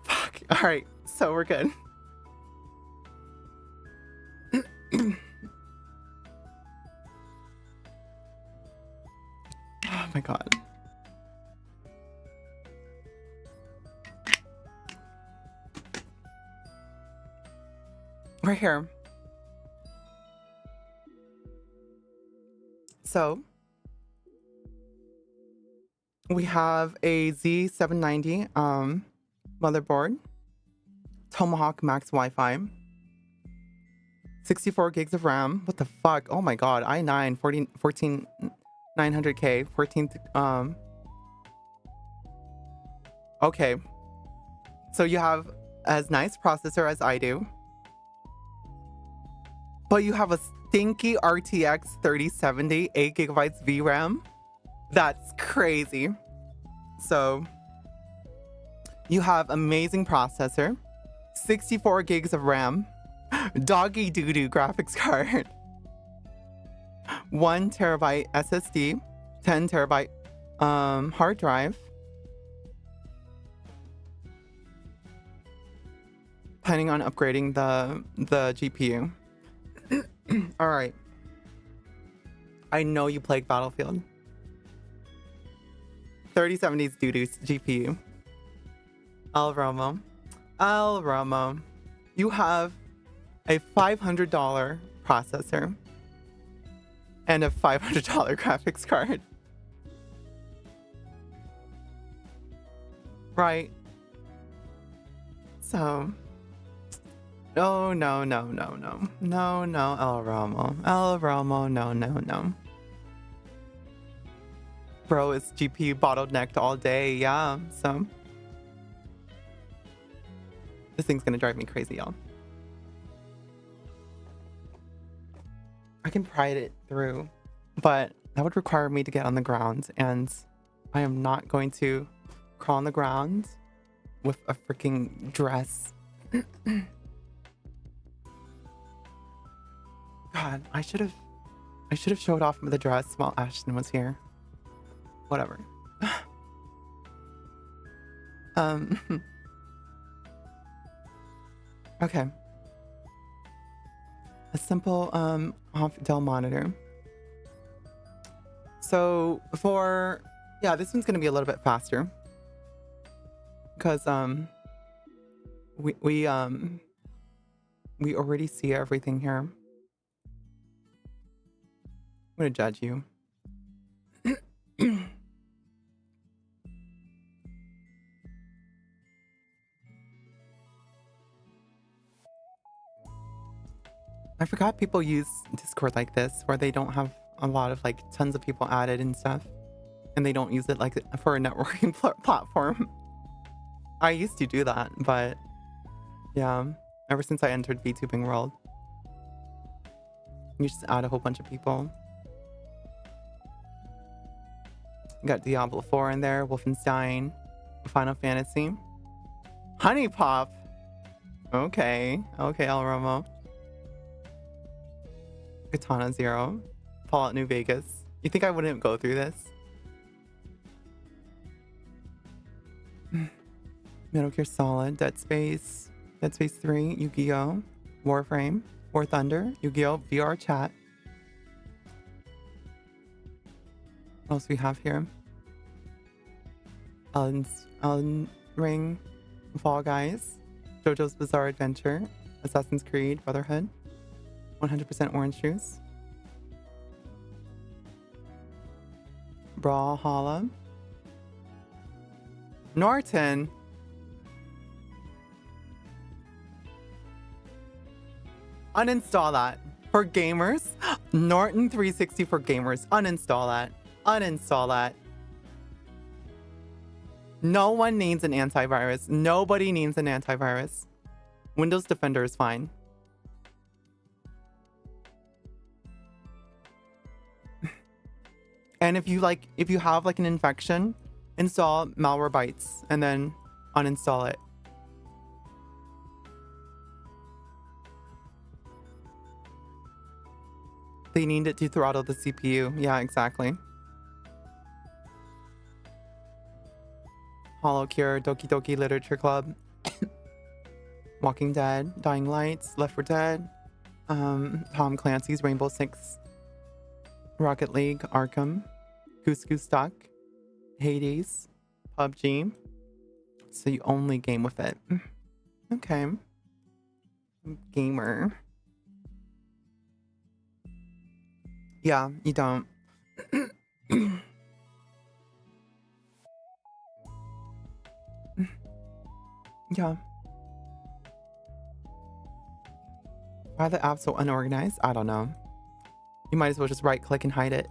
Fuck, all right, so we're good. Oh my god. Right here. So we have a Z790 motherboard, Tomahawk Max Wi-Fi, 64 gigs of RAM. What the fuck? Oh my god, i9 14900K 14th. Okay, so you have as nice processor as I do, but you have a stinky RTX 3070 8 gigabytes VRAM. That's crazy. So you have amazing processor, 64 gigs of RAM, doggy doo-doo graphics card, 1 terabyte SSD, 10 terabyte hard drive. Planning on upgrading the GPU. All right. I know you played Battlefield. 3070's doo-doo's GPU. El Romo. El Romo. You have a $500 processor and a $500 graphics card. Right. So, no, no, no, no, no. No, no, El Romo. El Romo, no, no, no. Bro is GPU bottlenecked all day, yeah, so. This thing's gonna drive me crazy, y'all. I can pry it through, but that would require me to get on the ground, and I am not going to crawl on the ground with a freaking dress. God, I should have showed off the dress while Ashton was here. Whatever. Okay. A simple off-Dell monitor. So yeah, this one's gonna be a little bit faster because we already see everything here. I'm gonna judge you. I forgot people use Discord like this, where they don't have a lot of like tons of people added and stuff, and they don't use it like for a networking platform. I used to do that, but yeah, ever since I entered VTubing world, you just add a whole bunch of people. Got Diablo 4 in there, Wolfenstein, Final Fantasy, Honey Pop. Okay, El Romo. Katana Zero, Fallout New Vegas. You think I wouldn't go through this? Metal Gear Solid, Dead Space 3, Yu-Gi-Oh, Warframe, War Thunder, Yu-Gi-Oh, VR Chat. What else we have here? Elden Ring, Fall Guys, JoJo's Bizarre Adventure, Assassin's Creed Brotherhood, 100% Orange Juice, Brawlhalla, Norton. Uninstall that. For gamers, Norton 360 for gamers. Uninstall that. Uninstall that. No one needs an antivirus. Nobody needs an antivirus. Windows Defender is fine. And if you have like an infection, install Malwarebytes and then uninstall it. They need it to throttle the CPU. Yeah, exactly. Hollow Cure, Doki Doki Literature Club, Walking Dead, Dying Lights, Left 4 Dead, Tom Clancy's Rainbow Six, Rocket League, Arkham, Goose Goose Duck, Hades, PUBG. So you only game with it. Okay. Gamer. Yeah, you don't. Yeah. Why are the apps so unorganized? I don't know. You might as well just right click and hide it.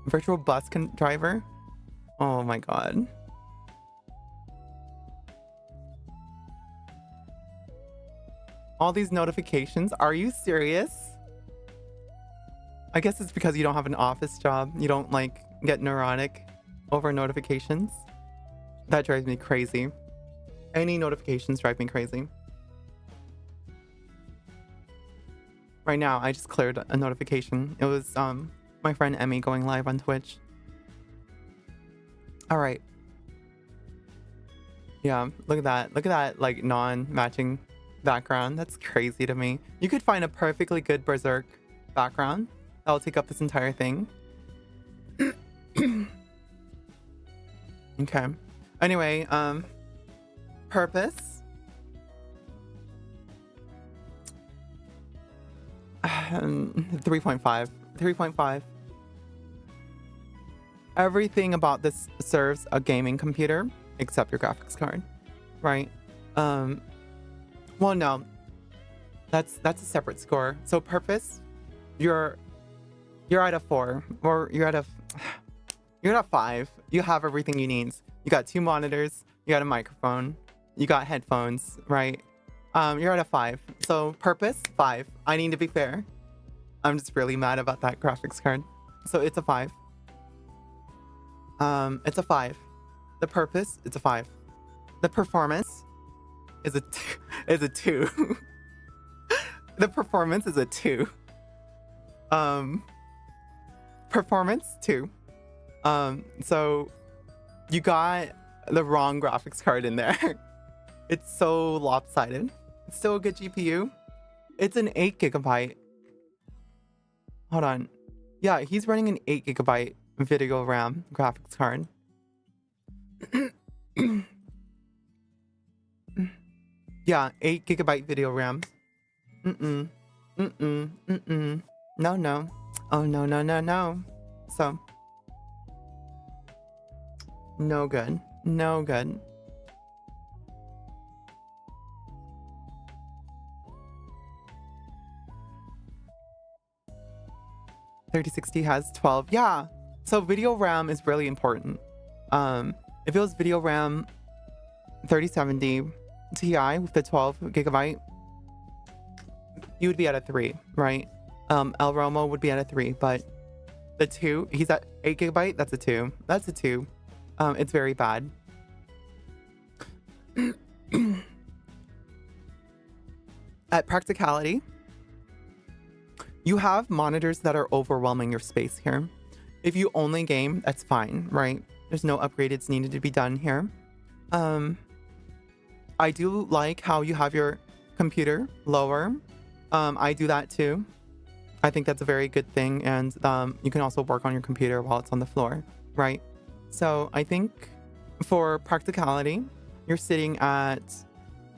Virtual bus driver? Oh my god. All these notifications? Are you serious? I guess it's because you don't have an office job. You don't like get neurotic over notifications. That drives me crazy. Any notifications drive me crazy. Right now, I just cleared a notification. It was my friend Emmy going live on Twitch. All right. Yeah, look at that. Look at that like non-matching background. That's crazy to me. You could find a perfectly good Berserk background that'll take up this entire thing. Okay. Anyway, purpose. 3.5. 3.5. Everything about this serves a gaming computer except your graphics card, right? Well, no, that's a separate score. So purpose, you're at a 4, or you're at a 5. You have everything you need. You got 2 monitors, you got a microphone, you got headphones, right? You're at a 5. So purpose, 5. I need to be fair. I'm just really mad about that graphics card. So it's a 5. It's a 5. The purpose, it's a 5. The performance is a 2. The performance is a 2. Performance 2. So you got the wrong graphics card in there. It's so lopsided. It's still a good GPU. It's an 8 gigabyte. Hold on. Yeah, he's running an 8 gigabyte video RAM graphics card. Yeah, 8 gigabyte video RAM. No. Oh, no. So, no good. No good. $3060 has 12. Yeah. So video RAM is really important. If it was video RAM 3070 Ti with the 12 gigabyte, you would be at a 3, right? El Romo would be at a 3, but the 2, he's at 8 gigabyte, that's a 2. That's a 2. It's very bad. At practicality, You have monitors that are overwhelming your space here. If you only game, that's fine, right? There's no upgrades needed to be done here. I do like how you have your computer lower. I do that too. I think that's a very good thing, and you can also work on your computer while it's on the floor, right? So I think for practicality, you're sitting at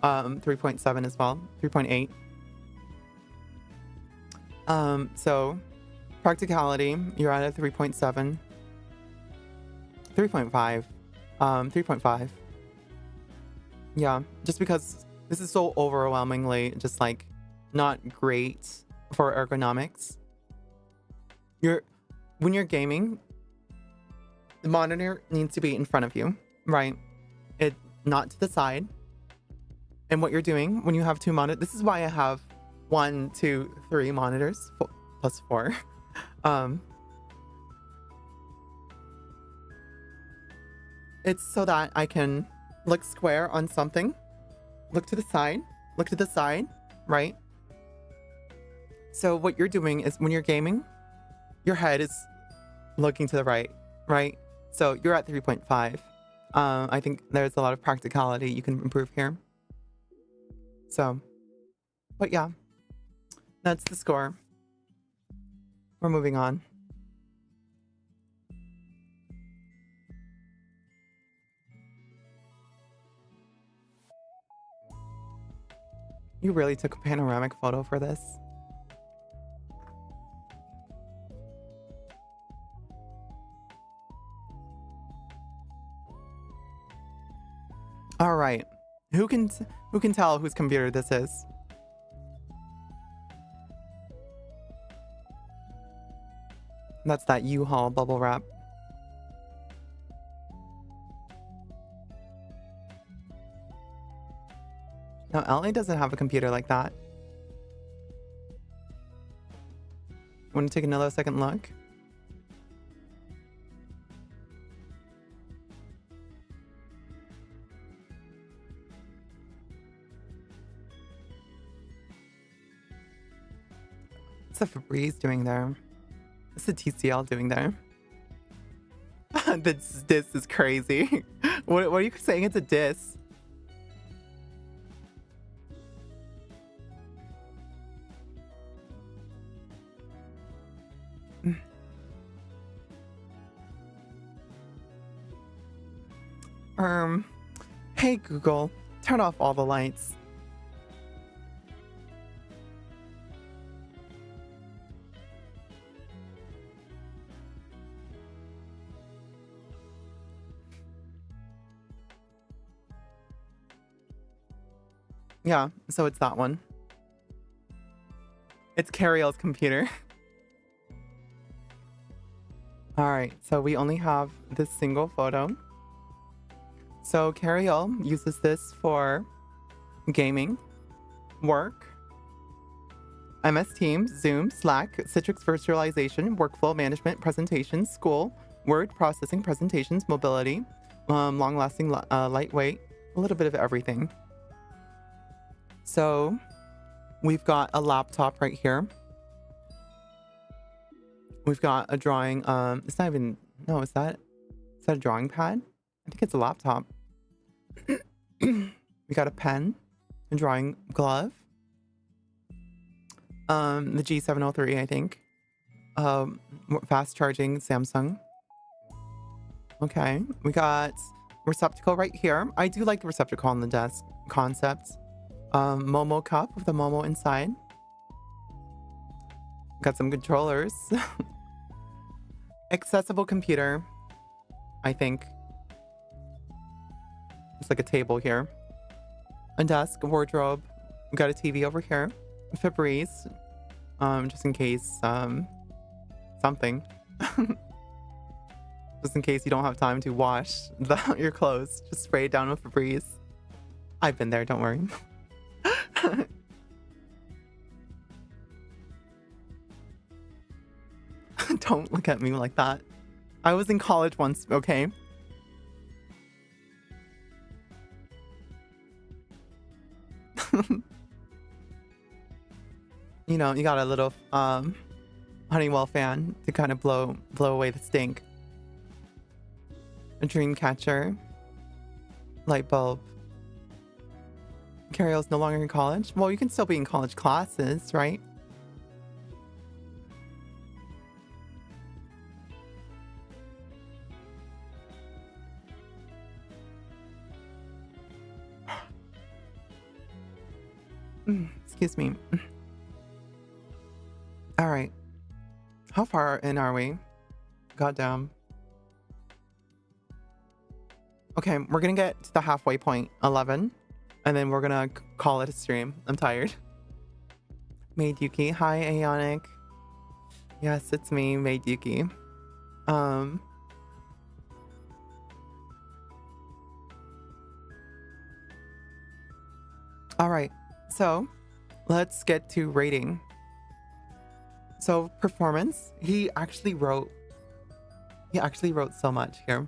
3.7 as well, 3.8. So practicality, you're at a 3.7, 3.5, 3.5. Yeah, just because this is so overwhelmingly just like not great for ergonomics. When you're gaming, the monitor needs to be in front of you, right? It not to the side. And what you're doing when you have two monitors, this is why I have 1, 2, 3 monitors plus 4. It's so that I can look square on something, look to the side, right? So what you're doing is when you're gaming, your head is looking to the right, right? So you're at 3.5. I think there's a lot of practicality you can improve here. So, but yeah, that's the score. We're moving on. You really took a panoramic photo for this. All right. Who can tell whose computer this is? That's that U-Haul bubble wrap. No, Ellie doesn't have a computer like that. Want to take another second look? What's the Febreze doing there? What's the TCL doing there? This is crazy. What are you saying? It's a diss. Hey Google, turn off all the lights. Yeah, so it's that one. It's Cariel's computer. All right, so we only have this single photo. So Cariel uses this for gaming, work, MS Teams, Zoom, Slack, Citrix virtualization, workflow management, presentations, school, word processing, presentations, mobility, long-lasting, lightweight, a little bit of everything. So we've got a laptop right here. We've got a drawing, it's not even, no, is that a drawing pad? I think it's a laptop. We got a pen, a drawing glove, the G703, I think, fast charging Samsung. Okay, we got receptacle right here. I do like the receptacle on the desk concept. Momo cup with a Momo inside. Got some controllers. Accessible computer, I think. It's like a table here. A desk, a wardrobe. We got a TV over here. Febreze. Just in case, something. Just in case you don't have time to wash your clothes. Just spray it down with Febreze. I've been there, don't worry. Don't look at me like that. I was in college once, okay? you know, you got a little Honeywell fan to kind of blow away the stink. A dream catcher. Light bulb. Carol's no longer in college. Well, you can still be in college classes, right? Excuse me. All right. How far in are we? Goddamn. Okay, we're gonna get to the halfway point, 11, and then we're gonna call it a stream. I'm tired. Maid Yuki. Hi, Aeonic. Yes, it's me, Maid Yuki. All right. So, let's get to rating. So, performance. He actually wrote so much here.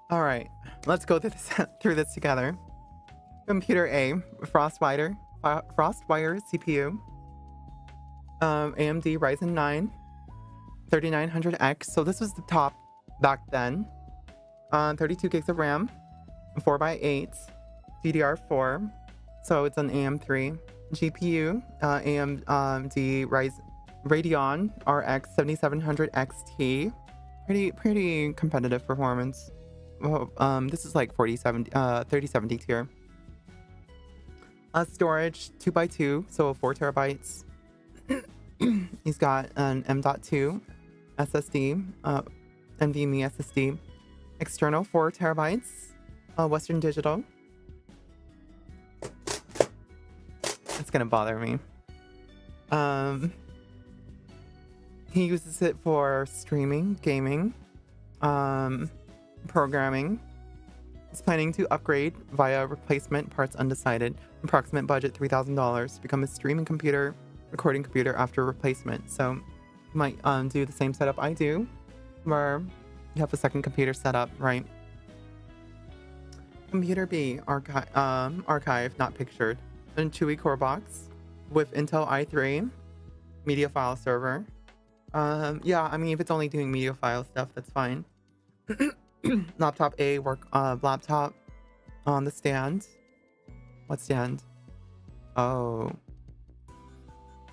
All right, let's go through this together. Computer A, Frostwire CPU, AMD Ryzen 9 3900X. So this was the top back then. 32 gigs of RAM, 4x8, DDR4. So it's an AM3 GPU, AMD Radeon RX 7700 XT. Pretty competitive performance. Well, this is like 3070 tier. Storage 2x2, so 4 terabytes. He's got an M.2 SSD, NVMe SSD. External 4 terabytes. Western Digital. It's gonna bother me. He uses it for streaming, gaming, programming. He's planning to upgrade via replacement, parts undecided. Approximate budget $3,000. Become a streaming computer, recording computer after replacement. So you might do the same setup I do, where you have a second computer set up, right? Computer B, archive, not pictured. A Chewy core box with Intel i3, media file server. Yeah, I mean, if it's only doing media file stuff, that's fine. Laptop A, laptop on the stand. What stand? Oh,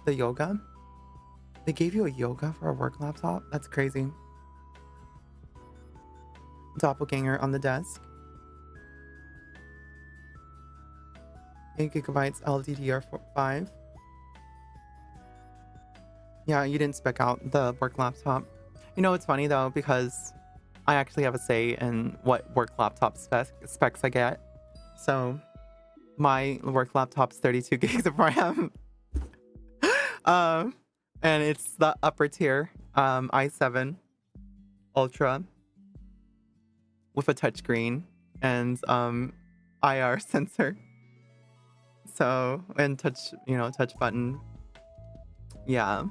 the yoga? They gave you a yoga for a work laptop? That's crazy. Doppelganger on the desk. 8 gigabytes LDDR5. Yeah, you didn't spec out the work laptop. You know, it's funny though, because I actually have a say in what work laptop specs I get. So my work laptop's 32 gigs of RAM. And it's the upper tier, i7 Ultra with a touchscreen and IR sensor. So, and touch button. Yeah.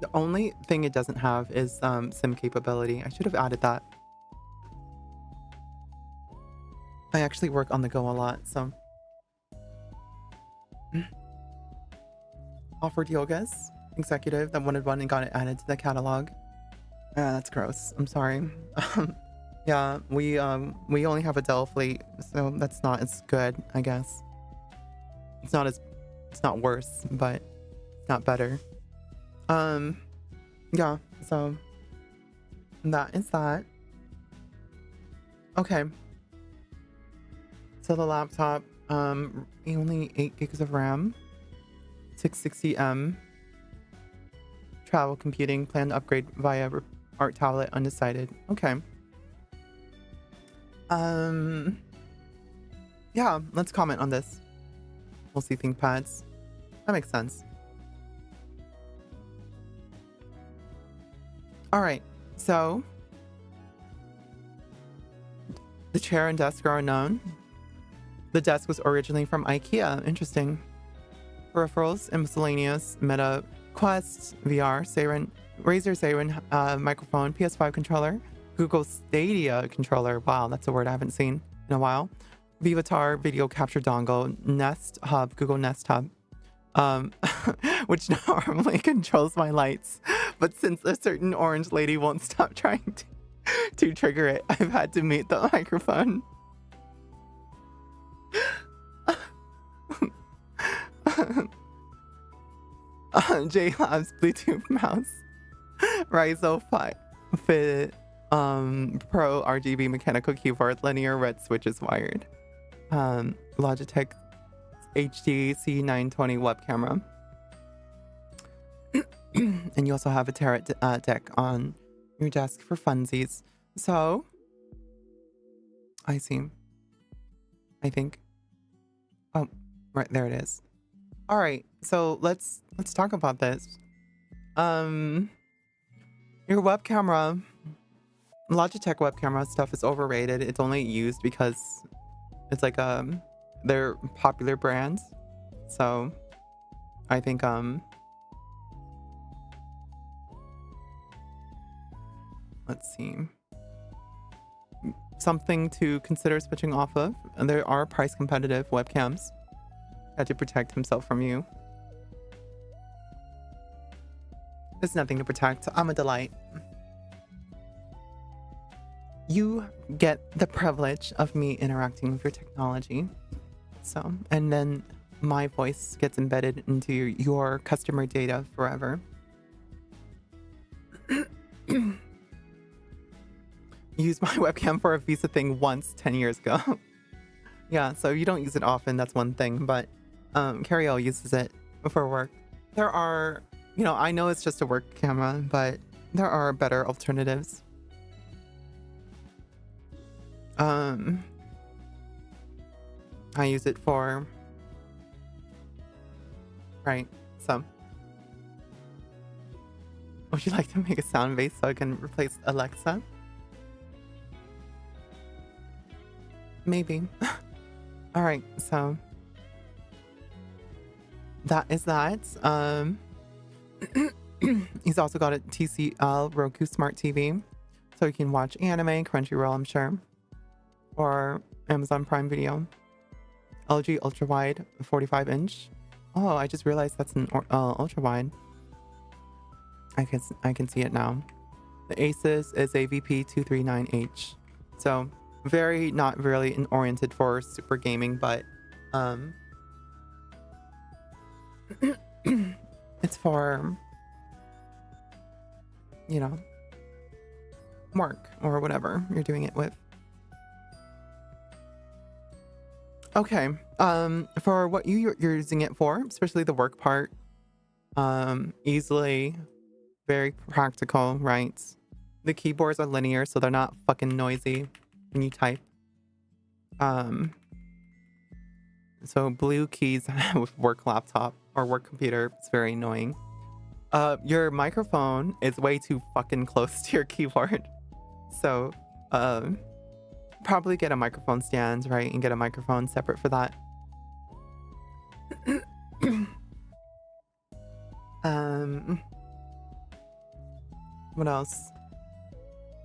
The only thing it doesn't have is SIM capability. I should have added that. I actually work on the go a lot, so. Offered yogas. Executive that wanted one and got it added to the catalog. That's gross. I'm sorry. Yeah, we only have a Dell fleet, so that's not as good, I guess. It's not worse, but it's not better. Yeah, so that is that. Okay. So the laptop, only 8 gigs of RAM, 660M, travel computing, planned upgrade via art tablet, undecided. Okay. Yeah, let's comment on this. We'll see ThinkPads. That makes sense. All right. So the chair and desk are unknown. The desk was originally from IKEA. Interesting. Peripherals and miscellaneous Meta Quest VR, Razer Seiren microphone, PS5 controller, Google Stadia controller. Wow, that's a word I haven't seen in a while. Vivatar video capture dongle, Nest Hub, Google Nest Hub, which normally controls my lights, but since a certain orange lady won't stop trying to trigger it, I've had to mute the microphone. JLab's Bluetooth mouse, Ryzo 5 Fit Pro RGB mechanical keyboard, linear red switches wired, Logitech HD C920 web camera, and you also have a Tarot deck on your desk for funsies. So, I see. I think. Oh, right there it is. All right, so let's talk about this. Your web camera, Logitech web camera stuff is overrated. It's only used because it's like they're popular brands. So I think let's see. Something to consider switching off of. And there are price competitive webcams. Had to protect himself from you. There's nothing to protect. I'm a delight. You get the privilege of me interacting with your technology. So, and then my voice gets embedded into your customer data forever. Used my webcam for a visa thing once 10 years ago. Yeah, so you don't use it often, that's one thing, but Carrie-O uses it for work. There are, you know, I know it's just a work camera, but there are better alternatives. I use it for, right, so. Would you like to make a sound base so I can replace Alexa? Maybe. All right, so that is that. He's also got a TCL Roku Smart TV, so you can watch anime, Crunchyroll, I'm sure, or Amazon Prime Video. LG ultra wide 45-inch. Oh, I just realized that's an ultra wide. I can see it now. The Asus is a VP239H, so very not really oriented for super gaming, but it's for, you know, work or whatever you're doing it with. Okay, for what you're using it for, especially the work part, easily, very practical, right? The keyboards are linear, so they're not fucking noisy when you type. So blue keys with work laptop or work computer, it's very annoying. Your microphone is way too fucking close to your keyboard. So, probably get a microphone stand, right? And get a microphone separate for that. What else?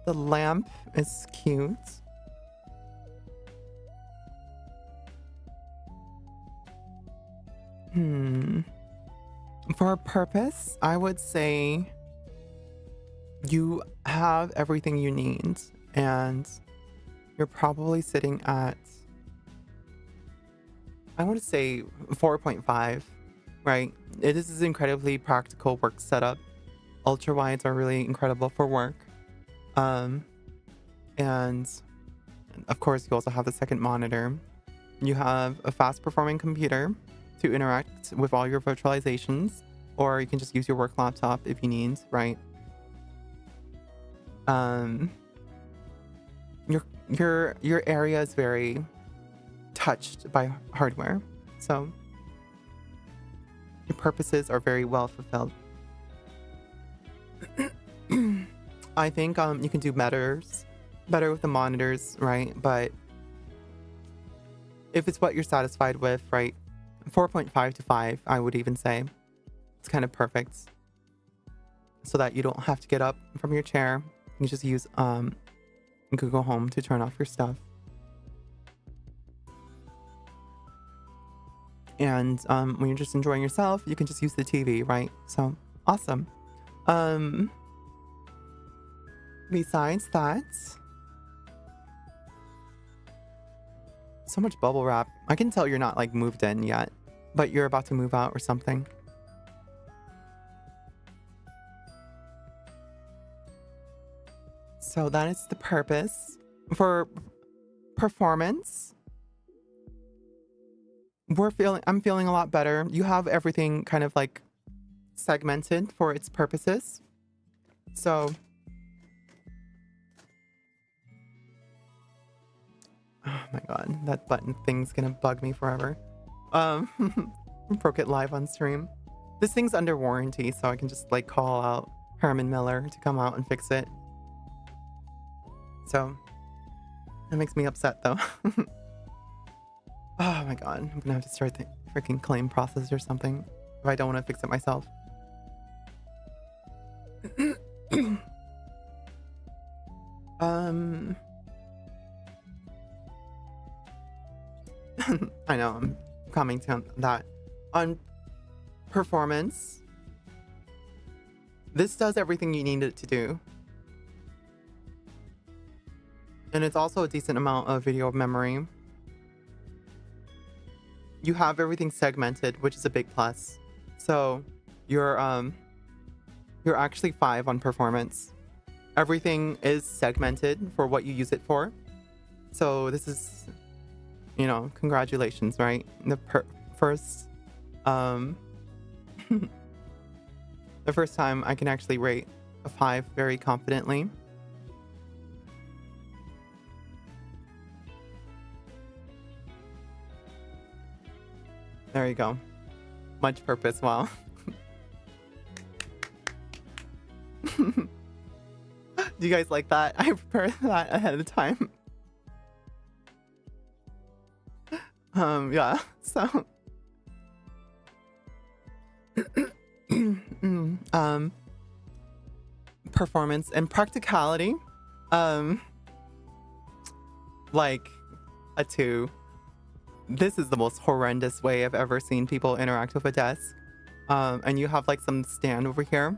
The lamp is cute. For a purpose, I would say you have everything you need, and you're probably sitting at, I want to say 4.5, right? It is an incredibly practical work setup. Ultra wides are really incredible for work. And of course, you also have the second monitor. You have a fast performing computer to interact with all your virtualizations, or you can just use your work laptop if you need, right? Your area is very touched by hardware, so your purposes are very well fulfilled. I think you can do better with the monitors, right? But if it's what you're satisfied with, right? 4.5 to 5, I would even say. It's kind of perfect. So that you don't have to get up from your chair. You just use you could go home to turn off your stuff. And when you're just enjoying yourself, you can just use the TV, right? So awesome. Besides that, so much bubble wrap. I can tell you're not like moved in yet, but you're about to move out or something. So that is the purpose. For performance, I'm feeling a lot better. You have everything kind of like segmented for its purposes. So oh my god, that button thing's gonna bug me forever. Broke it live on stream. This thing's under warranty, so I can just like call out Herman Miller to come out and fix it. So that makes me upset though. Oh my god, I'm gonna have to start the freaking claim process or something if I don't want to fix it myself. I know, I'm commenting on that. On performance, this does everything you need it to do. And it's also a decent amount of video memory. You have everything segmented, which is a big plus. So you're actually 5 on performance. Everything is segmented for what you use it for. So this is, you know, congratulations, right? The first the first time I can actually rate a 5 very confidently. There you go. Much purpose, wow. Do you guys like that? I prepared that ahead of time. Yeah, so performance and practicality, like a 2. This is the most horrendous way I've ever seen people interact with a desk. And you have like some stand over here.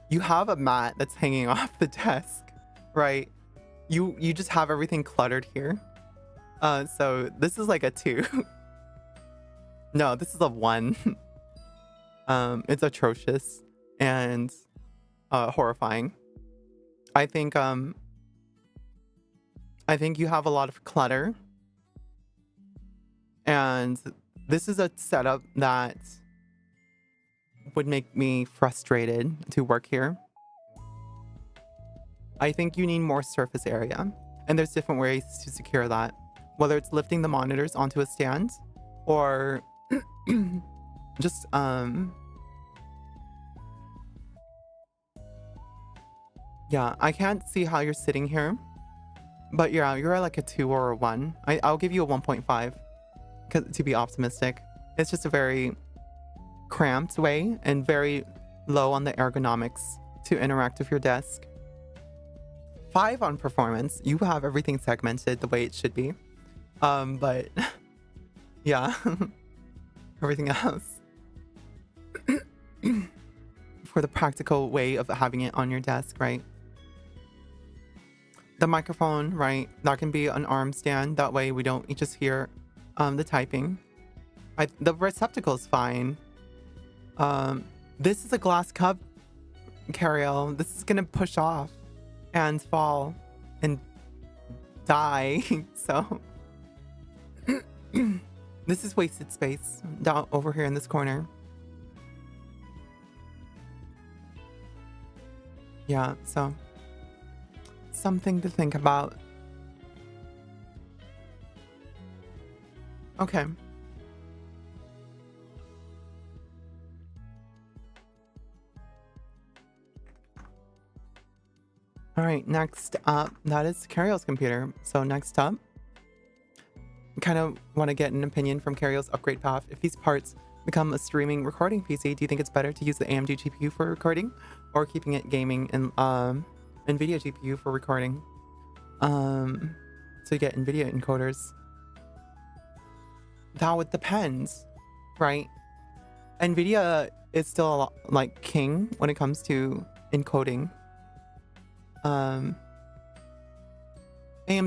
You have a mat that's hanging off the desk, right? You just have everything cluttered here. So this is like a 2. No, this is a 1. It's atrocious and horrifying. I think you have a lot of clutter. And this is a setup that would make me frustrated to work here. I think you need more surface area. And there's different ways to secure that. Whether it's lifting the monitors onto a stand or just yeah, I can't see how you're sitting here. But yeah, you're at like a 2 or a 1. I'll give you a 1.5. To be optimistic. It's just a very cramped way and very low on the ergonomics to interact with your desk. 5 on performance. You have everything segmented the way it should be. But yeah, everything else for the practical way of having it on your desk, right? The microphone, right? That can be an arm stand. That way we don't just hear the typing. The receptacle is fine. This is a glass cup, Cariel. This is gonna push off and fall and die. So this is wasted space down over here in this corner. Yeah, so something to think about. Okay. All right, next up, that is Cario's computer. So next up, I kind of want to get an opinion from Cario's upgrade path. If these parts become a streaming recording PC, do you think it's better to use the AMD GPU for recording or keeping it gaming and NVIDIA GPU for recording? So you get NVIDIA encoders. That would depend, right? NVIDIA is still a lot, like king when it comes to encoding. AMD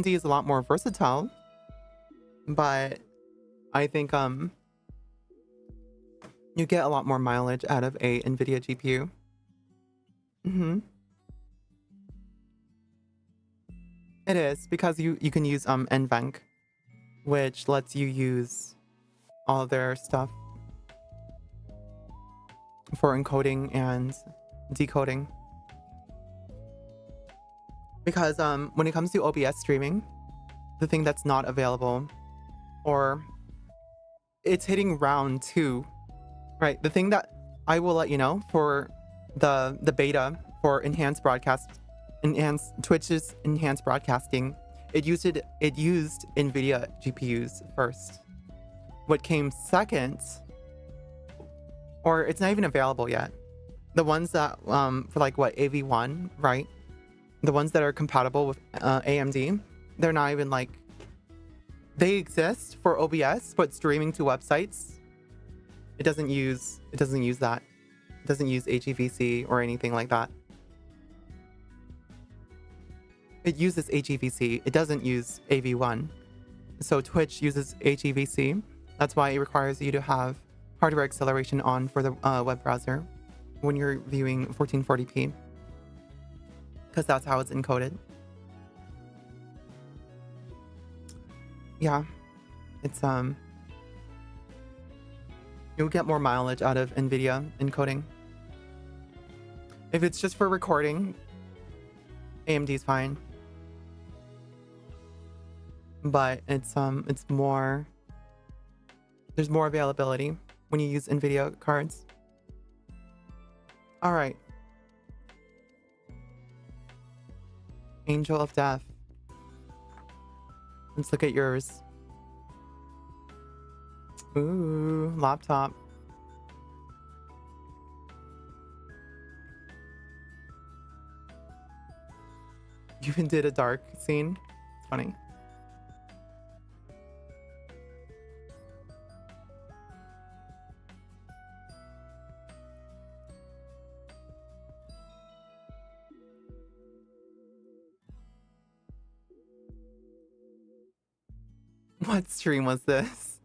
is a lot more versatile, but I think you get a lot more mileage out of a NVIDIA GPU. It is because you can use NVENC, which lets you use all their stuff for encoding and decoding. Because when it comes to OBS streaming, the thing that's not available, or it's hitting round 2, right? The thing that I will let you know for the beta for Twitch's enhanced broadcasting, it used NVIDIA GPUs first. What came second, or it's not even available yet, the ones that for like what, AV1, right? The ones that are compatible with AMD, they're not even like, they exist for OBS, but streaming to websites, it doesn't use that. It doesn't use HEVC or anything like that. It uses HEVC. It doesn't use AV1. So Twitch uses HEVC. That's why it requires you to have hardware acceleration on for the web browser when you're viewing 1440p. Because that's how it's encoded. Yeah, it's you'll get more mileage out of NVIDIA encoding. If it's just for recording, AMD's fine. But it's more, there's more availability when you use NVIDIA cards. All right. Angel of Death. Let's look at yours. Ooh, laptop. You even did a dark scene. It's funny. What stream was this?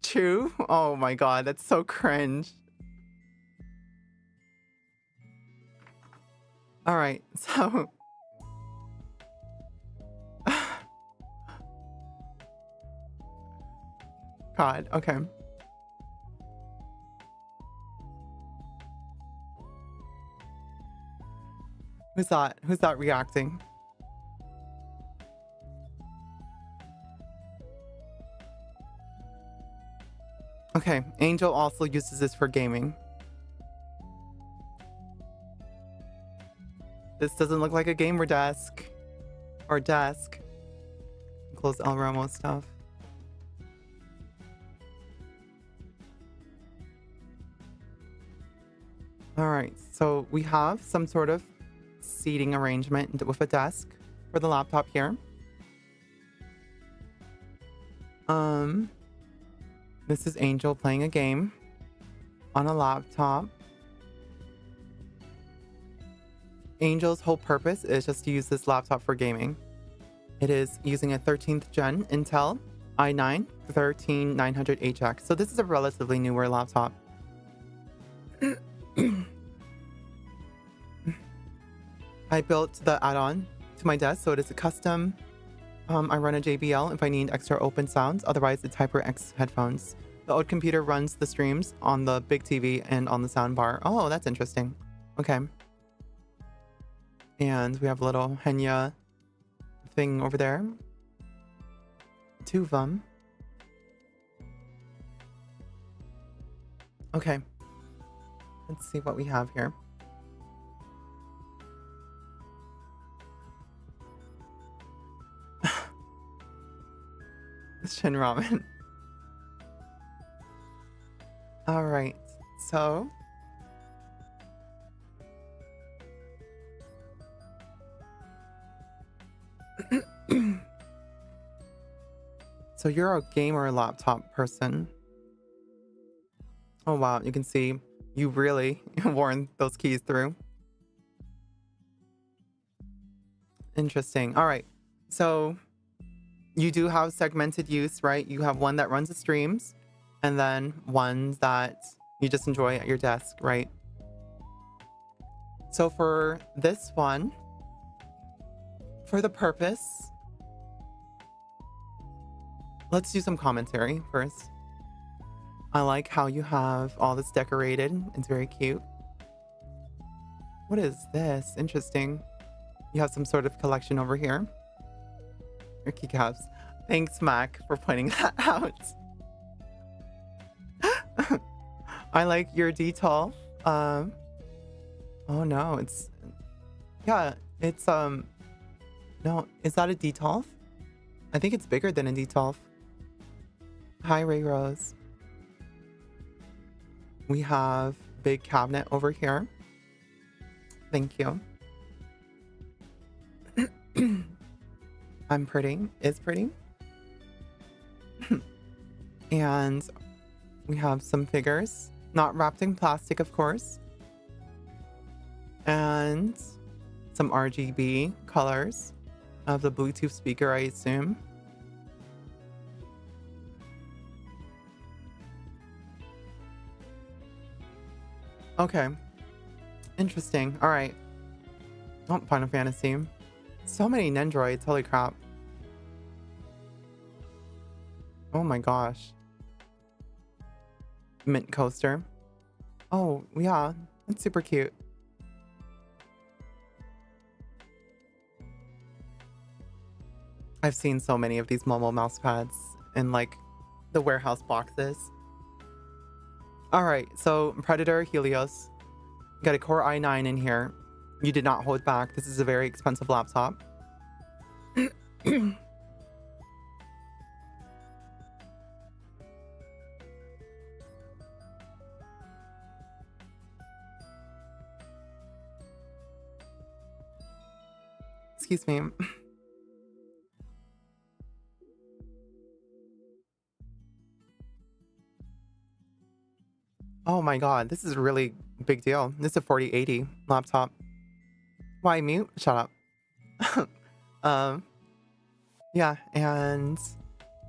True? Oh my god, that's so cringe. Alright, so... God, okay. Who's that? Who's that reacting? Okay, Angel also uses this for gaming. This doesn't look like a gamer desk. Or desk. Close El Ramos stuff. Alright, so we have some sort of seating arrangement with a desk for the laptop here. This is Angel playing a game on a laptop. Angel's whole purpose is just to use this laptop for gaming. It is using a 13th gen Intel i9 13900HX. So this is a relatively newer laptop. I built the add-on to my desk, so it is a custom. I run a JBL if I need extra open sounds. Otherwise, it's HyperX headphones. The old computer runs the streams on the big TV and on the soundbar. Oh, that's interesting. Okay. And we have a little Henya thing over there. 2 of them. Okay. Let's see what we have here. Shin ramen. All right, so so you're a gamer laptop person. Oh wow, you can see you really worn those keys through. Interesting. All right, so you do have segmented use, right? You have one that runs the streams, and then one that you just enjoy at your desk, right? So for this one, for the purpose, let's do some commentary first. I like how you have all this decorated. It's very cute. What is this? Interesting. You have some sort of collection over here. Your keycaps. Thanks, Mac, for pointing that out. I like your detail. Oh no, it's yeah, it's no, is that a detail? I think it's bigger than a detail. Hi, Ray Rose. We have big cabinet over here. Thank you. I'm pretty. Is pretty. And we have some figures, not wrapped in plastic, of course. And some RGB colors of the Bluetooth speaker, I assume. Okay. Interesting. All right. Oh, Final Fantasy. So many Nendroids. Holy crap. Oh my gosh. Mint coaster. Oh, yeah. That's super cute. I've seen so many of these Momo mouse pads in like the warehouse boxes. All right, so Predator Helios. You got a Core i9 in here. You did not hold back. This is a very expensive laptop. Excuse me. Oh my god, this is a really big deal. This is a 4080 laptop. Why mute? Shut up. Yeah, and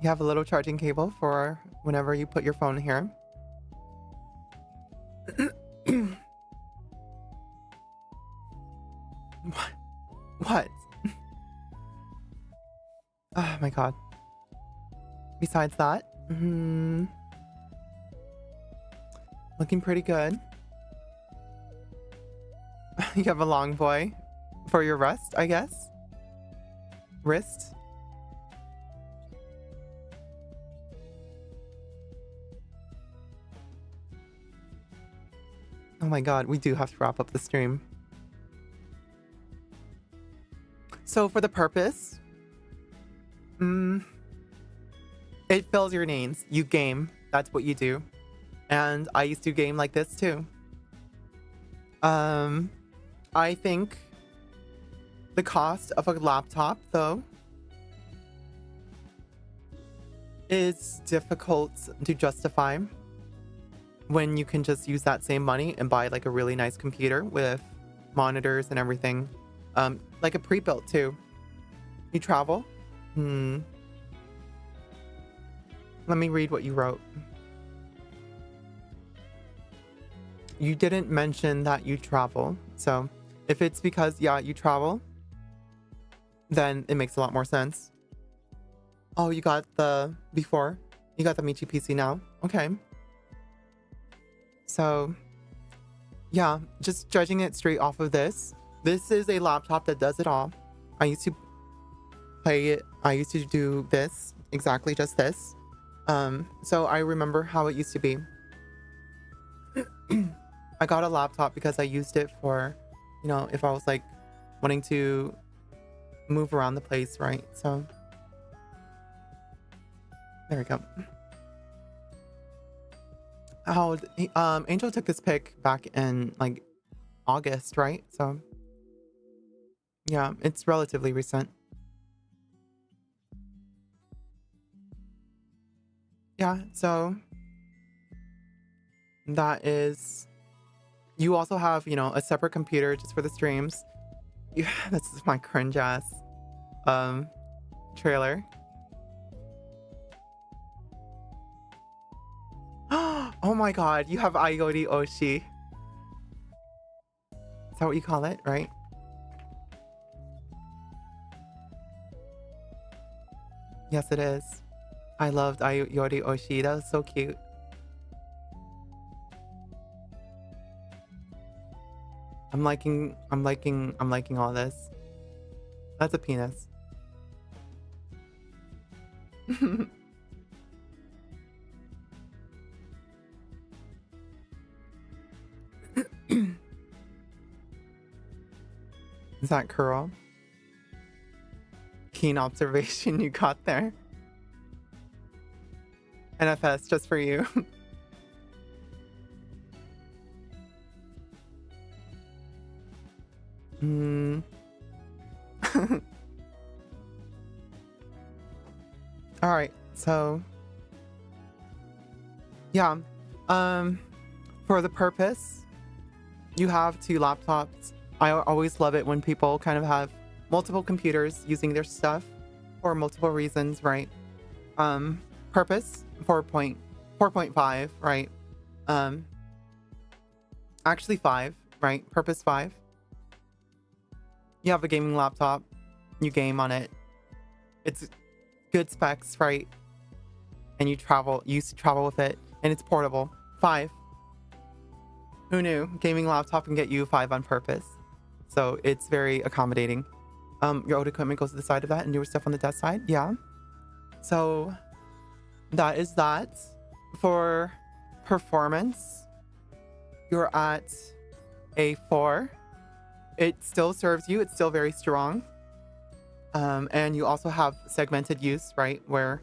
you have a little charging cable for whenever you put your phone here. What? Oh my god. Besides that, looking pretty good. You have a long boy for your wrist, I guess. Wrist. Oh my god, we do have to wrap up the stream. So for the purpose, it fills your needs. You game. That's what you do. And I used to game like this too. I think the cost of a laptop, though, is difficult to justify when you can just use that same money and buy like a really nice computer with monitors and everything. Like a pre-built too. You travel? Let me read what you wrote. You didn't mention that you travel. So if it's because, yeah, you travel, then it makes a lot more sense. Oh, you got the before? You got the Michi PC now? Okay. So, yeah, just judging it straight off of this. This is a laptop that does it all. I used to play it. I used to do this, exactly just this. So I remember how it used to be. I got a laptop because I used it for, you know, if I was like wanting to move around the place, right? So There we go. Oh, Angel took this pic back in like August, right? So yeah, it's relatively recent. Yeah, so that is, you also have, you know, a separate computer just for the streams. Yeah, this is my cringe ass trailer. Oh my god, you have Ayori Oshi. Is that what you call it, right? Yes, it is. I loved Ayori Oshi. That was so cute. I'm liking all this. That's a penis. Is that curl? Keen observation you got there. NFS just for you. All right, so yeah, for the purpose, you have 2 laptops. I always love it when people kind of have multiple computers using their stuff for multiple reasons, right? Purpose 4.5, right? Actually 5, right? Purpose 5. You have a gaming laptop, you game on it. It's good specs, right? And you used to travel with it, and it's portable. 5. Who knew? Gaming laptop can get you 5 on purpose. So it's very accommodating. Your old equipment goes to the side of that and newer stuff on the desk side. Yeah. So that is that. For performance, you're at a 4. It still serves you. It's still very strong. And you also have segmented use, right? Where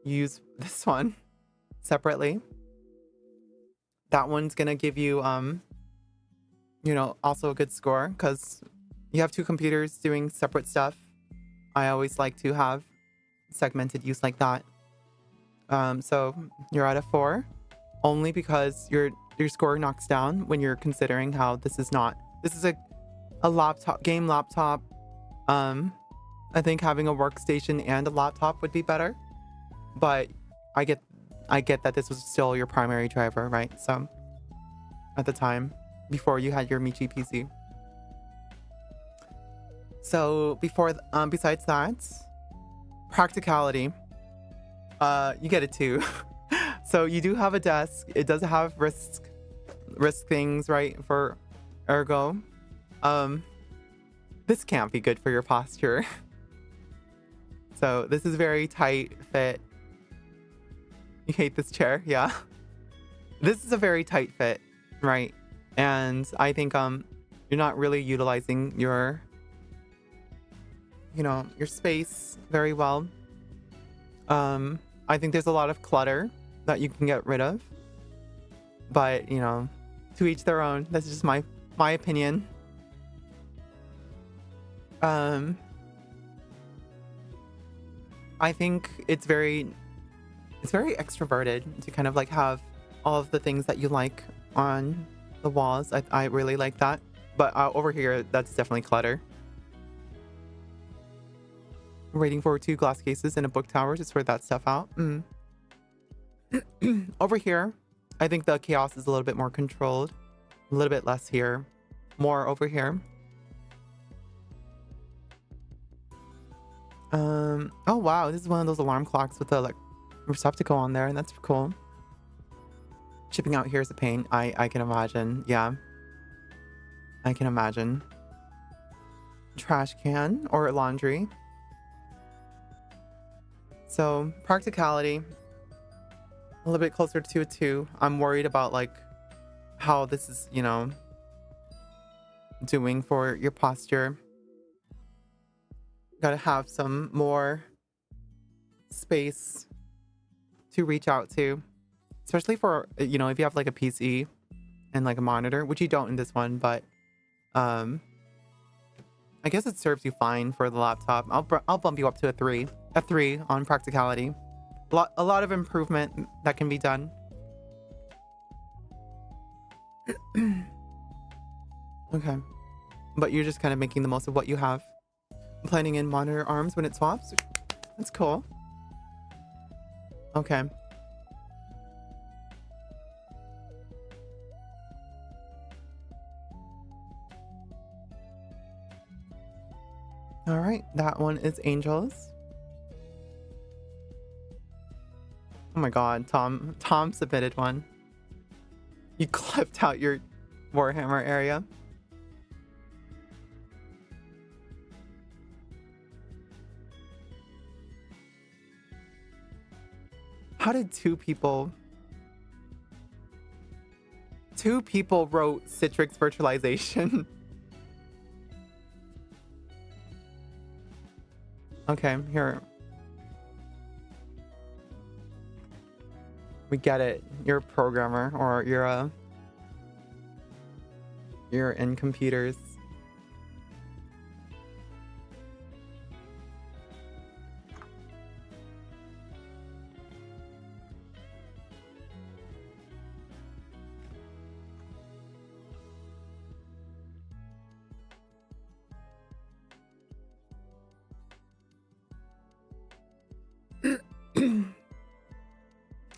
you use this one separately. That one's going to give you, you know, also a good score because you have 2 computers doing separate stuff. I always like to have segmented use like that. So you're at a 4 only because your score knocks down when you're considering how this is a laptop, game laptop. I think having a workstation and a laptop would be better, but I get that this was still your primary driver, right? So at the time, before you had your Michi PC. So besides that, practicality, you get it too. So you do have a desk. It does have risk things, right? For ergo, this can't be good for your posture. So this is very tight fit. You hate this chair, yeah. This is a very tight fit, right? And I think you're not really utilizing your, you know, your space very well. I think there's a lot of clutter that you can get rid of. But, you know, to each their own. That's just my opinion. I think it's very extroverted to kind of like have all of the things that you like on the walls. I really like that. But over here, that's definitely clutter. Waiting for 2 glass cases and a book tower to sort that stuff out. Over here, I think the chaos is a little bit more controlled. A little bit less here. More over here. Oh wow, this is one of those alarm clocks with the like receptacle on there, and that's cool. Shipping out here is a pain. I can imagine. Yeah, I can imagine. Trash can or laundry. So practicality, a little bit closer to a 2. I'm worried about like how this is, you know, doing for your posture. Gotta have some more space to reach out to, especially for, you know, if you have like a PC and like a monitor, which you don't in this one, but I guess it serves you fine for the laptop. I'll bump you up to a 3 on practicality. A lot of improvement that can be done. Okay, but you're just kind of making the most of what you have. Planning in monitor arms when it swaps. That's cool. Okay. All right, that one is Angels. Oh my god, Tom submitted one. You clipped out your Warhammer area. How did two people wrote Citrix virtualization? Okay, here. We get it. You're a programmer, or you're in computers.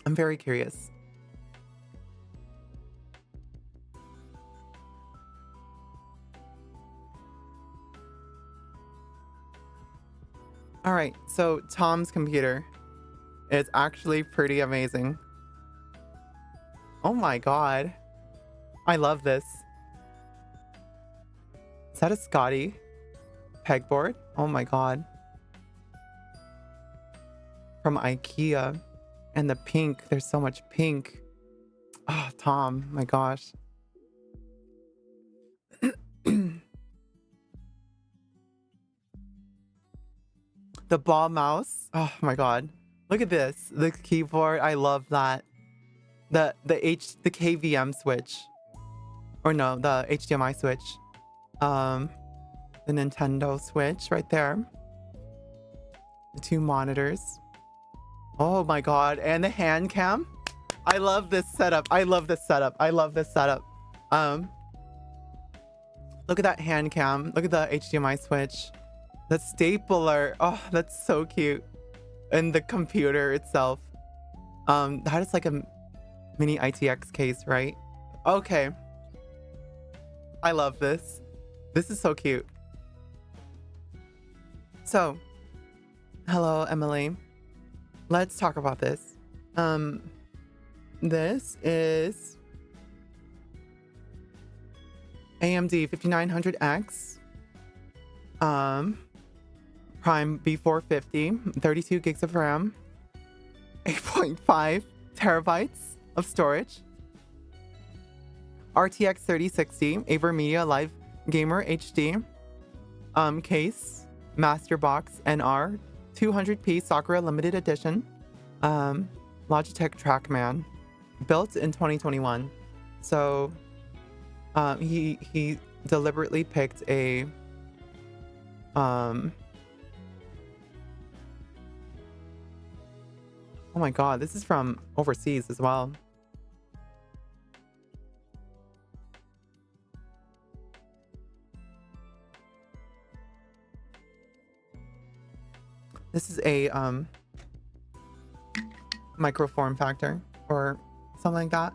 I'm very curious. All right, so Tom's computer is actually pretty amazing. Oh my god. I love this. Is that a Scotty pegboard? Oh my god. From IKEA. And the pink, there's so much pink. Oh, Tom, my gosh. The ball mouse. Oh my god. Look at this. The keyboard. I love that. The KVM switch. Or no, the HDMI switch. The Nintendo Switch right there. The two monitors. Oh my god, and the hand cam. I love this setup. I love this setup. Look at that hand cam. Look at the HDMI switch. The stapler. Oh, that's so cute. And the computer itself. That is like a mini ITX case, right? Okay. I love this. This is so cute. So, hello, Emily. Let's talk about this. This is AMD 5900X. Prime B450, 32 gigs of RAM, 8.5 terabytes of storage. RTX 3060, AverMedia Live Gamer HD. Case, Master Box NR. 200p Sakura limited edition. Logitech Trackman, built in 2021. So he deliberately picked a oh my god, this is from overseas as well. This is a micro form factor or something like that.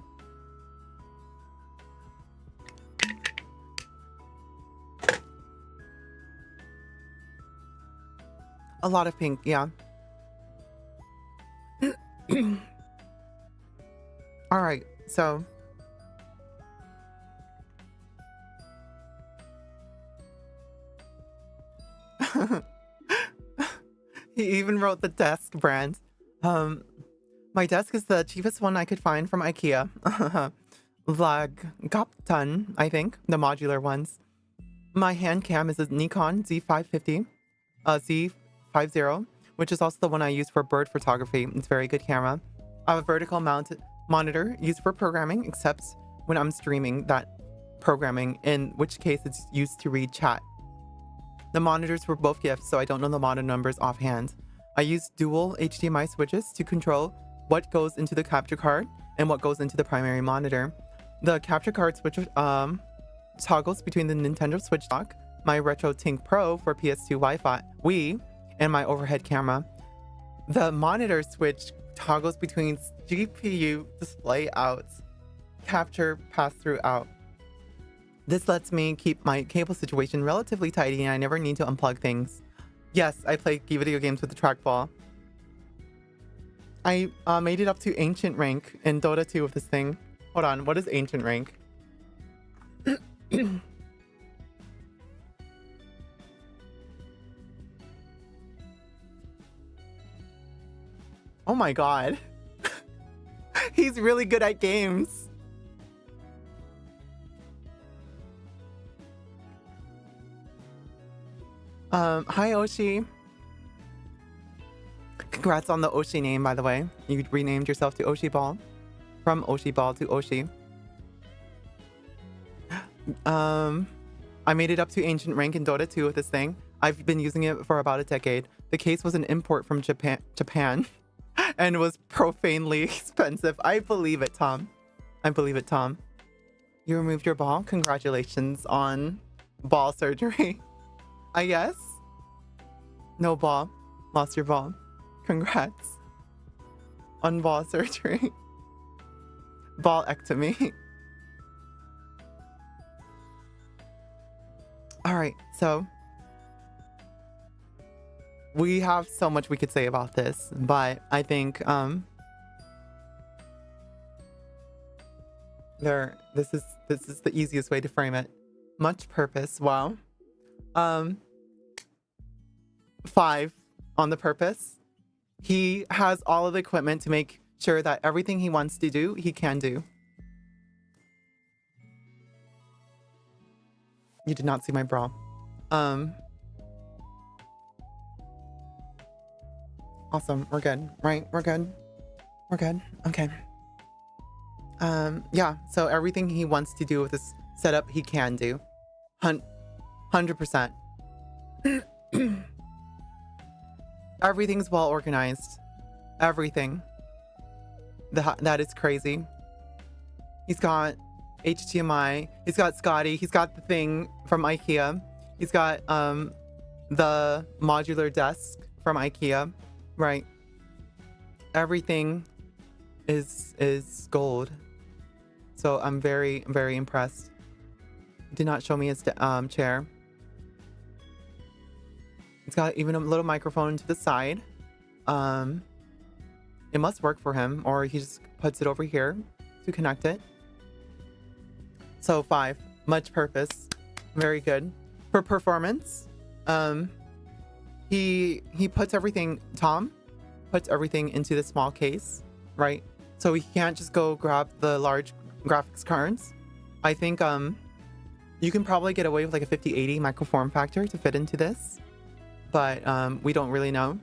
A lot of pink, yeah. All right, so he even wrote the desk brand. My desk is the cheapest one I could find from IKEA. Vlagopton, I think, the modular ones. My hand cam is a Nikon Z550, Z50, which is also the one I use for bird photography. It's a very good camera. I have a vertical mount monitor used for programming, except when I'm streaming that programming, in which case it's used to read chat. The monitors were both gifts, so I don't know the model numbers offhand. I use dual HDMI switches to control what goes into the capture card and what goes into the primary monitor. The capture card switch toggles between the Nintendo Switch dock, my Retro Tink Pro for PS2 Wi-Fi, Wii, and my overhead camera. The monitor switch toggles between GPU display outs, capture pass-through out. This lets me keep my cable situation relatively tidy and I never need to unplug things. Yes, I play video games with the trackball. I made it up to Ancient Rank in Dota 2 with this thing. Hold on, what is Ancient Rank? Oh my god. He's really good at games. Hi Oshi. Congrats on the Oshi name, by the way. You renamed yourself to Oshi Ball. From Oshi Ball to Oshi. I made it up to Ancient Rank in Dota 2 with this thing. I've been using it for about a decade. The case was an import from Japan and was profanely expensive. I believe it, Tom. I believe it, Tom. You removed your ball? Congratulations on ball surgery. I guess. No ball. Lost your ball. Congrats on ball surgery. Ballectomy. All right, so we have so much we could say about this, but I think this is the easiest way to frame it. Much purpose. Wow. 5 on the purpose. He has all of the equipment to make sure that everything he wants to do, he can do. You did not see my bra. Awesome. We're good, right? We're good. We're good. Okay. Yeah. So everything he wants to do with this setup, he can do. 100%. Everything's well organized. Everything. That is crazy. He's got HDMI. He's got Scotty. He's got the thing from IKEA. He's got the modular desk from IKEA. Right. Everything is gold. So I'm very impressed. He did not show me his chair. It's got even a little microphone to the side. It must work for him, or he just puts it over here to connect it. So 5, much purpose, very good. For performance, he puts everything, Tom puts everything into the small case, right? So he can't just go grab the large graphics cards. I think you can probably get away with like a 5080 micro form factor to fit into this, but we don't really know.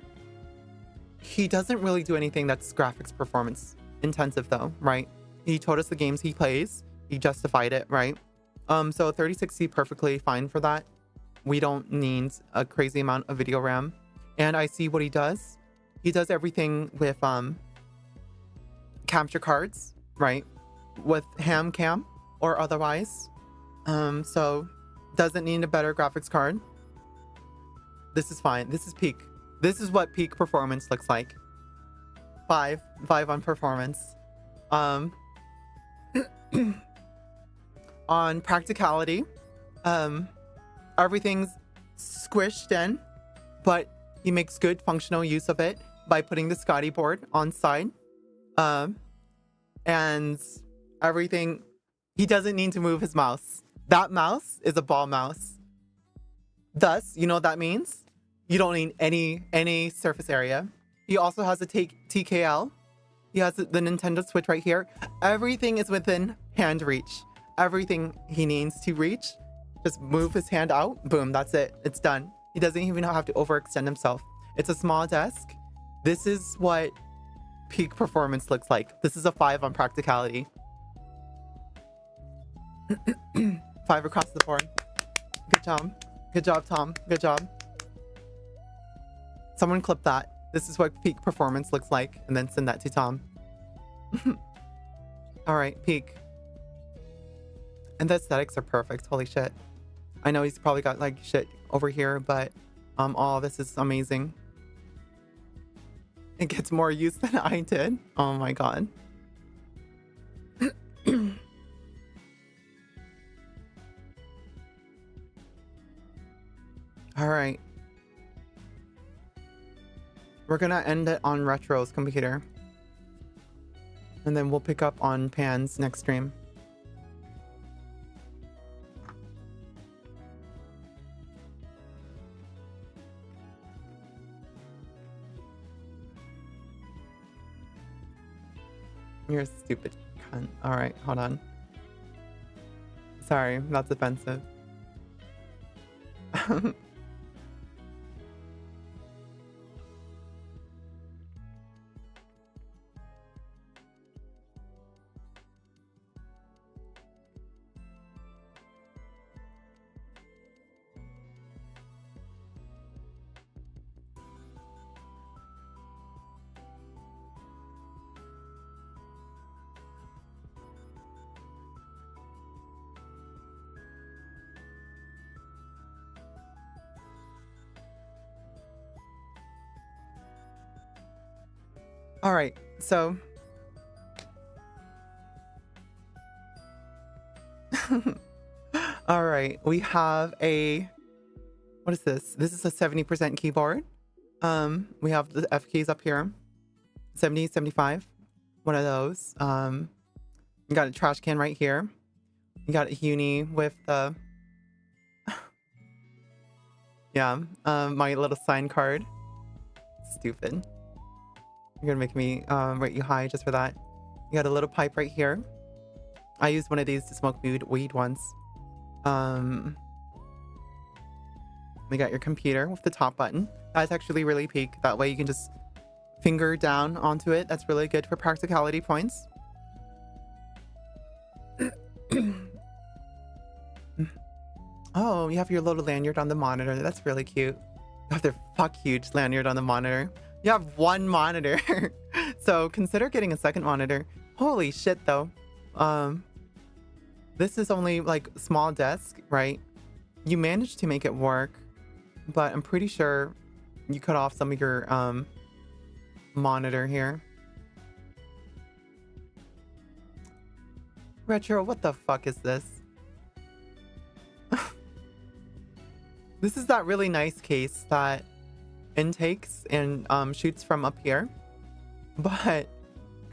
He doesn't really do anything that's graphics performance intensive though, right? He told us the games he plays. He justified it, right? So 3060 perfectly fine for that. We don't need a crazy amount of video RAM. And I see what he does. He does everything with capture cards, right? With ham cam or otherwise. So doesn't need a better graphics card. This is fine. This is peak. This is what peak performance looks like. 5 on performance. On practicality, everything's squished in, but he makes good functional use of it by putting the Scotty board on side. And everything, he doesn't need to move his mouse. That mouse is a ball mouse. Thus, you know what that means? You don't need any surface area. He also has a TKL. He has the Nintendo Switch right here. Everything is within hand reach. Everything he needs to reach, just move his hand out. Boom, that's it. It's done. He doesn't even have to overextend himself. It's a small desk. This is what peak performance looks like. This is a 5 on practicality. 5 across the board. Good job. Good job, Tom. Good job. Someone clip that. This is what peak performance looks like, and then send that to Tom. All right, peak. And the aesthetics are perfect. Holy shit. I know he's probably got like shit over here, but all this is amazing. It gets more use than I did. Oh my god. All right. We're gonna end it on Retro's computer. And then we'll pick up on Pan's next stream. You're a stupid cunt. Alright, hold on. Sorry, that's offensive. All right, so all right, we have a, what is this? This is a 70% keyboard. We have the F keys up here. 70, 75. One of those. You got a trash can right here. You got a uni with the yeah, my little sign card. Stupid. You're gonna make me rate you high just for that. You got a little pipe right here. I used one of these to smoke weed once. You got your computer with the top button. That's actually really peak. That way you can just finger down onto it. That's really good for practicality points. Oh, you have your little lanyard on the monitor. That's really cute. You have their fuck huge lanyard on the monitor. You have one monitor. So consider getting a second monitor. Holy shit though. This is only like small desk, right? You managed to make it work, but I'm pretty sure you cut off some of your monitor here. Retro, what the fuck is this? This is that really nice case that intakes and shoots from up here, but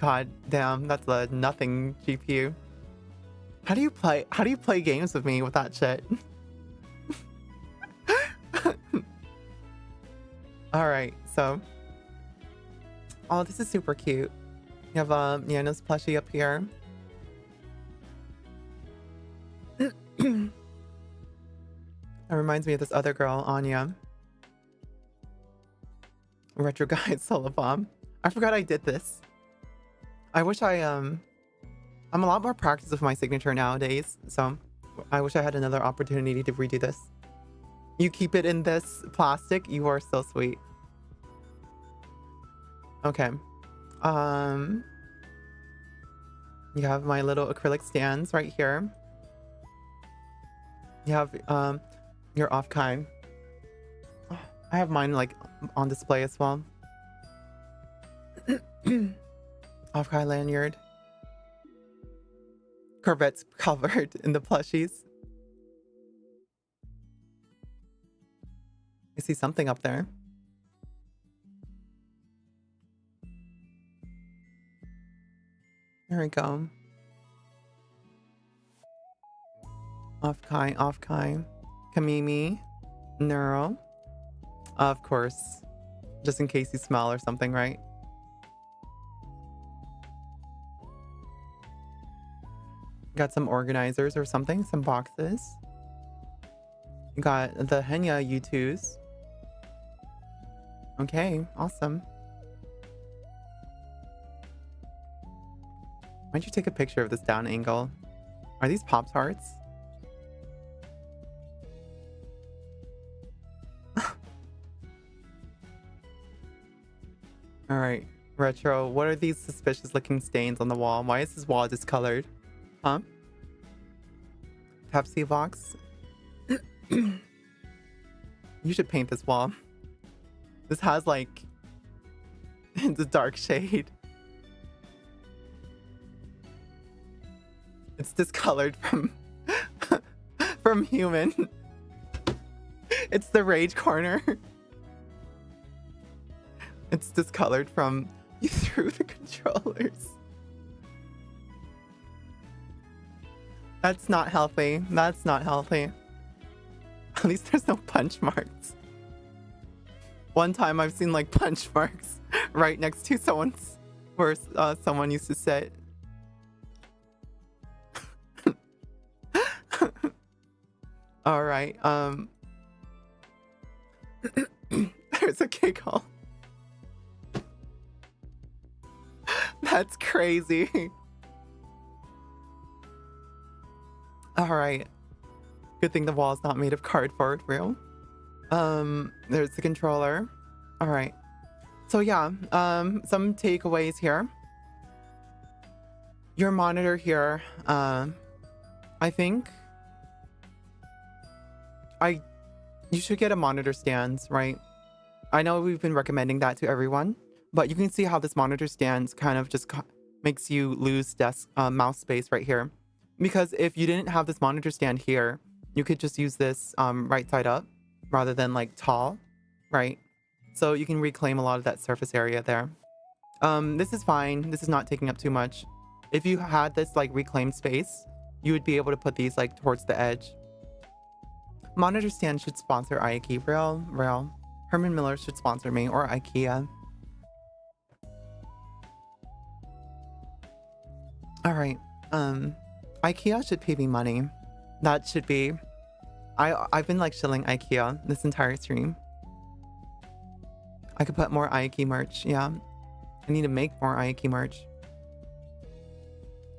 god damn, that's a nothing GPU. How do you play games with me with that shit? All right, so oh, this is super cute. You have Nano's plushie up here. That reminds me of this other girl, Anya. Retro Guide Solo Bomb. I forgot I did this. I wish I'm a lot more practiced with my signature nowadays, so I wish I had another opportunity to redo this. You keep it in this plastic, you are so sweet. Okay. You have my little acrylic stands right here. You have your off-kai. I have mine like on display as well. Off-kai lanyard. Corvette's covered in the plushies. I see something up there. There we go. Off-kai, off-kai. Kamimi. Neuro. Of course. Just in case you smell or something, right? Got some organizers or something, some boxes. You got the Henya U2s. Okay, awesome. Why'd you take a picture of this down angle? Are these Pop-Tarts? Alright, Retro, what are these suspicious looking stains on the wall? Why is this wall discolored? Huh? Pepsi Vox? You should paint this wall. This has like... it's a dark shade. It's discolored from... from human. It's the rage corner. It's discolored from... You threw the controllers. That's not healthy. That's not healthy. At least there's no punch marks. One time I've seen like punch marks right next to someone's where someone used to sit. All right. There's a giggle. That's crazy. All right. Good thing the wall's not made of cardboard, real. There's the controller. All right. So yeah, some takeaways here. Your monitor here, I think you should get a monitor stand, right? I know we've been recommending that to everyone, but you can see how this monitor stand kind of just makes you lose mouse space right here. Because if you didn't have this monitor stand here, you could just use this right side up rather than like tall, right? So you can reclaim a lot of that surface area there. This is fine. This is not taking up too much. If you had this like reclaimed space, you would be able to put these like towards the edge. Monitor stand should sponsor IKEA. Real. Herman Miller should sponsor me, or IKEA. All right. IKEA should pay me money. That should be... I've been like shilling IKEA this entire stream. I could put more IKEA merch, yeah. I need to make more IKEA merch.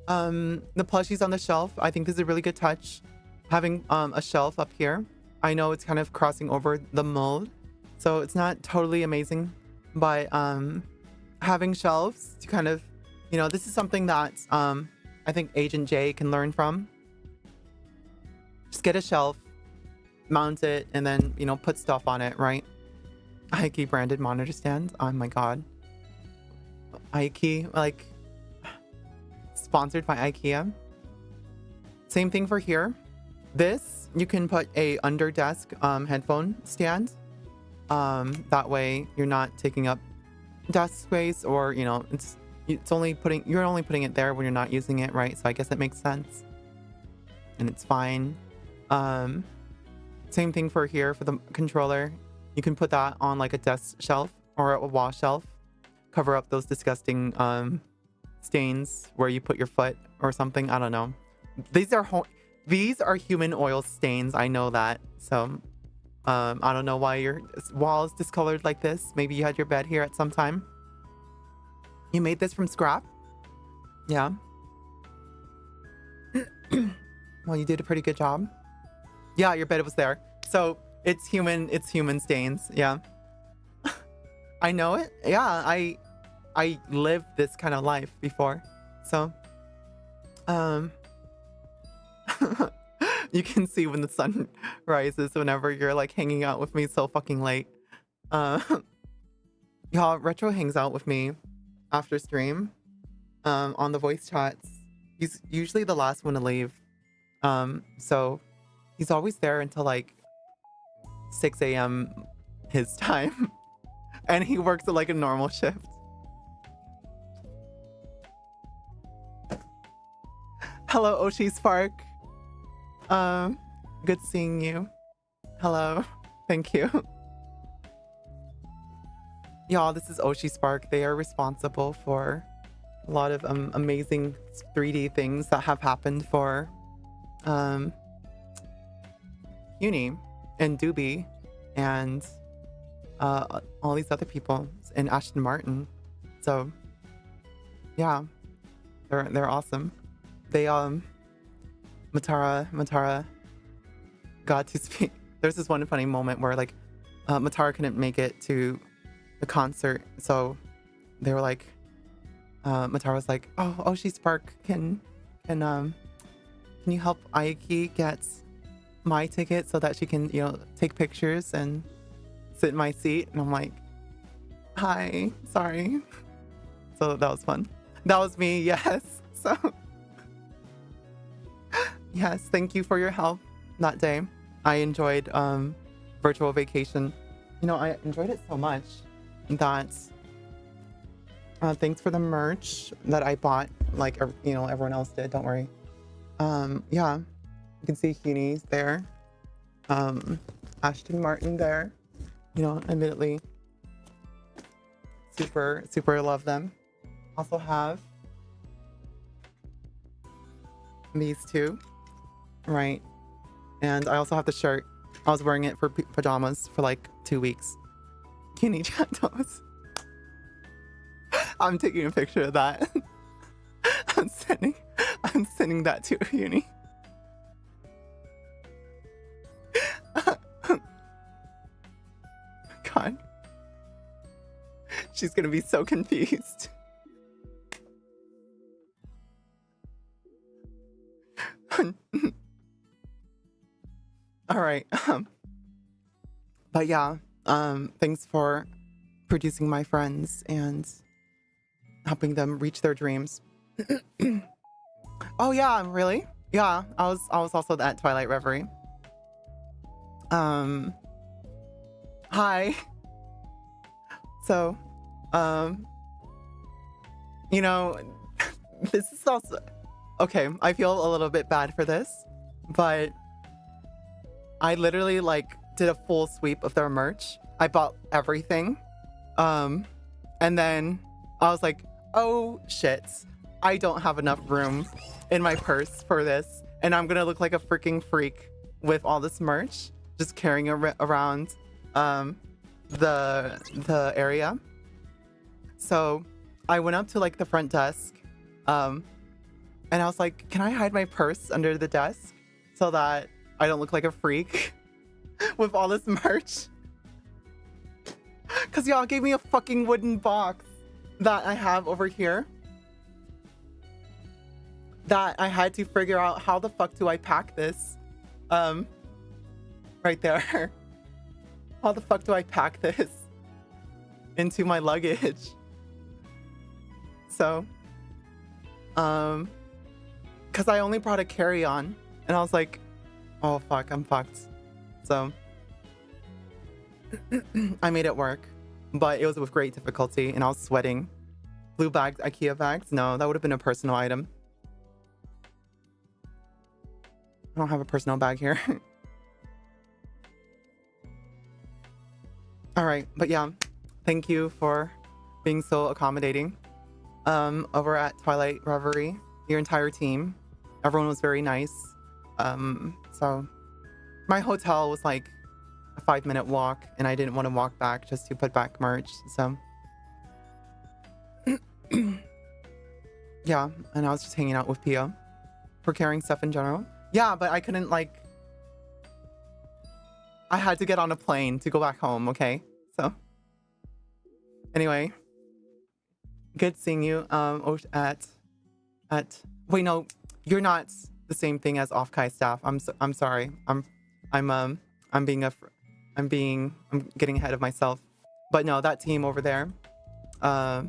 The plushies on the shelf, I think this is a really good touch. Having a shelf up here. I know it's kind of crossing over the mold, so it's not totally amazing, but having shelves to kind of, you know, this is something that I think Agent J can learn from. Just get a shelf, mount it, and then, you know, put stuff on it, right? IKEA branded monitor stand. Oh my god. IKEA, like, sponsored by IKEA. Same thing for here. This, you can put a under desk headphone stand. That way you're not taking up desk space, or, you know, you're only putting it there when you're not using it, right? So I guess it makes sense. And it's fine. Same thing for here for the controller. You can put that on like a desk shelf or a wall shelf. Cover up those disgusting stains where you put your foot or something. I don't know. These are human oil stains. I know that. So I don't know why your wall is discolored like this. Maybe you had your bed here at some time. You made this from scrap? Yeah. Well, you did a pretty good job. Yeah, your bed was there. So it's human stains. Yeah. I know it. Yeah, I lived this kind of life before. So you can see when the sun rises whenever you're like hanging out with me so fucking late. Y'all, Retro hangs out with me after stream on the voice chats. He's usually the last one to leave. So he's always there until like 6 a.m. his time. And he works at like a normal shift. Hello, Oshi Spark. Good seeing you. Hello. Thank you. Y'all, this is Oshi Spark. They are responsible for a lot of amazing 3D things that have happened for Uni and Doobie and all these other people and Ashton Martin. So yeah, They're awesome. They Matara got to speak. There's this one funny moment where like Matara couldn't make it to the concert, so they were like, Matara was like, "Oh, she's Spark. Can you help Ayaki get my ticket so that she can, you know, take pictures and sit in my seat?" And I'm like, "Hi, sorry." So that was fun. That was me, yes. So yes, thank you for your help that day. I enjoyed virtual vacation. You know, I enjoyed it so much that thanks for the merch that I bought, like, you know, everyone else did, don't worry. Yeah, you can see Heaney's there. Ashton Martin there. You know, admittedly, super love them. Also have these two, right? And I also have the shirt. I was wearing it for pajamas for like 2 weeks. Heaney Chantos. I'm taking a picture of that. I'm sending that to Uni. God. She's gonna be so confused. All right. But yeah, thanks for producing my friends and helping them reach their dreams. Oh yeah, really? Yeah, I was also at Twilight Reverie. Hi. So, you know, this is also okay. I feel a little bit bad for this, but I literally like did a full sweep of their merch. I bought everything. And then I was like, oh shit, I don't have enough room in my purse for this. And I'm gonna look like a freaking freak with all this merch, just carrying around the area. So I went up to like the front desk and I was like, can I hide my purse under the desk so that I don't look like a freak with all this merch? Because y'all gave me a fucking wooden box that I have over here that I had to figure out how the fuck do I pack this. Right there. How the fuck do I pack this into my luggage? So, because I only brought a carry-on and I was like, oh fuck, I'm fucked. So I made it work, but it was with great difficulty and I was sweating. Blue bags, IKEA bags? No, that would have been a personal item. I don't have a personal bag here. All right, but yeah, thank you for being so accommodating. Over at Twilight Reverie, your entire team, everyone was very nice. So my hotel was like a 5-minute walk and I didn't want to walk back just to put back merch. So yeah, and I was just hanging out with Pia for carrying stuff in general. Yeah, but I couldn't like, I had to get on a plane to go back home, okay? So anyway, good seeing you at wait, no, you're not the same thing as off-Kai staff. I'm sorry. I'm getting ahead of myself. But no, that team over there, I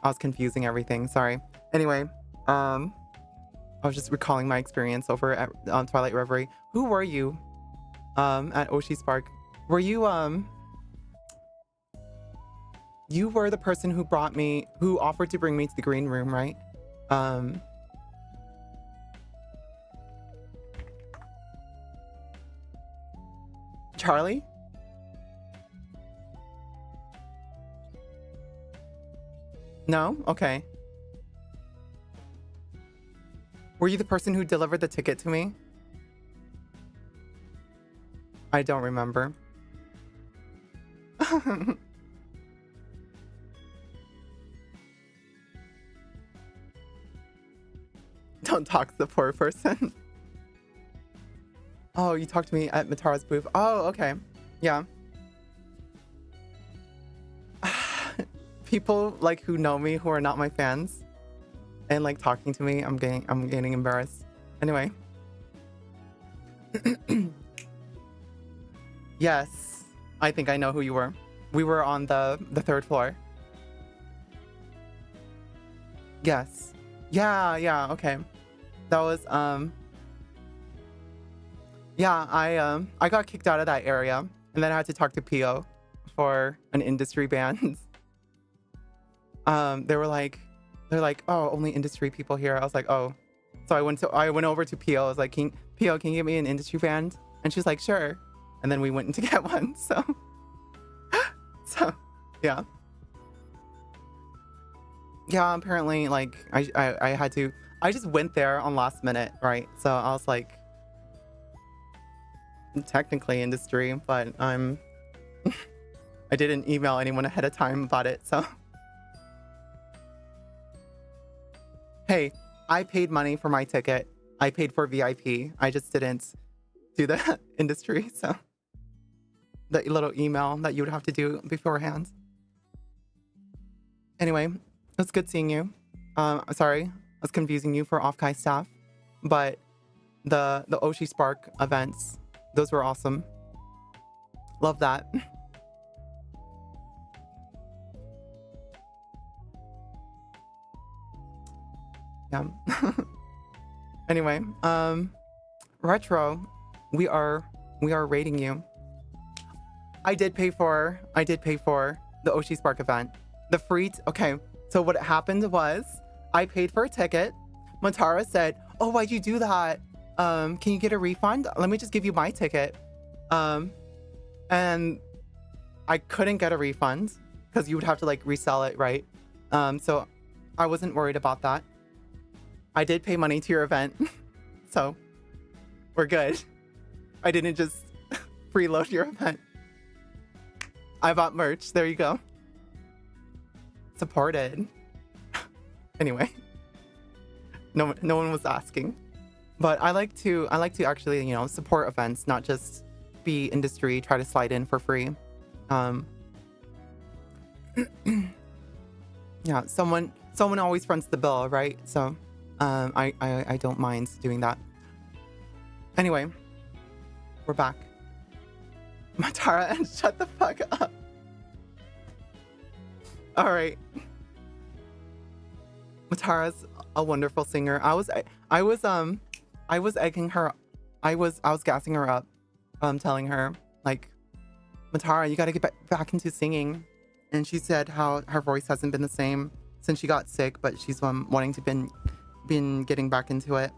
was confusing everything. Sorry. Anyway, I was just recalling my experience over at Twilight Reverie. Who were you at Oshi Spark? Were you you were the person who offered to bring me to the green room, right? Charlie? No? Okay. Were you the person who delivered the ticket to me? I don't remember. Don't talk to the poor person. Oh, you talked to me at Matara's booth. Oh, okay. Yeah. People like who know me who are not my fans and like talking to me, I'm getting embarrassed. Anyway. Yes. I think I know who you were. We were on the third floor. Yes. Yeah, okay. That was yeah, I got kicked out of that area and then I had to talk to Pio for an industry ban. They're like, oh, only industry people here. I was like, oh. So I went over to Pio. I was like, Pio, can you get me an industry band? And she's like, sure. And then we went to get one. So yeah. Yeah, apparently like I had to, I just went there on last minute, right? So I was like, technically industry, but I didn't email anyone ahead of time about it, so. Hey, I paid money for my ticket. I paid for VIP. I just didn't do the industry, so. The little email that you would have to do beforehand. Anyway, it was good seeing you. Sorry, I was confusing you for Off-Kai staff, but the Oshi Spark events, those were awesome. Love that. Yeah. Anyway, Retro, we are rating you. I did pay for the Oshi Spark event. The free okay, so what happened was I paid for a ticket. Matara said, "Oh, why'd you do that? Can you get a refund? Let me just give you my ticket." And I couldn't get a refund because you would have to like resell it, right? So I wasn't worried about that. I did pay money to your event, so we're good. I didn't just freeload your event. I bought merch. There you go. Supported. Anyway, no one was asking, but I like to actually, you know, support events, not just be industry, try to slide in for free. Yeah, someone always fronts the bill, right? So I don't mind doing that. Anyway, we're back. Matara, and shut the fuck up. All right. Matara's a wonderful singer. I was egging her. I was gassing her up, telling her like, Matara, you got to get back into singing. And she said how her voice hasn't been the same since she got sick, but she's wanting to been getting back into it.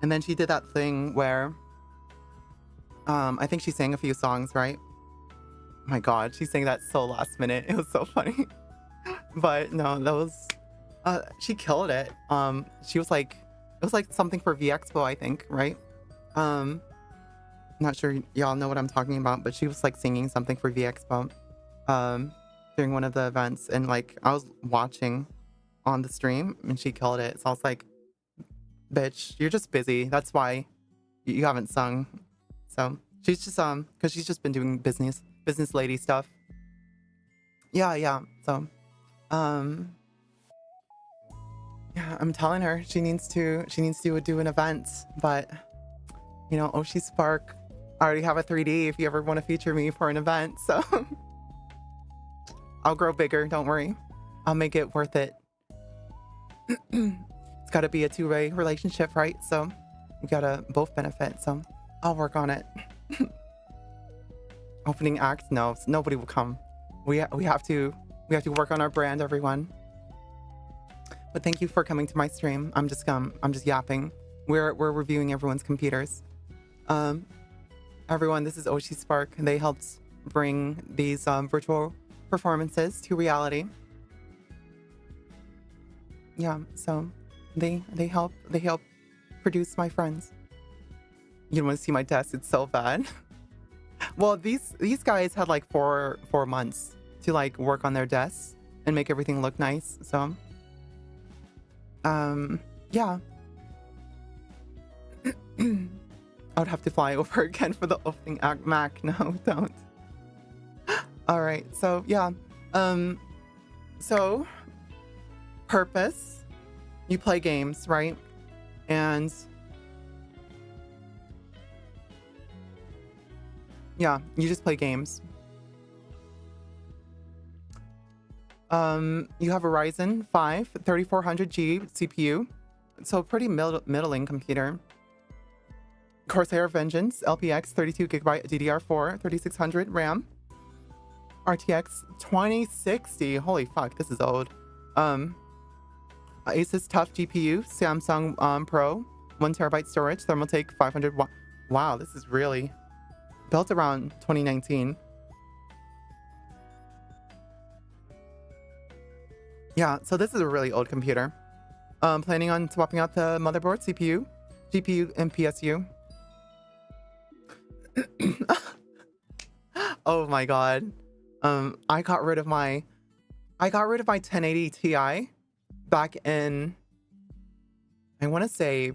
And then she did that thing where I think she sang a few songs, right? Oh my god, she sang that so last minute. It was so funny. But no, that was she killed it. She was like, it was like something for V Expo, I think, right? Not sure y'all know what I'm talking about, but she was like singing something for V Expo during one of the events, and like I was watching on the stream and she killed it. So I was like, bitch, you're just busy. That's why you haven't sung. So she's just because she's just been doing business lady stuff. Yeah. So yeah, I'm telling her she needs to do an event, but you know, Oshi Spark, I already have a 3D if you ever want to feature me for an event, so I'll grow bigger, don't worry. I'll make it worth it. It's got to be a two-way relationship, right? So we gotta both benefit, so I'll work on it. Opening act? No, nobody will come. We have to work on our brand, everyone. But thank you for coming to my stream. I'm just yapping. We're reviewing everyone's computers. Everyone, this is Oshi Spark. They helped bring these virtual performances to reality. Yeah, so they help produce my friends. You don't want to see my desk, it's so bad. Well, these guys had like four months to like work on their desks and make everything look nice. So yeah. I would have to fly over again for the opening act. Mac, no, don't. All right, so yeah. So purpose, you play games, right? And yeah, you just play games. You have a Ryzen 5 3400G CPU, so pretty middling computer. Corsair Vengeance LPX 32GB DDR4 3600 RAM. RTX 2060. Holy fuck, this is old. Asus Tough GPU, Samsung Pro, 1TB storage, Thermaltake 500 watt. Wow, this is really built around 2019. Yeah, so this is a really old computer. Planning on swapping out the motherboard, CPU, GPU, and PSU. Oh my god. I got rid of my 1080 Ti back in, I want to say,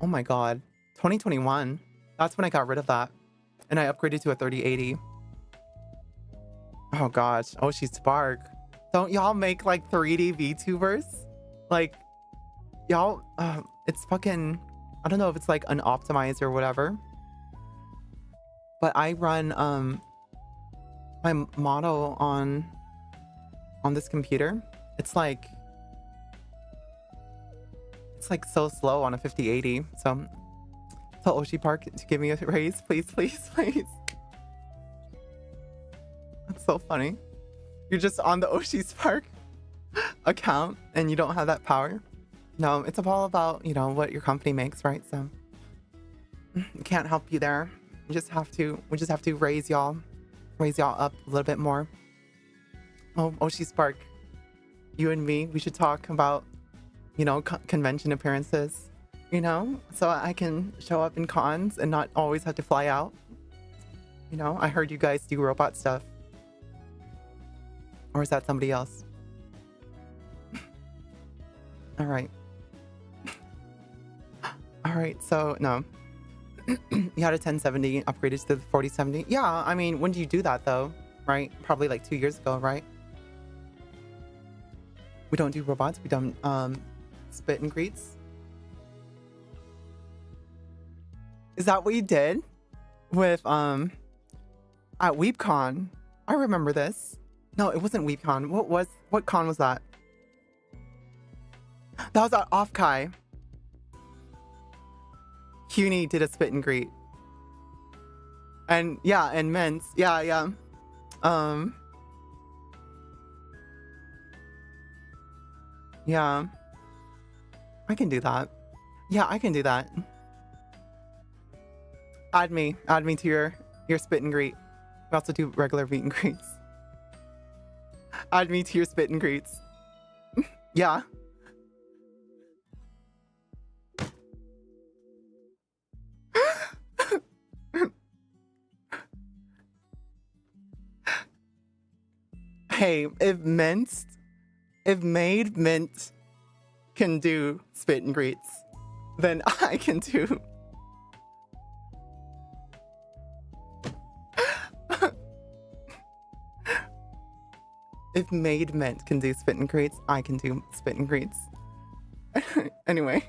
oh my god, 2021. That's when I got rid of that, and I upgraded to a 3080. Oh gosh. Oh, she's Spark. Don't y'all make like 3D VTubers? Like, y'all, it's fucking, I don't know if it's like unoptimized or whatever, but I run my model on this computer. It's like so slow on a 5080. So tell Oshi Park to give me a raise, please, please, please. That's so funny. You're just on the Oshi Spark account and you don't have that power. No, it's all about, you know, what your company makes, right? So can't help you there. We just have to raise y'all up a little bit more. Oh, Oshi Spark, you and me, we should talk about, you know, convention appearances, you know, so I can show up in cons and not always have to fly out. You know, I heard you guys do robot stuff. Or is that somebody else? All right. All right, so no. You had a 1070 upgraded to the 4070. Yeah, I mean, when did you do that though? Right? Probably like 2 years ago, right? We don't do robots. We don't spit and greets. Is that what you did with at WeebCon? I remember this. No, it wasn't WeebCon. What con was that? That was at Offkai. CUNY did a spit and greet. And yeah, and Mints. Yeah. Yeah. I can do that. Yeah, I can do that. Add me to your spit and greet. We also do regular meet and greets. Add me to your spit and greets. Yeah. Hey, if Maid Mint can do spit and greets, then I can do. If Maid Mint can do spit and greets, I can do spit and greets. Anyway,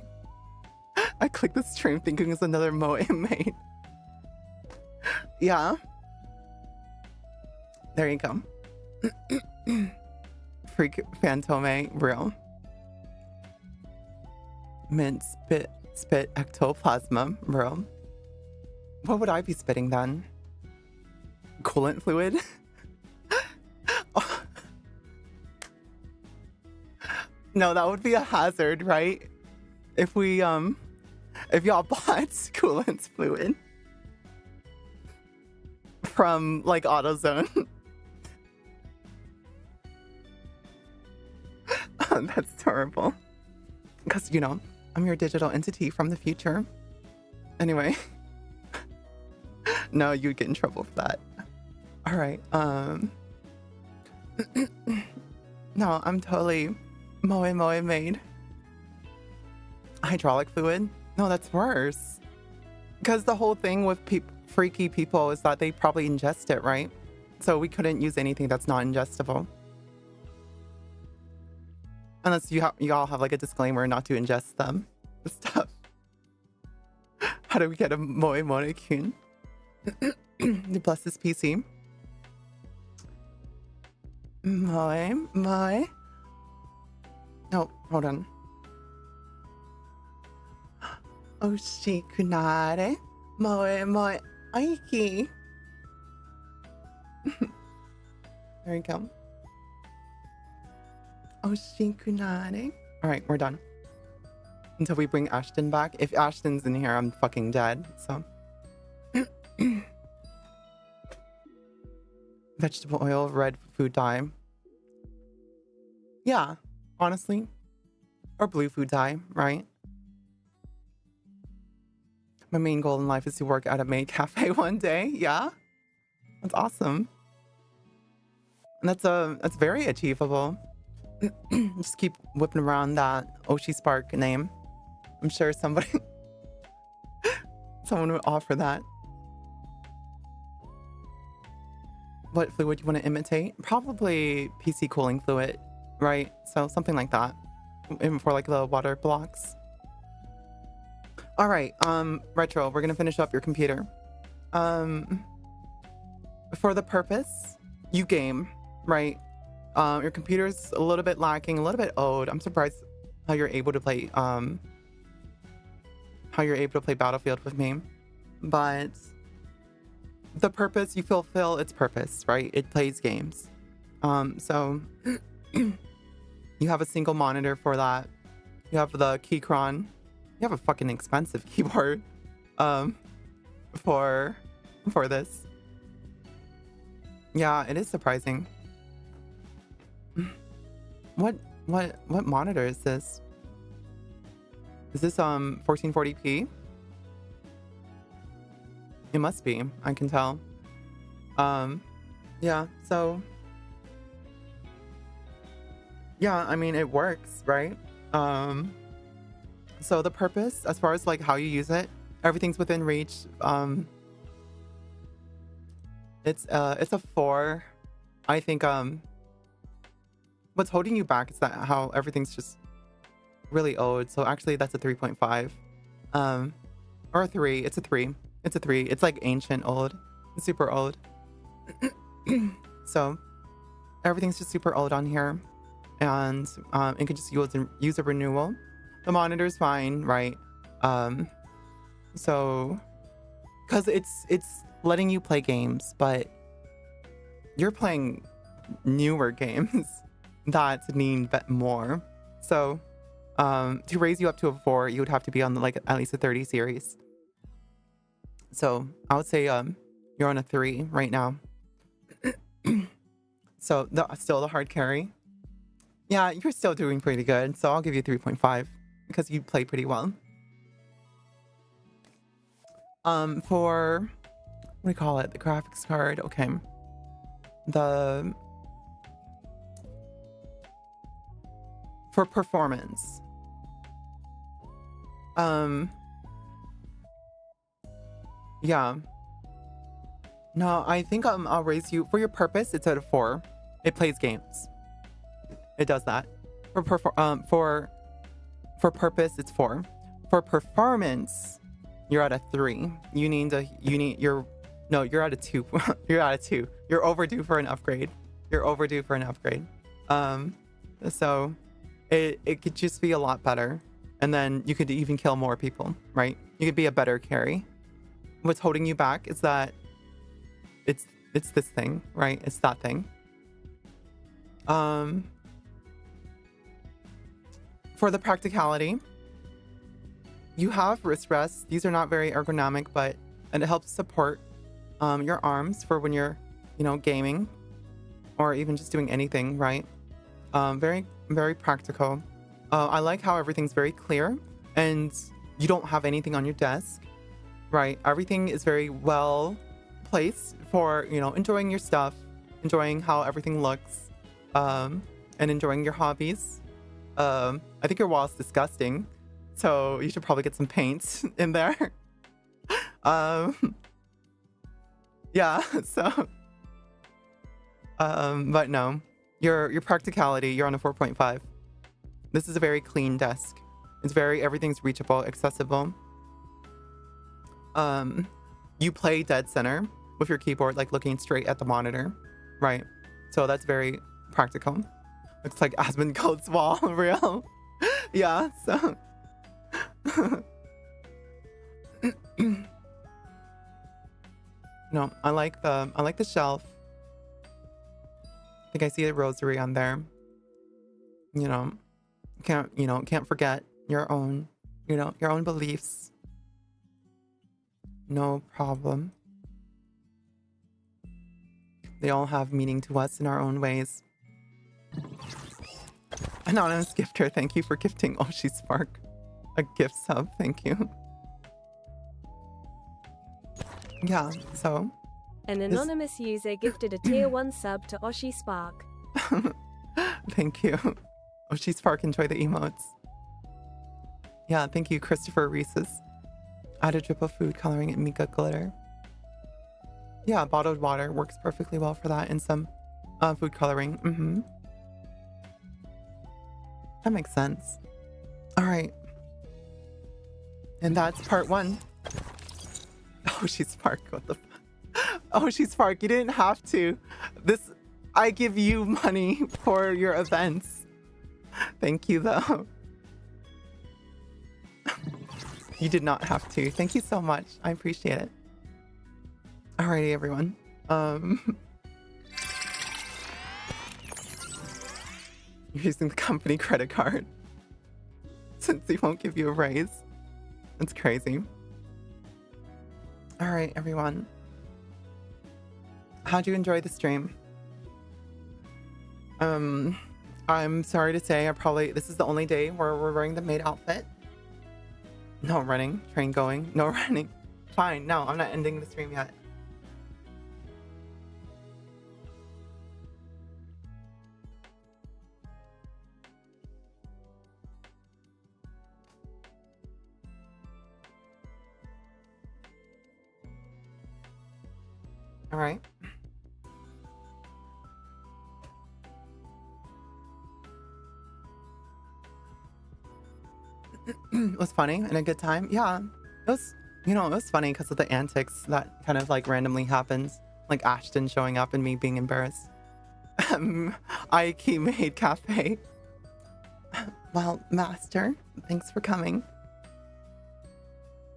I clicked the stream thinking it's another Moe Maid. Yeah. There you go. Freak Phantome, real. Mint spit ectoplasma, bro. What would I be spitting then? Coolant fluid? No, that would be a hazard, right? If we if y'all bought coolant fluid from like AutoZone. That's terrible. Because, you know, I'm your digital entity from the future. Anyway. No, you'd get in trouble for that. All right. No, I'm totally Moe Maid. Hydraulic fluid. No, that's worse. Because the whole thing with freaky people is that they probably ingest it, right? So we couldn't use anything that's not ingestible. Unless you all have like a disclaimer not to ingest them. Stuff. How do we get a Moe Mone-kun? Bless this PC. Moe. No, hold on. Oshikunare. Moe aiki. There you go. Oshikunare. Alright, we're done. Until we bring Ashton back. If Ashton's in here, I'm fucking dead. So. Vegetable oil, red food dye. Yeah, honestly. Or blue food dye, right? My main goal in life is to work at a Maid cafe one day. Yeah, that's awesome. And that's very achievable. Just keep whipping around that Oshi Spark name. I'm sure someone would offer that. What fluid you want to imitate? Probably PC cooling fluid, right? So something like that. Even for like the water blocks. All right, Retro, we're gonna finish up your computer. For the purpose, you game, right? Your computer's a little bit lacking, a little bit old. I'm surprised how you're able to play Battlefield with me. But the purpose, you fulfill its purpose, right? It plays games. So you have a single monitor for that. You have the Keychron. You have a fucking expensive keyboard for this. Yeah, it is surprising. What monitor is this? Is this 1440p? It must be, I can tell. Yeah, so yeah, I mean it works, right? So the purpose, as far as like how you use it, everything's within reach. It's a 4. I think what's holding you back is that how everything's just really old. So actually that's a 3.5. Or a 3. It's a 3. It's a 3. It's like ancient old. It's super old. So everything's just super old on here. And it could just use a renewal. The monitor's fine, right? So because it's letting you play games, but you're playing newer games that need more. So to raise you up to a 4, you would have to be on like at least a 30 series. So I would say you're on a 3 right now. So still the hard carry. Yeah, you're still doing pretty good. So I'll give you 3.5 because you play pretty well. For what do we call it? The graphics card. Okay. For performance. Yeah. No, I think I'll raise you for your purpose. It's at a 4. It plays games. It does that. For purpose, it's 4. For performance, you're at a 3. You're at a 2. You're at a 2. You're overdue for an upgrade. So it could just be a lot better. And then you could even kill more people, right? You could be a better carry. What's holding you back is that it's this thing, right? It's that thing. For the practicality, you have wrist rests. These are not very ergonomic, but it helps support your arms for when you're, gaming or even just doing anything, right? Very, very practical. I like how everything's very clear and you don't have anything on your desk, right? Everything is very well placed for, enjoying your stuff, enjoying how everything looks, and enjoying your hobbies. I think your wall's disgusting. So you should probably get some paint in there. Yeah, so but no. Your practicality, you're on a 4.5. This is a very clean desk. It's everything's reachable, accessible. You play dead center with your keyboard, like looking straight at the monitor, right? So that's very practical. Looks like Asmongold's wall, real. Yeah, so. No, I like the shelf. I think I see a rosary on there. Can't forget your own beliefs. No problem. They all have meaning to us in our own ways. Anonymous gifter, thank you for gifting Oshi Spark a gift sub. Thank you. Yeah, so. An anonymous user gifted a tier 1 sub to Oshi Spark. Thank you. Oshi Spark, enjoy the emotes. Yeah, thank you, Christopher Reese's. Add a drip of food coloring and Mika glitter. Yeah, bottled water works perfectly well for that, and some food coloring. That makes sense. All right. And that's part 1. Oh, she's Spark. What the Oh, she's Spark. You didn't have to. I give you money for your events. Thank you, though. You did not have to. Thank you so much. I appreciate it. Alrighty, everyone. You're using the company credit card since he won't give you a raise. That's crazy. All right, everyone. How'd you enjoy the stream? I'm sorry to say, this is the only day where we're wearing the maid outfit. No running, train going, no running. Fine, no, I'm not ending the stream yet. All right. It was funny and a good time. Yeah, it was, it was funny because of the antics that kind of like randomly happens, like Ashton showing up and me being embarrassed. Aiki Maid Cafe. Well, Master, thanks for coming.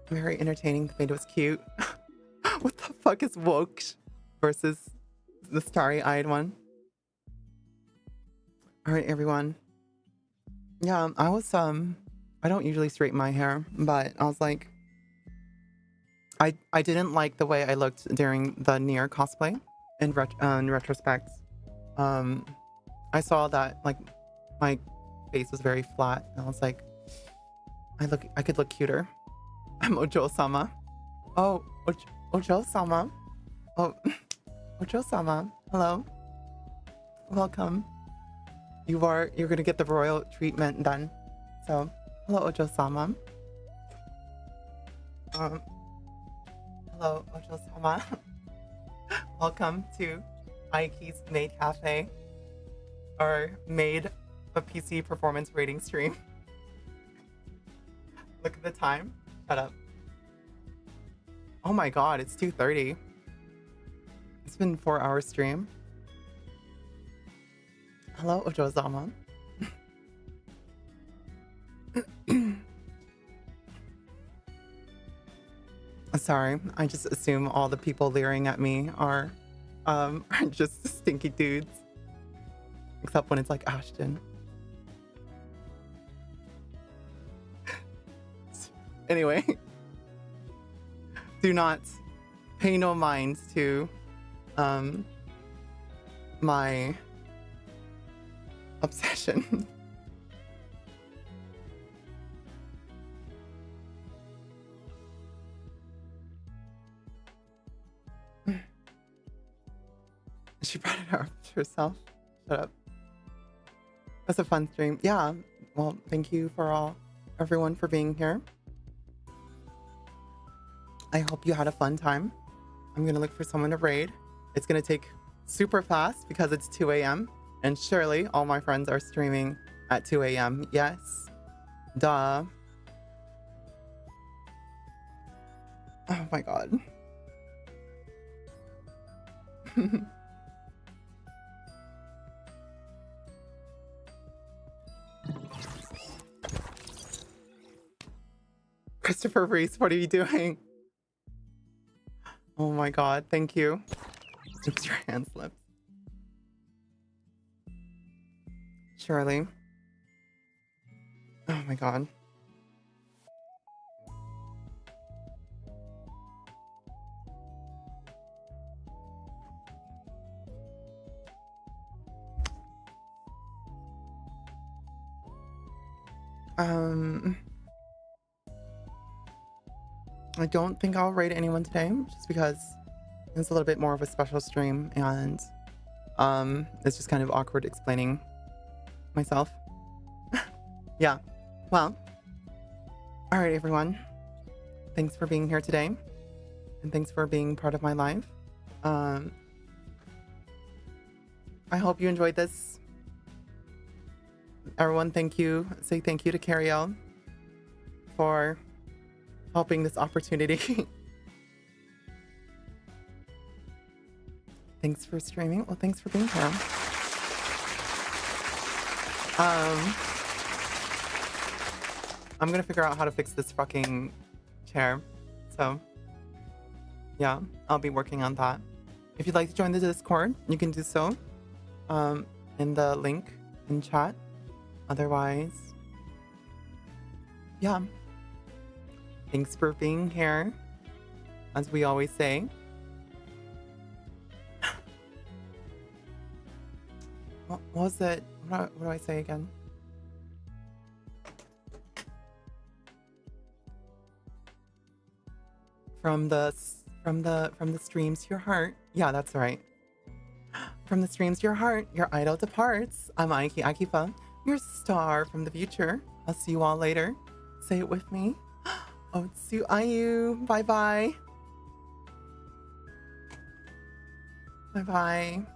Very entertaining. The maid was cute. What the fuck is Woksh versus the starry-eyed one? All right, everyone. Yeah, I was I don't usually straighten my hair, but I was like, I didn't like the way I looked during the Nier cosplay. In retrospect, I saw that like my face was very flat, and I was like, I could look cuter. I'm Ojo-sama. Oh, Ojo-sama. Oh, Ojo-sama. Hello. Welcome. You're gonna get the royal treatment done. So, hello, Ojo-sama. Hello, Ojo-sama. Welcome to Aiki's Maid Cafe, or Maid, a PC performance rating stream. Look at the time. Shut up. Oh my god, it's 2:30. It's been a 4-hour stream. Hello, Ojo-sama. Sorry, I just assume all the people leering at me are just stinky dudes. Except when it's like Ashton. Anyway. Do not pay no mind to my obsession. She brought it up herself. Shut up. That's a fun stream. Yeah. Well, thank you for all everyone for being here. I hope you had a fun time. I'm gonna look for someone to raid. It's gonna take super fast because it's 2 a.m. and surely all my friends are streaming at 2 a.m. Yes. Duh. Oh my god. Christopher Reese, what are you doing? Oh my god, thank you. Oops, your hand slipped. Shirley. Oh my god. I don't think I'll raid anyone today, just because it's a little bit more of a special stream, and it's just kind of awkward explaining myself. Yeah. Well. All right, everyone. Thanks for being here today, and thanks for being part of my life. I hope you enjoyed this. Everyone, thank you. Say thank you to Cariel for helping this opportunity. Thanks for streaming. Well, thanks for being here. I'm gonna figure out how to fix this fucking chair. So, yeah, I'll be working on that. If you'd like to join the Discord, you can do so in the link in chat. Otherwise, yeah. Thanks for being here, as we always say. What was it? What do I say again? From the streams to your heart. Yeah, that's right. From the streams to your heart, your idol departs. I'm Aiki Akifa, your star from the future. I'll see you all later. Say it with me. Otsu Ayu. Bye bye. Bye bye.